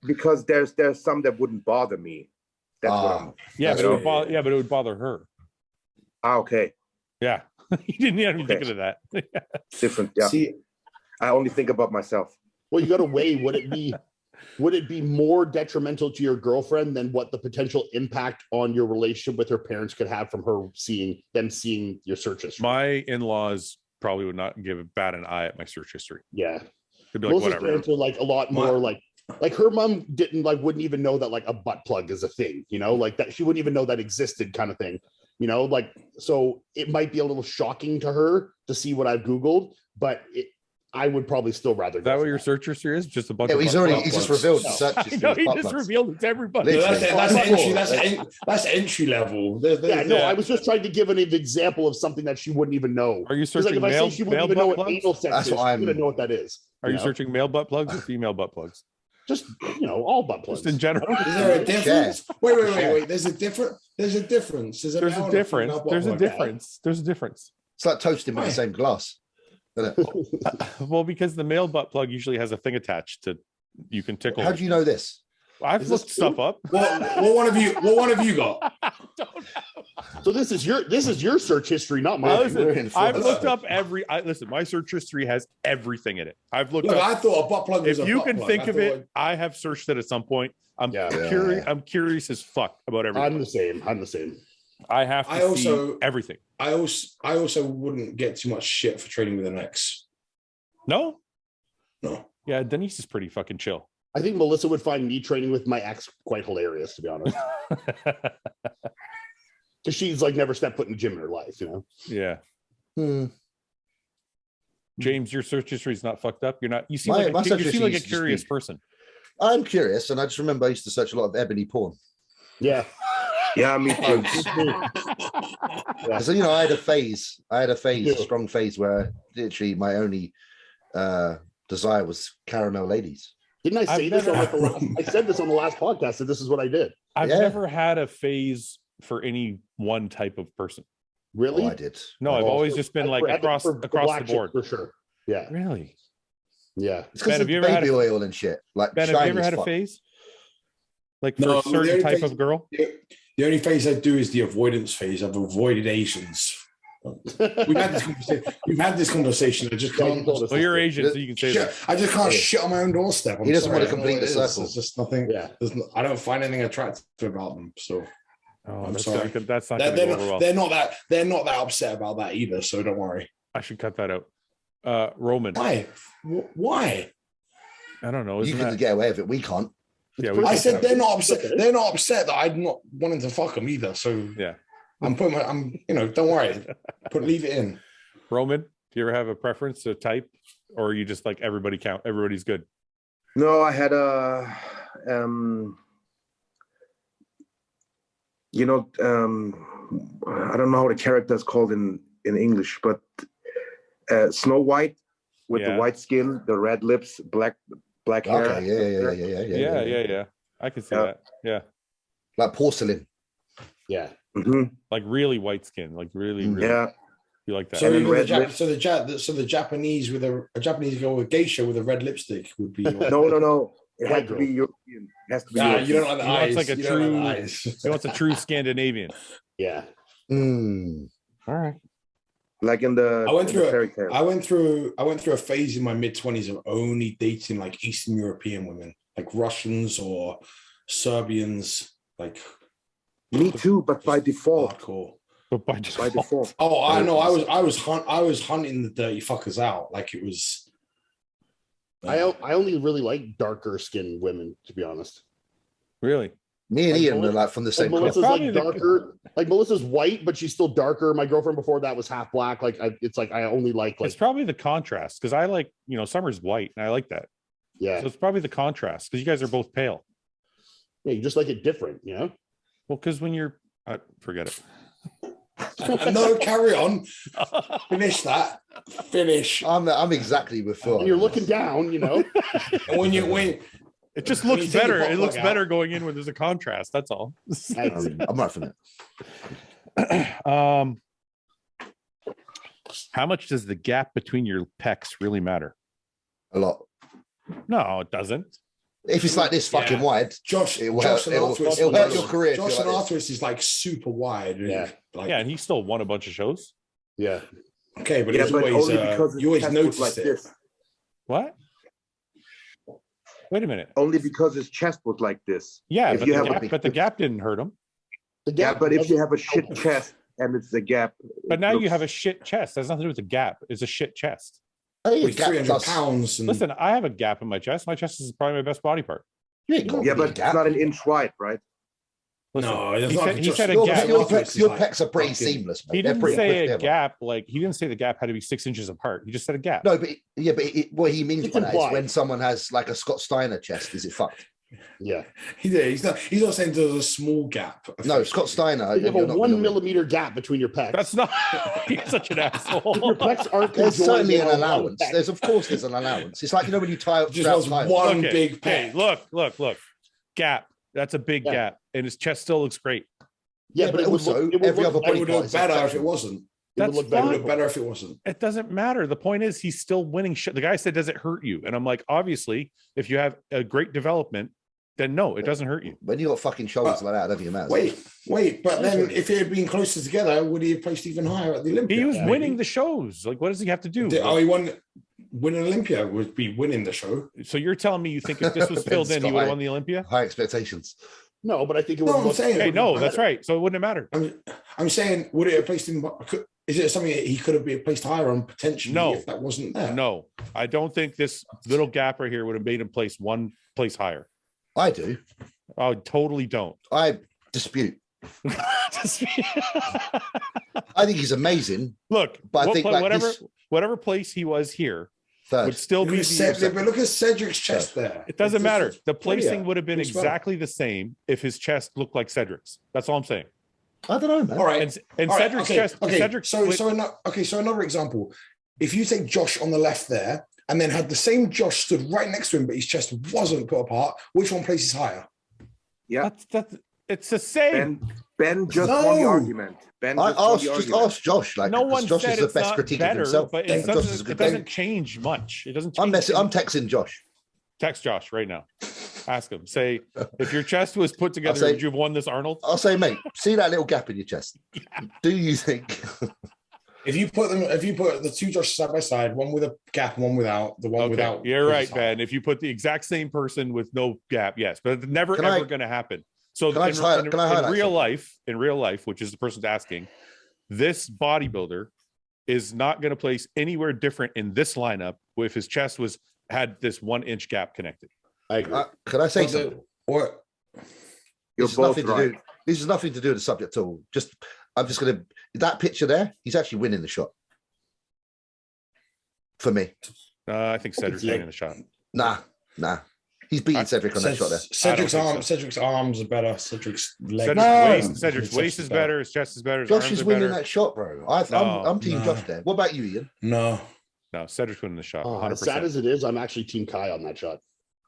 because there's some that wouldn't bother me. That's what I'm. yeah, That's but it would right. bother. Yeah, but it would bother her. Okay, Yeah, you didn't even think of that. different. Yeah, See, I only think about myself. Well, you got to weigh. Would it be more detrimental to your girlfriend than what the potential impact on your relationship with her parents could have from her seeing your search history? My in-laws probably would not give a bat an eye at my search history. Yeah. They'd be like, Melissa's whatever. parents are like a lot more like her mom wouldn't even know that like a butt plug is a thing, you know, like that she wouldn't even know that existed kind of thing, you know, like, so it might be a little shocking to her to see what I've Googled, but I would probably still rather Is that go what for your that. search history is? Just a bunch Yeah, of he's butt just plugs? revealed No. the search I history. know, of he butt just plugs. revealed it to everybody. no, Literally. that's entry level. There's No, I was just trying to give an example of something that she wouldn't even know. Are you Because like searching if I male, say she male wouldn't even know butt what plugs? anal sex That's is, what she I'm- wouldn't know what that is. Are you know? searching male butt plugs or female butt plugs? Just, all butt plugs. Just in general. Is there a difference? Share. Wait. There's a difference. There's a difference. There's a difference. There's a difference. There's a difference. It's like toasting with Why? the same glass. Isn't it? Well, because the male butt plug usually has a thing attached to you can tickle. How do you know this? I've Is this looked stuff up. What one of you got? So this is your search history, not mine. We're in Listen, for I've this. looked up listen, my search history has everything in it. I've looked Look, up. I thought a butt plug was If a you butt can plug. think I of thought it, I have searched it at some point. I'm Yeah. curious. Yeah. I'm curious as fuck about everything. I'm the same. I have to I also- see everything. I also wouldn't get too much shit for trading with an ex. No? No. Yeah, Denise is pretty fucking chill. I think Melissa would find me training with my ex quite hilarious, to be honest. Because she's like never stepped foot in the gym in her life, you know. Yeah. Hmm. James, your search history is not fucked up. You're not. You seem My like search you seem history like a used to just curious be- person. I'm curious, and I just remember I used to search a lot of ebony porn. Yeah. Yeah, me too. So I had a phase. Yeah. A strong phase where literally my only desire was caramel ladies. Didn't I say I've this on never- like I said this on the last podcast that this is what I did. I've Yeah. never had a phase for any one type of person. Really? Oh, I did. No, I've Oh, always just been like across the the black chicks board. for sure. Yeah. Really? Yeah. It's Ben, because have of you ever had baby a- oil and shit. Like Ben, have you shiny ever as had a fuck. phase? Like for No, a the certain only type phase- of girl? The only phase I do is the avoidance phase. I've avoided Asians. We've had this conversation. I just Yeah, you can't. told us Well, you're this. Asian, so you can say Shit, that. I just can't shit on my own doorstep. He doesn't want to I don't know complete what the it is. circle. There's just nothing. Yeah. I don't find anything attractive about them. So Oh, I'm that's sorry. not, that's not they're, going to they're, go over well. they're not that upset about that either. So don't worry. I should cut that out. Roman. Why? Why? I don't know. You Isn't can that? get away with it. We can't. Yeah, It's we I can said cut they're it. not upset. They're not upset that I'm not wanting to fuck them either. So Yeah. I'm don't worry. Leave it in. Roman, do you ever have a preference to type, or are you just like everybody's good? No, I had I don't know how the character is called in English, but Snow White with Yeah. the white skin, the red lips, black hair. Okay, Yeah. I can see Yeah. that. Yeah. Like porcelain. Yeah. Mhm. Like really white skin, like really, really. Yeah, You like that? So, And then the red Ja- lips. so the Japanese with a Japanese girl with geisha with a red lipstick would be. Your, no. It White had to be European. It has to be Nah, European. you don't like the He wants eyes. like a You don't true- like the eyes. He wants a true Scandinavian. Yeah. Mm. All right. Like in the, I went in the through fairy tale. I went through a phase in my mid-20s of only dating like Eastern European women, like Russians or Serbians, like Me too, but by default. hardcore. But by By default, default. Oh, I know. I was hunting the dirty fuckers out. Like it was. I only really like darker skinned women, to be honest. really? Me and Like Ian were Melissa- like from the same Like club. Melissa's Probably like the- darker. Like Melissa's white, but she's still darker. My girlfriend before that was half black. Like it's like I only like it's probably the contrast because I like, Summer's white and I like that. yeah. So it's probably the contrast because you guys are both pale. Yeah, you just like it different, you know? Well, because when you're, forget it. No, carry on. Finish that. Finish. I'm exactly with Phil. And you're looking down, you know. And when it just when looks you take your better. butt It looks plug out. better going in when there's a contrast. That's all. I'm right for that. How much does the gap between your pecs really matter? A lot. No, it doesn't. If it's like this fucking Yeah. wide, Josh it'll and Arthur's hurt your career. if Josh you're and like Arthur's is like super wide. Yeah. Like, Yeah, and he still won a bunch of shows. Yeah. okay, but Yeah, it's but always only because his you always chest was notice like it. this. What? Wait a minute. Only because his chest was like this. Yeah, If but you the, have a gap, big- but the gap didn't hurt him. The Yeah, gap but if you doesn't- have a shit chest and it's the gap. But it now you looks- have a shit chest. That has nothing to do with the gap. It's a shit chest. I think With a gap 300 does- pounds. And Listen, I have a gap in my chest. My chest is probably my best body part. You ain't got Yeah, a but big it's gap. not an inch wide, right? Listen, no, it's he not. said- he just- said a Your, gap. your, Arthur's pecs, is your like pecs are pretty fucking- seamless, mate. He They're didn't pretty say a together. gap like he didn't say the gap had to be 6 inches apart. He just said a gap. No, but what he means It's by that is implied. when someone has like a Scott Steiner chest, is it fucked? Yeah. He's not saying there's a small gap. No, Scott Steiner. You have you're a not 1 gonna win. millimeter gap between your pecs. That's not. He's such an asshole. If your pecs aren't There's conjoined certainly an on one allowance. pec. There's an allowance. It's like when you tie up Just strap was ties. one Okay, big hey, pack. look. Gap. That's a big Yeah. gap, and his chest still looks great. Yeah, but it would also look, it would every look other It body would part look is better if affected. it wasn't. It That's would look It better. would fine. look better if it wasn't. It doesn't matter. The point is, he's still winning shit. The guy said, "Does it hurt you?" And I'm like, obviously, if you have a great development, then no, it doesn't hurt you. When you got fucking shoulders like that, I don't think it matters. Wait, but then if it had been closer together, would he have placed even higher at the Olympia? He was Maybe. winning the shows. Like, what does he have to do? He winning Olympia would be winning the show. So you're telling me you think if this was filled in, he would have won the Olympia? High expectations. No, but I think it would No, I'm look saying- Hey, no, that's right. So it wouldn't have mattered. I'm saying, would it have placed him? Is it something that he could have been placed higher on potentially No. if that wasn't there? No, I don't think this little gap right here would have made him place one place higher. I do. I totally don't. I dispute. I think he's amazing. Look, But I think like whatever place he was here Third. would still be. But look at Cedric's chest there. It doesn't It's matter. just- The placing yeah, would have been it's better. exactly the same if his chest looked like Cedric's. That's all I'm saying. I don't know, man. All right. And All right, Cedric's okay, chest. Okay. Cedric's So another example. If you take Josh on the left there, and then had the same Josh stood right next to him, but his chest wasn't put apart, which one places higher? Yeah. that's it's the same. Ben just No. won the argument. Ben I just won asked, the just argument. ask Josh. Like, No 'cause one Josh said is the it's best not critique better, of himself. but I think it Josh is a doesn't, good it doesn't guy. change much. It doesn't. I'm change. texting Josh. Text Josh right now. Ask him. Say, if your chest was put together, say- would you have won this, Arnold? I'll say, mate, see that little gap in your chest? Do you think? If you put the two Joshes side by side, one with a gap and one without, the one Okay, without. you're right, places higher. Ben. If you put the exact same person with no gap, yes, but it's never Can ever I- going to happen. So can I just highlight- can I highlight in real life, which is the person's asking, this bodybuilder is not going to place anywhere different in this lineup if his chest had this 1 inch gap connected. I agree. Could I say But the- something? Or You're This has both nothing right. to do. This has nothing to do with the subject at all. I'm just gonna that picture there. He's actually winning the shot for me. I think Cedric's Yeah. winning the shot. Nah. He's beating Cedric on that shot there. Cedric's I don't think arms. Cedric's arms are better. Cedric's legs. Cedric's No. waist, Cedric's waist is better. His chest is better. His Josh arms is are winning better. that shot, bro. I'm team No. Josh there. What about you, Ian? No. No, Cedric's winning the shot. Oh, 100%. as sad as it is, I'm actually Team Kai on that shot.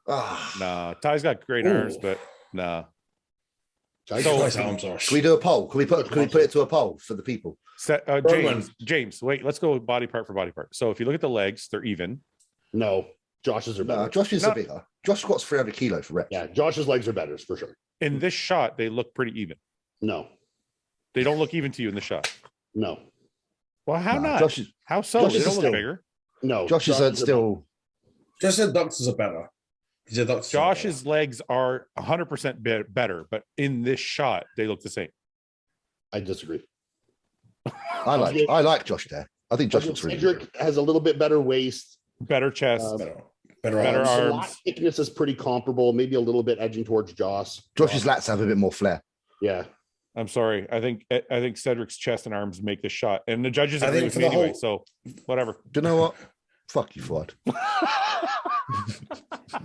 Ah, No, Ty's got great Ooh. arms, but no. Kai's So- His arms are. can we do a poll? Can we put it to a poll for the people? Roman. James, wait, let's go body part for body part. So if you look at the legs, they're even. No, Josh's are better. No, Josh is No. a bigger. Josh squats 300 kilos for reps. Yeah, Josh's legs are better for sure. In this shot, they look pretty even. No, They don't look even to you in the shot. no, Well, how No, not? Josh is, How so? Josh They is don't look still- bigger. no. Josh is Josh's are still. Just said doctors are better. He said doctors. Josh's legs are 100% better, but in this shot, they look the same. better. I disagree. I like Josh there. I think Josh looks really good. Cedric has a little bit better waist. Better chest. better Better arms. The arms. lat thickness is pretty comparable, maybe a little bit edging towards Josh. Josh's lats have a bit more flair. Yeah. I'm sorry. I think Cedric's chest and arms make the shot, and the judges I agree think with for me the anyway. So whatever. Do you know what? Fuck you, Fouad.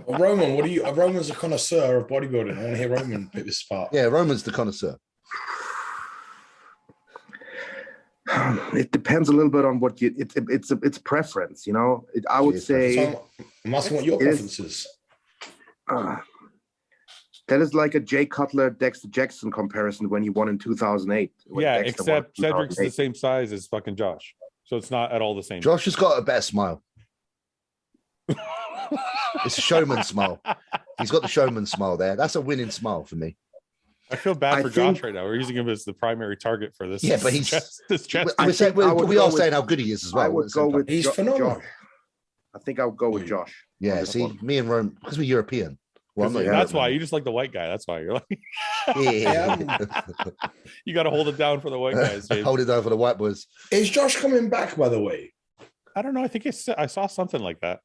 Well, Roman, what are you? Roman's a connoisseur of bodybuilding. I want to hear Roman pick this part. Yeah, Roman's the connoisseur. It depends a little bit on what you. It's preference, you know. I would say. So I'm asking what your preference is. That is like a Jay Cutler, Dexter Jackson comparison when he won in 2008. Yeah, Dexter won in except Cedric's the 2008. same size as fucking Josh, so it's not at all the same. Josh has got a better smile. It's a showman smile. He's got the showman smile there. That's a winning smile for me. I feel bad I for think- Josh right now. We're using him as the primary target for this. Yeah, but he's- this chest. I We think I would go are with- saying how good he is as well. I at would the same go time. with He's Jo- phenomenal. Josh. I think I would go with Josh. Yeah, on this see, one. me and Rome, because we're European. Well, I'm not That's European. why you just like the white guy. That's why you're like Yeah. you got to hold it down for the white guys. James. Hold it down for the white boys. Is Josh coming back, by the way? I don't know. I think I saw something like that.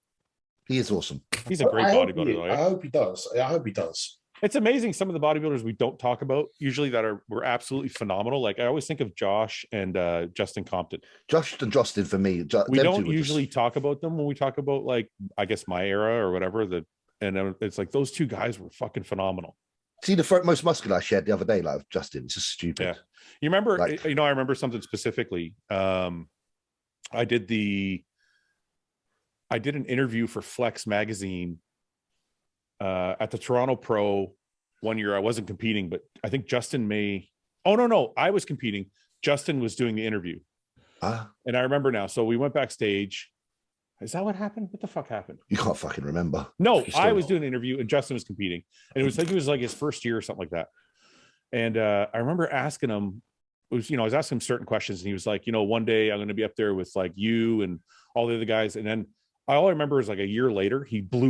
He is awesome. He's a great I hope bodybuilder. I hope he does. I hope he does. It's amazing some of the bodybuilders we don't talk about usually that were absolutely phenomenal. Like I always think of Josh and Justin Compton. Josh and Justin for me. We them don't two were usually just- talk about them when we talk about like I guess my era or whatever. It's like those two guys were fucking phenomenal. see the most muscular I shared the other day, like Justin. It's just stupid. Yeah. You remember? Like- I remember something specifically. I did an interview for Flex magazine at the Toronto Pro one year. I wasn't competing, but I think Justin may. Oh no, I was competing. Justin was doing the interview, and I remember now. So we went backstage. Is that what happened? What the fuck happened? You can't fucking remember. No, You still I was not. doing an interview and Justin was competing, and it was like his first year or something like that. And I remember asking him, I was asking him certain questions, and he was like, one day I'm going to be up there with like you and all the other guys. And then all I remember is like a year later, he blew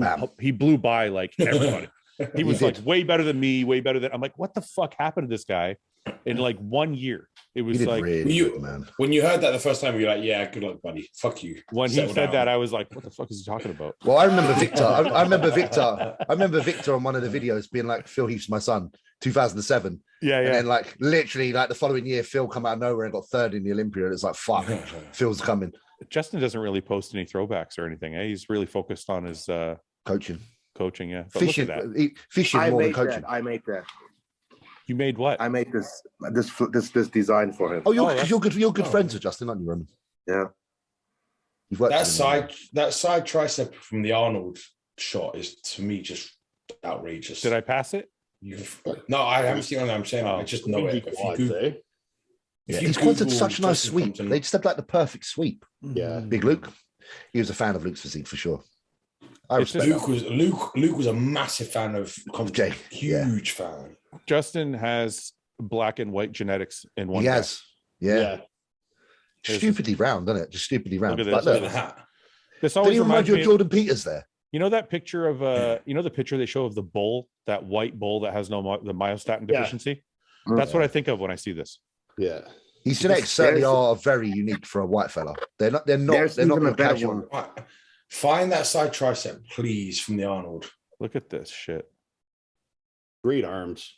by like everybody. He was like way better than me, way better than. I'm like, what the fuck happened to this guy in like 1 year? It He was did like really You- good, man. When you heard that the first time, you're like, "Yeah, good luck, buddy. Fuck you." when he Settle said down. that, I was like, what the fuck is he talking about? Well, I remember Victor. I remember Victor on one of the videos being like, "Phil Heath's my son," 2007. Yeah, And yeah. then like literally like the following year, Phil come out of nowhere and got third in the Olympia. And it's like, fuck, Phil's coming. Justin doesn't really post any throwbacks or anything. He's really focused on his Coaching. coaching. Yeah, but look Fishing, at that. fishing I more than made coaching. that. I made that. You made what? I made this design for him. Oh, you're, Oh, that's- you're good oh. friends with Justin, aren't you, Roman? Yeah. You've worked That with him. side tricep from the Arnold shot is to me just outrageous. Did I pass it? No, I haven't seen it. I'm saying Oh. I just know it. If you Google- eh? if you He's quanted Google such a nice Justin sweep. Compton- They just had like the perfect sweep. Yeah. Big Luke. He was a fan of Luke's physique for sure. I It's respect just- that. Luke was a massive fan of Compton. Jay, yeah. Huge fan. Justin has black and white genetics in one. He guy. has. Yeah. Stupidly round, doesn't it? Just stupidly round. Look at But this. Look look, at the hat. This did always he remind reminds you me. of Jordan Peters there? You know that picture of the picture they show of the bull, that white bull that has the myostatin Yeah. deficiency. That's what I think of when I see this. Yeah. His genetics certainly There's- are very unique for a white fella. They're not. There's They're not even a your better casual. one. Right. Find that side tricep, please, from the Arnold. Look at this shit. Great arms.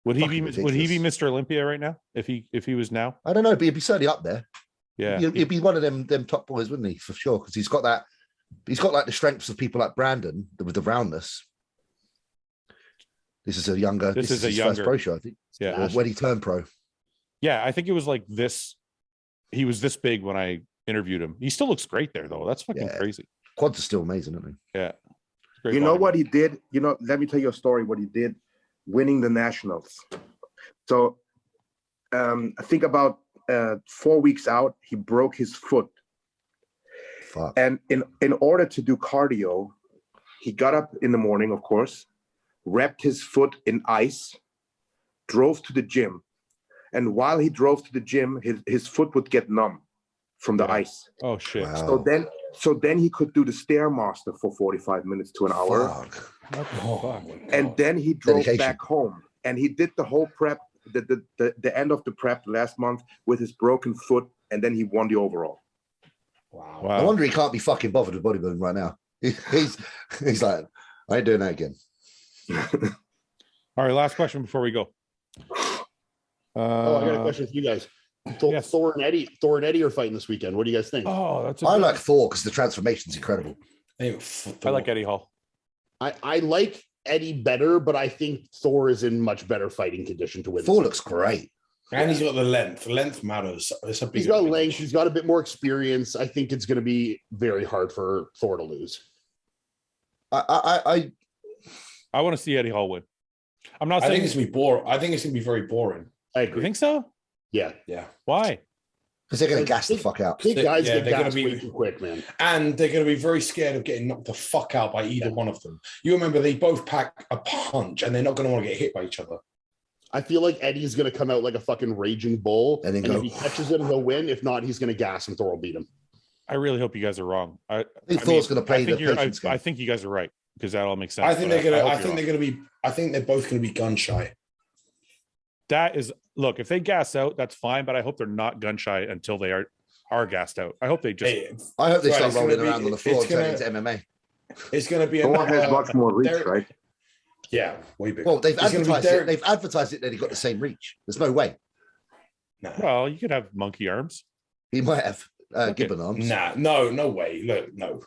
Would he Fucking be ridiculous. Mr. Olympia right now if he was now? I don't know, but he'd be certainly up there. Yeah. He'd be one of them top boys, wouldn't he? For sure, because he's got that. He's got like the strengths of people like Brandon with the roundness. This is a younger. This is a his younger- first pro show, I think. Yeah. Or when he turned pro. Yeah, I think it was like this. He was this big when I interviewed him. He still looks great there though. That's fucking Yeah. crazy. Quads are still amazing, aren't they? Yeah. Great You know body. what he did? Let me tell you a story. What he did, winning the nationals. So, I think about 4 weeks out, he broke his foot, Fuck. and in order to do cardio, he got up in the morning, of course, wrapped his foot in ice, drove to the gym, and while he drove to the gym, his foot would get numb from the Yeah. ice. Oh shit. Wow. So then he could do the Stairmaster for 45 minutes to an hour. Fuck. What the Oh, fuck? my God. And then he drove Dedication. back home, and he did the whole prep, the end of the prep last month with his broken foot, and then he won the overall. Wow. I Wow. wonder he can't be fucking bothered with bodybuilding right now. He's like, I ain't doing that again. All right, last question before we go. Oh, I got a question for you guys. Yes. Thor and Eddie are fighting this weekend. What do you guys think? Oh, that's. I like Thor because the transformation's incredible. I like Eddie Hall. I like Eddie better, but I think Thor is in much better fighting condition to win. Thor looks great. And he's got the length. Length matters. It's a big He's got length. He's got a bit more experience. I think it's going to be very hard for Thor to lose. I want to see Eddie Hall win. I'm not I saying think it's gonna be boring. I think it's gonna be very boring. I You agree. think so? Yeah. Yeah. Why? because they're going to gas the fuck out. Big guys Yeah, get they're gonna gassed be- way too quick, man. And they're going to be very scared of getting knocked the fuck out by either one of them. You remember they both pack a punch and they're not going to want to get hit by each other. I feel like Eddie's going to come out like a fucking raging bull. And then if go- he catches him, he'll win. If not, he's going to gas and Thor will beat him. I really hope you guys are wrong. I think Thor's going to play the I patience game. think you guys are right because that all makes sense. I think but they're going to. hope I you're think wrong. they're going to be. I think they're both going to be gun shy. That is, look, if they gas out, that's fine, but I hope they're not gun shy until they are gassed out. I hope they just. Hey, I hope they Right, start it's gonna rolling be- around on the floor it's and turn gonna- into MMA. it's going to be. Thor has much more reach, Derek- right? Yeah, way bigger. Well, they've It's gonna be advertised it. Derek- They've advertised it that he got the same reach. There's no way Nah. Well, you could have monkey arms. he might have Okay. gibbon arms. Nah, no way. Look, no.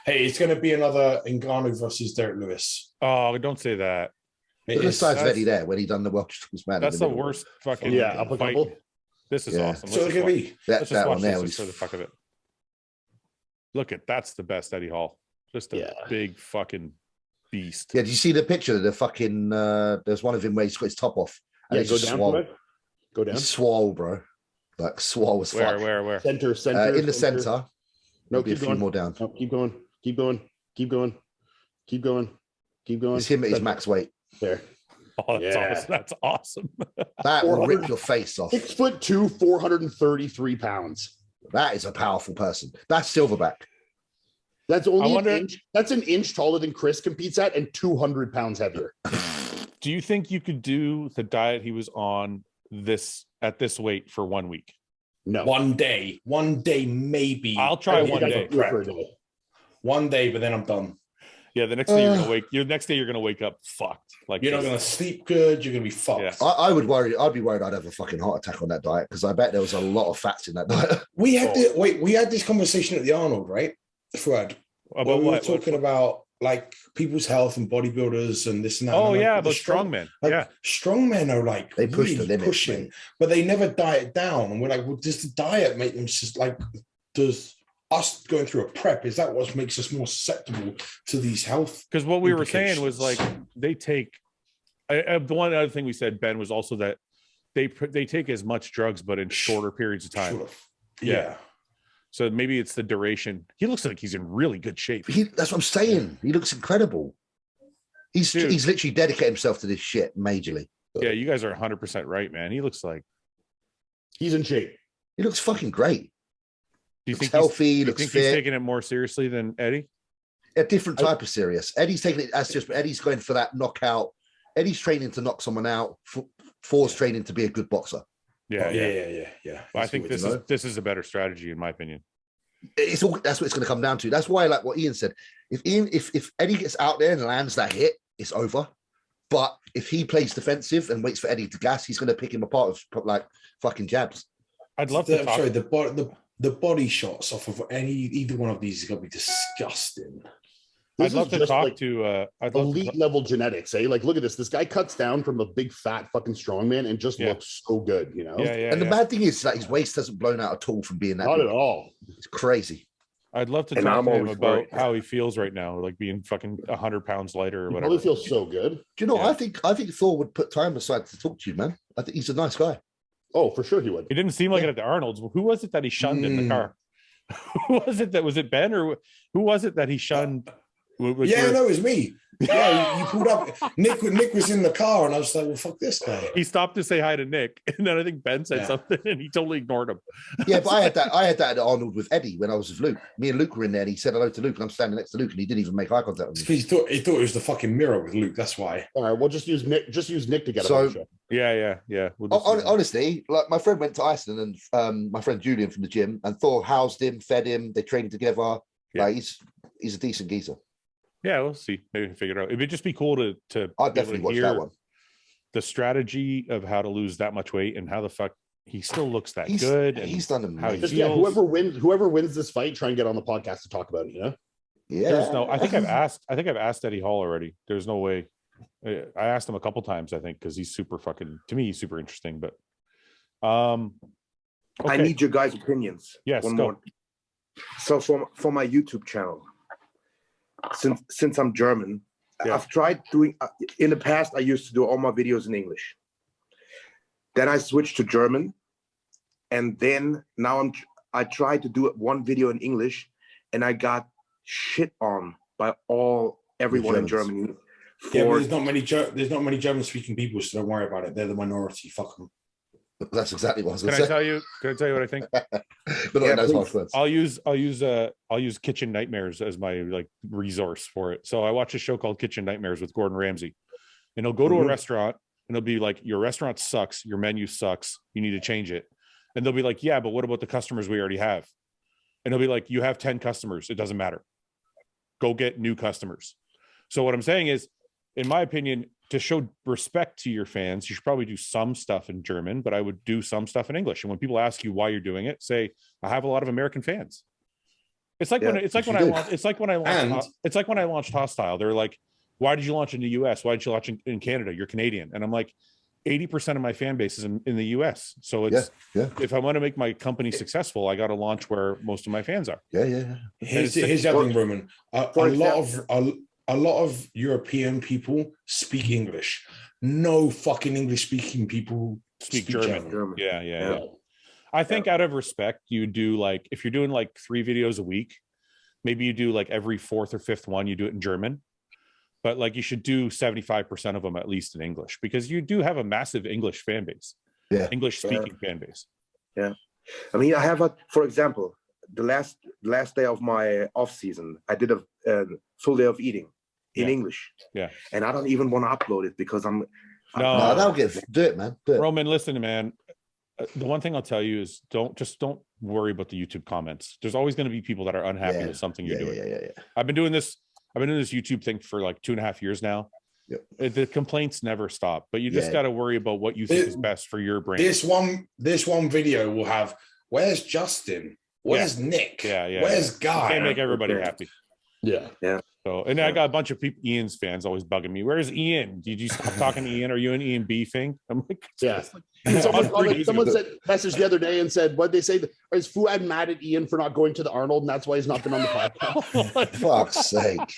Hey, it's going to be another Ngannou versus Derek Lewis. Oh, don't say that. It Look at the is. size of that's- Eddie there when he done the Welsh man. That's the worst fucking Yeah, up a fight. couple. This is Yeah. awesome. So it's going to be. That, Let's just that watch one there. this Was, just for the fuck of it. Look at that's the best Eddie Hall. Just a Yeah. big fucking beast. yeah, did you see the picture of the fucking? There's one of him where he's got his top off. And Yeah, he's go just down swole. for it. Go down. He's swole, bro. Like swole as fuck. Where? Center. In the center. No, Maybe a keep few going. more down. No, keep going. Keep going. Keep going. Keep going. Keep going. It's him at his That's- max weight. There. Oh, that's Yeah. awesome. That's awesome. That will 400 rip your face off. 6'2", 433 pounds. That is a powerful person. That's Silverback. That's only I wonder- an inch. That's an inch taller than Chris competes at and 200 pounds heavier. Do you think you could do the diet he was on at this weight for 1 week? No. One day, maybe. I'll try I think one I day. can do it for a day. One day, but then I'm done. Yeah, the next day you're gonna wake up fucked. Like You're not going to sleep good. You're going to be fucked. Yeah. I would worry. I'd be worried I'd have a fucking heart attack on that diet because I bet there was a lot of fats in that diet. We had we had this conversation at the Arnold, right, Fouad? about Where we were what? talking about like people's health and bodybuilders and this and that. Oh And I'm yeah, like, about the strong- strongmen. Like, Yeah. strongmen are like They push the really limits, pushing, mate. but they never diet down. And we're like, well, does the diet make them just like? Does us going through a prep is that what makes us more susceptible to these health? Because what we were saying was like implications? they take. The one other thing we said, Ben, was also that they take as much drugs but in shorter periods of time. Sort of. Yeah. Yeah. So maybe it's the duration. He looks like he's in really good shape. That's what I'm saying. He looks incredible. He's Dude. literally dedicated himself to this shit majorly. Yeah, you guys are 100% right, man. He looks like. He's in shape. He looks fucking great. Do you Looks think healthy. Do you Looks think he's fit. taking it more seriously than Eddie? A different type of serious. Eddie's taking it as just. Eddie's going for that knockout. Eddie's training to knock someone out. Thor's training to be a good boxer. Yeah, Yeah. Well, I think That's this is a better strategy in my opinion. It's all. That's what it's going to come down to. That's why, like what Ian said, if Eddie gets out there and lands that hit, it's over. But if he plays defensive and waits for Eddie to gas, he's going to pick him apart with like fucking jabs. I'd love to talk. Sorry, the body shots off of either one of these is going to be disgusting. I'd This love is to just talk like to. I'd love to elite level genetics, eh? Like, look at this. This guy cuts down from a big fat fucking strongman and just Yeah. looks so good, you know? Yeah, yeah. And the yeah. bad thing is, like, his waist hasn't blown out at all from being that. Not big. at all. It's crazy. I'd love to And talk I'm to him always about worried. how he feels right now, like being fucking 100 pounds lighter or He whatever. probably feels so good. Do you know? Yeah. I think Thor would put time aside to talk to you, man. I think he's a nice guy. Oh, for sure he would. It didn't seem like it at the Arnold's. Who was it that he shunned in the car? Who was it? Was it Ben or who was it that he shunned? Yeah, no, it was me. Yeah, you pulled up. Nick was in the car, and I was like, "Well, fuck this guy." He stopped to say hi to Nick, and then I think Ben said Yeah. something, and he totally ignored him. Yeah, but I had that at Arnold with Eddie when I was with Luke. Me and Luke were in there, and he said hello to Luke, and I'm standing next to Luke, and he didn't even make eye contact with me. He thought it was the fucking mirror with Luke. That's why. All right, we'll just use Nick. Just use Nick to get So- on the show. Yeah. We'll just- Honestly, like my friend went to Iceland, and my friend Julian from the gym, and Thor housed him, fed him. They trained together. Yeah. Like he's a decent geezer. yeah, we'll see. Maybe we can figure it out. It'd just be cool to I'd be able to definitely watch hear- that one. the strategy of how to lose that much weight and how the fuck he still looks that good. And he's done how he amazing. Yeah, feels. whoever wins this fight, try and get on the podcast to talk about it. You know. Yeah, There's no. I think I've asked Eddie Hall already. There's no way. I asked him a couple times. I think because he's super fucking. To me, he's super interesting. But okay. I need your guys' opinions. Yes, One go. more. So for my YouTube channel, since I'm German, Yeah. I've tried doing. In the past, I used to do all my videos in English. Then I switched to German, and then now I tried to do one video in English, and I got shit on by everyone in Germany. Yeah, but there's not many German speaking people, so don't worry about it. They're the minority. Fuck them. That's exactly what I was Can going I to say. tell you what I think? But not in those harsh words. I'll use Kitchen Nightmares as my like resource for it. So I watch a show called Kitchen Nightmares with Gordon Ramsay, and he'll go to a restaurant and he'll be like, "Your restaurant sucks. Your menu sucks. You need to change it." And they'll be like, "Yeah, but what about the customers we already have?" And he'll be like, "You have 10 customers. It doesn't matter. Go get new customers." So what I'm saying is, in my opinion, to show respect to your fans, you should probably do some stuff in German, but I would do some stuff in English. And when people ask you why you're doing it, say, "I have a lot of American fans." It's like when I launched Hostile. They're like, "Why did you launch in the US? Why did you launch in Canada? You're Canadian." And I'm like, 80% of my fan base is in the US. So it's if I want to make my company successful, I got to launch where most of my fans are. Yeah. Here's the other thing, Roman. A lot of European people speak English. No fucking English speaking people Speak German. Yeah. I think out of respect, you do like, if you're doing like 3 videos a week, maybe you do like every 4th or 5th one, you do it in German. But like you should do 75% of them at least in English, because you do have a massive English fan base. Yeah. English speaking fan base. Yeah. I mean, I have for example, the last day of my off season, I did a full day of eating in English. Yeah. And I don't even want to upload it because No, that'll do it, man. Do it. Roman, listen, man. The one thing I'll tell you is don't worry about the YouTube comments. There's always going to be people that are unhappy with something you're doing. Yeah. I've been doing this YouTube thing for like 2.5 years now. Yep. The complaints never stop, but you just got to worry about what you think is best for your brand. This one video will have, where's Justin? Where's Nick? Where's Guy? Can't make everybody happy. Yeah. So, and I got a bunch of people, Ian's fans always bugging me. Where's Iain? Did you stop talking to Iain? Are you an Ian beefing? I'm like, someone said message the other day and said, "What'd they say? Is Fouad mad at Iain for not going to the Arnold, and that's why he's not been on the podcast?" Fuck's sake!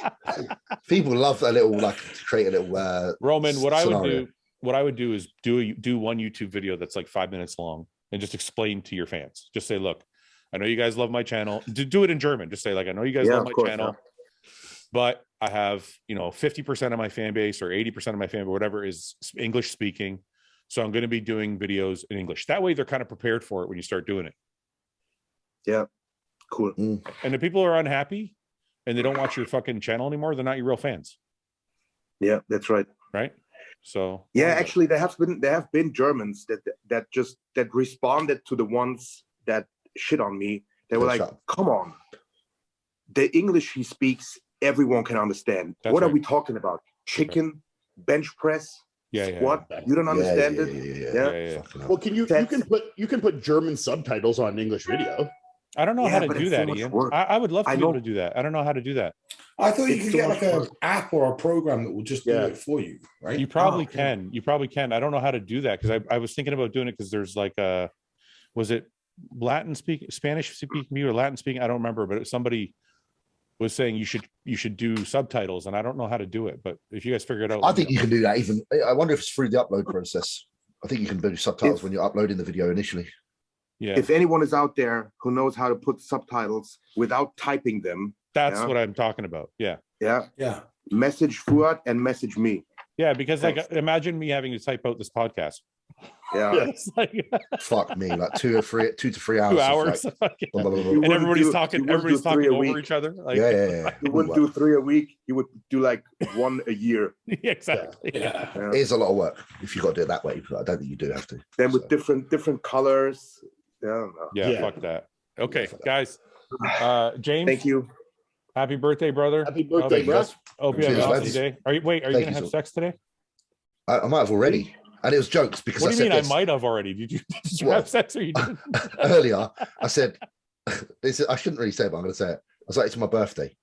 People love a little to create a little. Roman, what I would do is do one YouTube video that's like 5 minutes long and just explain to your fans. Just say, "Look, I know you guys love my channel." Do it in German. Just say, like, "I know you guys love my channel." But I have, 50% of my fan base or 80% of my fan base, whatever, is English speaking. So I'm going to be doing videos in English. That way they're kind of prepared for it when you start doing it. Yeah. Cool. And if people are unhappy and they don't watch your fucking channel anymore, they're not your real fans. Yeah, that's right. Right. So actually there have been Germans that responded to the ones that shit on me. They were like, "Come on. The English he speaks, everyone can understand. What are we talking about? Chicken, bench press, squat? You don't understand it? Yeah. Well, you can put German subtitles on an English video. I don't know how to do that, Ian. I would love to be able to do that. I don't know how to do that. I thought you could get like an app or a program that will just do it for you, right? You probably can. You probably can. I don't know how to do that because I was thinking about doing it because there's like was it Latin speaking, Spanish speaking, or Latin speaking? I don't remember, but somebody was saying you should do subtitles, and I don't know how to do it. But if you guys figure it out, I think you can do that. Even I wonder if it's through the upload process. I think you can do subtitles when you're uploading the video initially. Yeah. If anyone is out there who knows how to put subtitles without typing them, that's what I'm talking about. Yeah. Message Fouad and message me. Yeah, because like imagine me having to type out this podcast. Yeah. It's like, fuck me, like 2 to 3 hours. 2 hours. And everybody's talking over each other. Like, You wouldn't do 3 a week. You would do like 1 a year. Exactly. Yeah. It is a lot of work if you got to do it that way. But I don't think you do have to. Then with different colors. Yeah, fuck that. Okay, guys. James. Thank you. Happy birthday, brother. Happy birthday, bro. Hope you have an awesome day. Are you gonna have sex today? I might have already. And it was jokes because What do you mean? this. I might have already. Did you have sex or you didn't? Earlier, I said, I shouldn't really say it, but I'm going to say it. I was like, it's my birthday.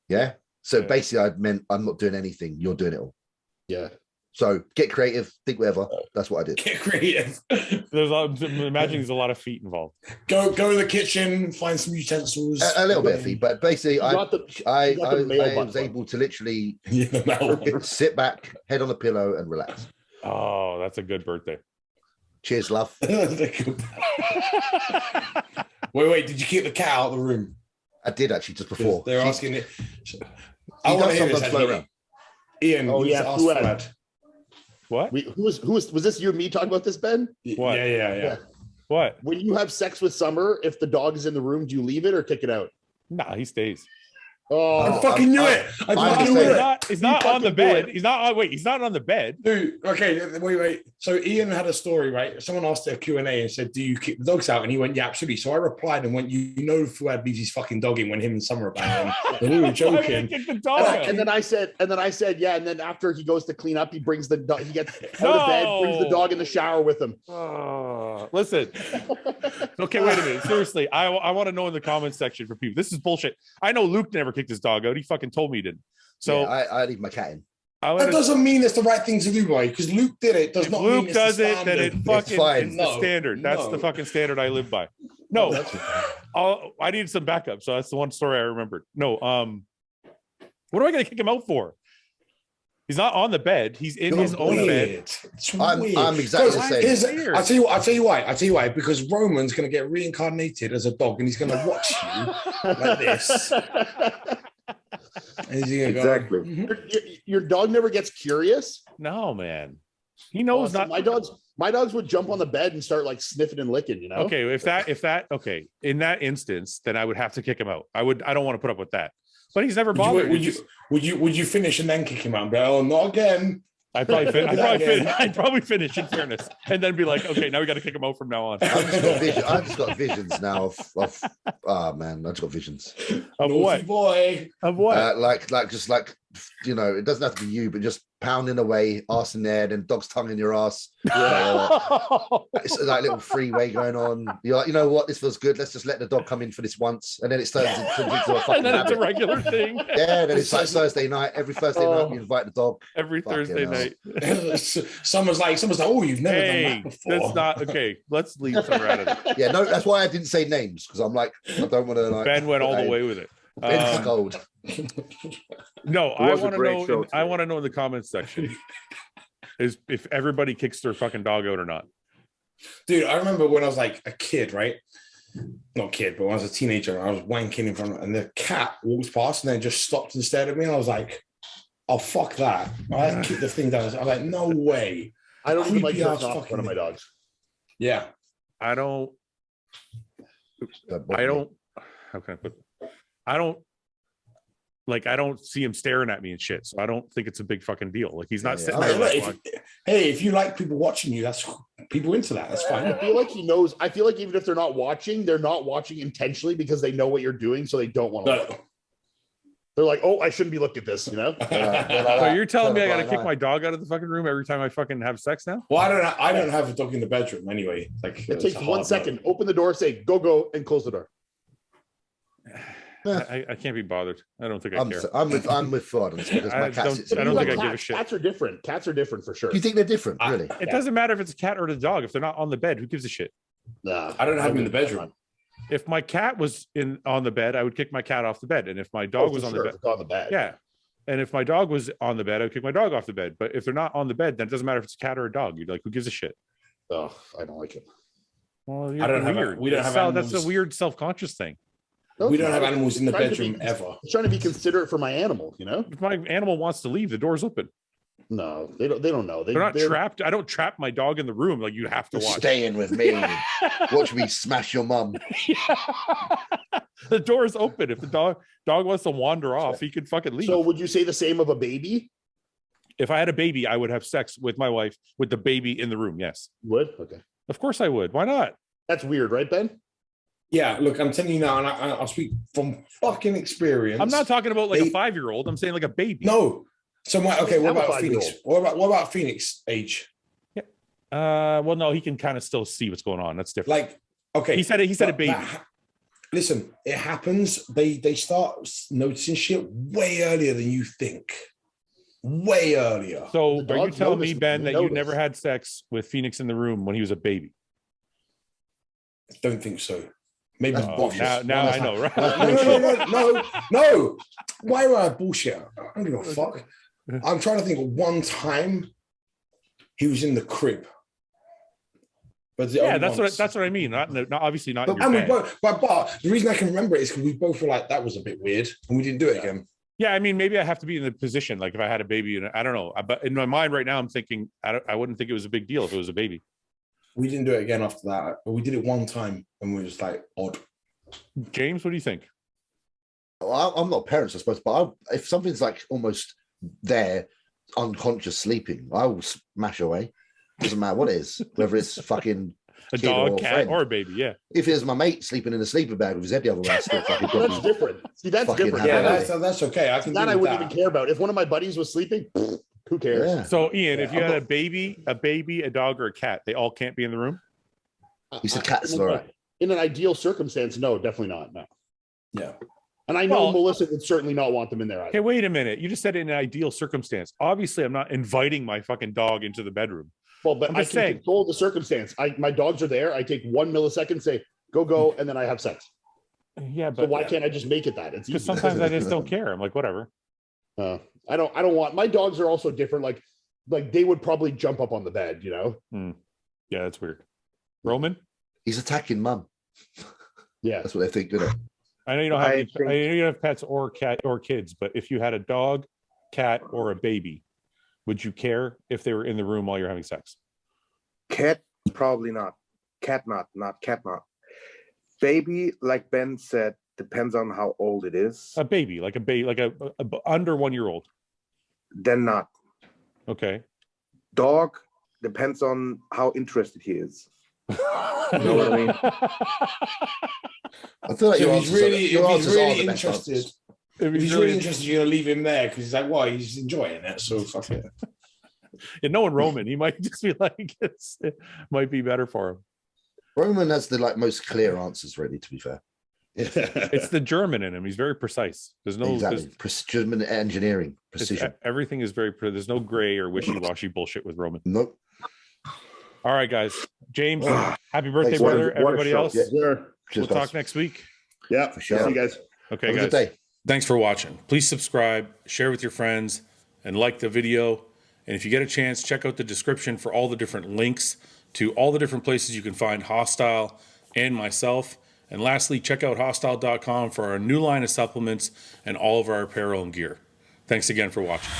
Yeah. So basically, I meant I'm not doing anything. You're doing it all. Yeah. So get creative, think whatever. That's what I did. Get creative. I'm imagining there's a lot of feet involved. Go in the kitchen, find some utensils. A little bit of feet, but basically, I mail was button. able to literally Yeah, sit back, head on the pillow, and relax. Oh, that's a good birthday. Cheers, love. Wait, did you keep the cat out of the room? I did actually just before. They're asking it. He does sometimes float around. Iain, Oh, yeah, Fouad. What? Who was this you and me talking about this, Ben? What? Yeah. What? When you have sex with Summer, if the dog is in the room, do you leave it or kick it out? Nah, he stays. Oh, I fucking knew it. I fucking knew it. He's not on the bed. He's not on. Wait, he's not on the bed. Dude, okay, wait. So Iain had a story, right? Someone asked a Q&A and said, do you kick the dogs out? And he went, yeah, absolutely. So I replied and went, you know, Fouad leaves his fucking dog in when him and Summer are banging. And we were joking. Kick the dog out? and then I said, yeah. And then after he goes to clean up, he brings the dog. He gets out of bed, brings the dog in the shower with him. Listen. Okay, wait a minute. Seriously, I want to know in the comments section for people. This is bullshit. I know Luke never kicked his dog out. He fucking told me he didn't. So yeah, I leave my cat in. That doesn't mean it's the right thing to do, boy. Because Luke did it. Does not Luke mean does it's the it, then it standard. fucking it's No, the standard. That's the fucking standard I live by. No, I needed some backup. So that's the one story I remembered. No, what am I going to kick him out for? He's not on the bed. He's in his own bed. I'm exactly the same. I'll tell you why. Because Roman's going to get reincarnated as a dog and he's going to watch you like this. Exactly. Your dog never gets curious. No, man. He knows not. My dogs would jump on the bed and start like sniffing and licking, you know? Okay, if that okay, in that instance, then I would have to kick him out. I don't want to put up with that. But he's never bothered. Would you finish and then kick him out and be like, oh, not again? I'd probably finish in fairness, and then be like, okay, now we got to kick him out from now on. I've just got visions now of man, I've just got visions of what? Boy. Of what? Like you know, it doesn't have to be you, but just pounding away, arse in there, and dog's tongue in your ass. It's like a little freeway going on. You're like, you know what? This feels good. Let's just let the dog come in for this once, and then it turns into a fucking and then habit. it's a regular thing. Yeah, then it's like Thursday night. Every Thursday night, we invite the dog. Every Thursday night. Someone's like, oh, you've never done that before. That's not okay. Let's leave Summer out of it. Yeah, no, that's why I didn't say names because I'm like, I don't want to like. Ben went all the way with it. Ben's cold. No, I want to know. I want to know in the comments section is if everybody kicks their fucking dog out or not. Dude, I remember when I was like a kid, right? Not kid, but when I was a teenager, I was wanking in front of, and the cat walks past and then just stopped and stared at me, and I was like, "Oh fuck that!" I kicked the thing down. I was like, "No way!" I don't even like jerking off one of my dogs. Yeah, I don't. How can I put? I don't see him staring at me and shit. So I don't think it's a big fucking deal. Like he's not sitting there. If you like people watching you, that's people into that. That's fine. I feel like he knows. I feel like even if they're not watching intentionally because they know what you're doing, so they don't want to look. They're like, oh, I shouldn't be looking at this, you know? So you're telling me I got to kick my dog out of the fucking room every time I fucking have sex now? Well, I don't have a dog in the bedroom anyway. Like it takes 1 second. Open the door, say go, and close the door. I can't be bothered. I don't think I care. I'm with Fouad on this because my cats. I don't think I give a shit. Cats are different. Cats are different for sure. Do you think they're different? Really? It doesn't matter if it's a cat or a dog. If they're not on the bed, who gives a shit? Nah, I don't have them in the bedroom. If my cat was on the bed, I would kick my cat off the bed. And if my dog was on the bed, yeah. And if my dog was on the bed, I would kick my dog off the bed. But if they're not on the bed, then it doesn't matter if it's a cat or a dog. You're like, who gives a shit? Oh, I don't like it. Well, I don't have. We don't have animals. That's a weird self-conscious thing. We don't have animals in the bedroom ever. I'm trying to be considerate for my animal, you know? If my animal wants to leave, the door's open. No, they don't know. They're not trapped. I don't trap my dog in the room like you have to watch. Staying with me. Watch me smash your mum. The door is open. If the dog wants to wander off, he can fucking leave. So would you say the same of a baby? If I had a baby, I would have sex with my wife with the baby in the room. Yes. Would? Okay. Of course I would. Why not? That's weird, right, Ben? Yeah, look, I'm telling you now, and I'll speak from fucking experience. I'm not talking about like a 5-year-old. I'm saying like a baby. No. So what about Phoenix? What about Phoenix age? Yeah. Well, no, he can kind of still see what's going on. That's different. Like, okay, he said a baby. Listen, it happens. They start noticing shit way earlier than you think. Way earlier. So are you telling me, Ben, that you never had sex with Phoenix in the room when he was a baby? I don't think so. Maybe now I know, right? No. Why would I bullshit? I don't give a fuck. I'm trying to think of one time he was in the crib. But that's what I mean. Not obviously not. But the reason I can remember it is because we both were like, that was a bit weird, and we didn't do it again. Yeah, I mean, maybe I have to be in the position, like if I had a baby, and I don't know. But in my mind right now, I'm thinking I wouldn't think it was a big deal if it was a baby. We didn't do it again after that, but we did it one time, and we were just like odd. James, what do you think? Well, I'm not parents, I suppose, but if something's like almost there, unconscious sleeping, I will smash away. Doesn't matter what it is, whether it's fucking a dog, cat, or a baby. Yeah. If it was my mate sleeping in a sleeper bag with his head the other way, still fucking that's different. See, that's different. Yeah, that's okay. I can. That I wouldn't even care about. If one of my buddies was sleeping, who cares? Yeah. So, Ian, if you had a baby, a dog, or a cat, they all can't be in the room. He said cats, all right. In an ideal circumstance, no, definitely not. No. Yeah. And I know Melissa would certainly not want them in there either. Hey, wait a minute. You just said in an ideal circumstance. Obviously, I'm not inviting my fucking dog into the bedroom. Well, but I can control the circumstance. My dogs are there. I take 1 millisecond, say, go, and then I have sex. Yeah, but so why can't I just make it that? It's easy. Because sometimes I just don't care. I'm like, whatever. I don't want, my dogs are also different. Like they would probably jump up on the bed, you know? Yeah, that's weird. Roman? He's attacking mum. Yeah. That's what they think, don't they? I know you don't have I know you don't have pets or cat or kids, but if you had a dog, cat, or a baby, would you care if they were in the room while you're having sex? Cat, probably not. Cat not. Baby, like Ben said, depends on how old it is. A baby, like a under 1 year old. Then not. Okay. Dog, depends on how interested he is. You know what I mean? I feel like so if he's really interested, you're gonna leave him there because he's like, well, he's enjoying it, so fuck it. Yeah, knowing Roman, he might just be like, it might be better for him. Roman has the most clear answers, really. To be fair, it's the German in him. He's very precise. There's no German engineering precision. Everything is very. There's no gray or wishy-washy bullshit with Roman. Nope. All right, guys. James, happy birthday, brother. Everybody else. Yeah. Sure. We'll talk next week. Yeah, for sure. See you guys. Okay, Have guys. a good day. Thanks for watching. Please subscribe, share with your friends, and like the video. And if you get a chance, check out the description for all the different links to all the different places you can find Hostile and myself. And lastly, check out hostile.com for our new line of supplements and all of our apparel and gear. Thanks again for watching.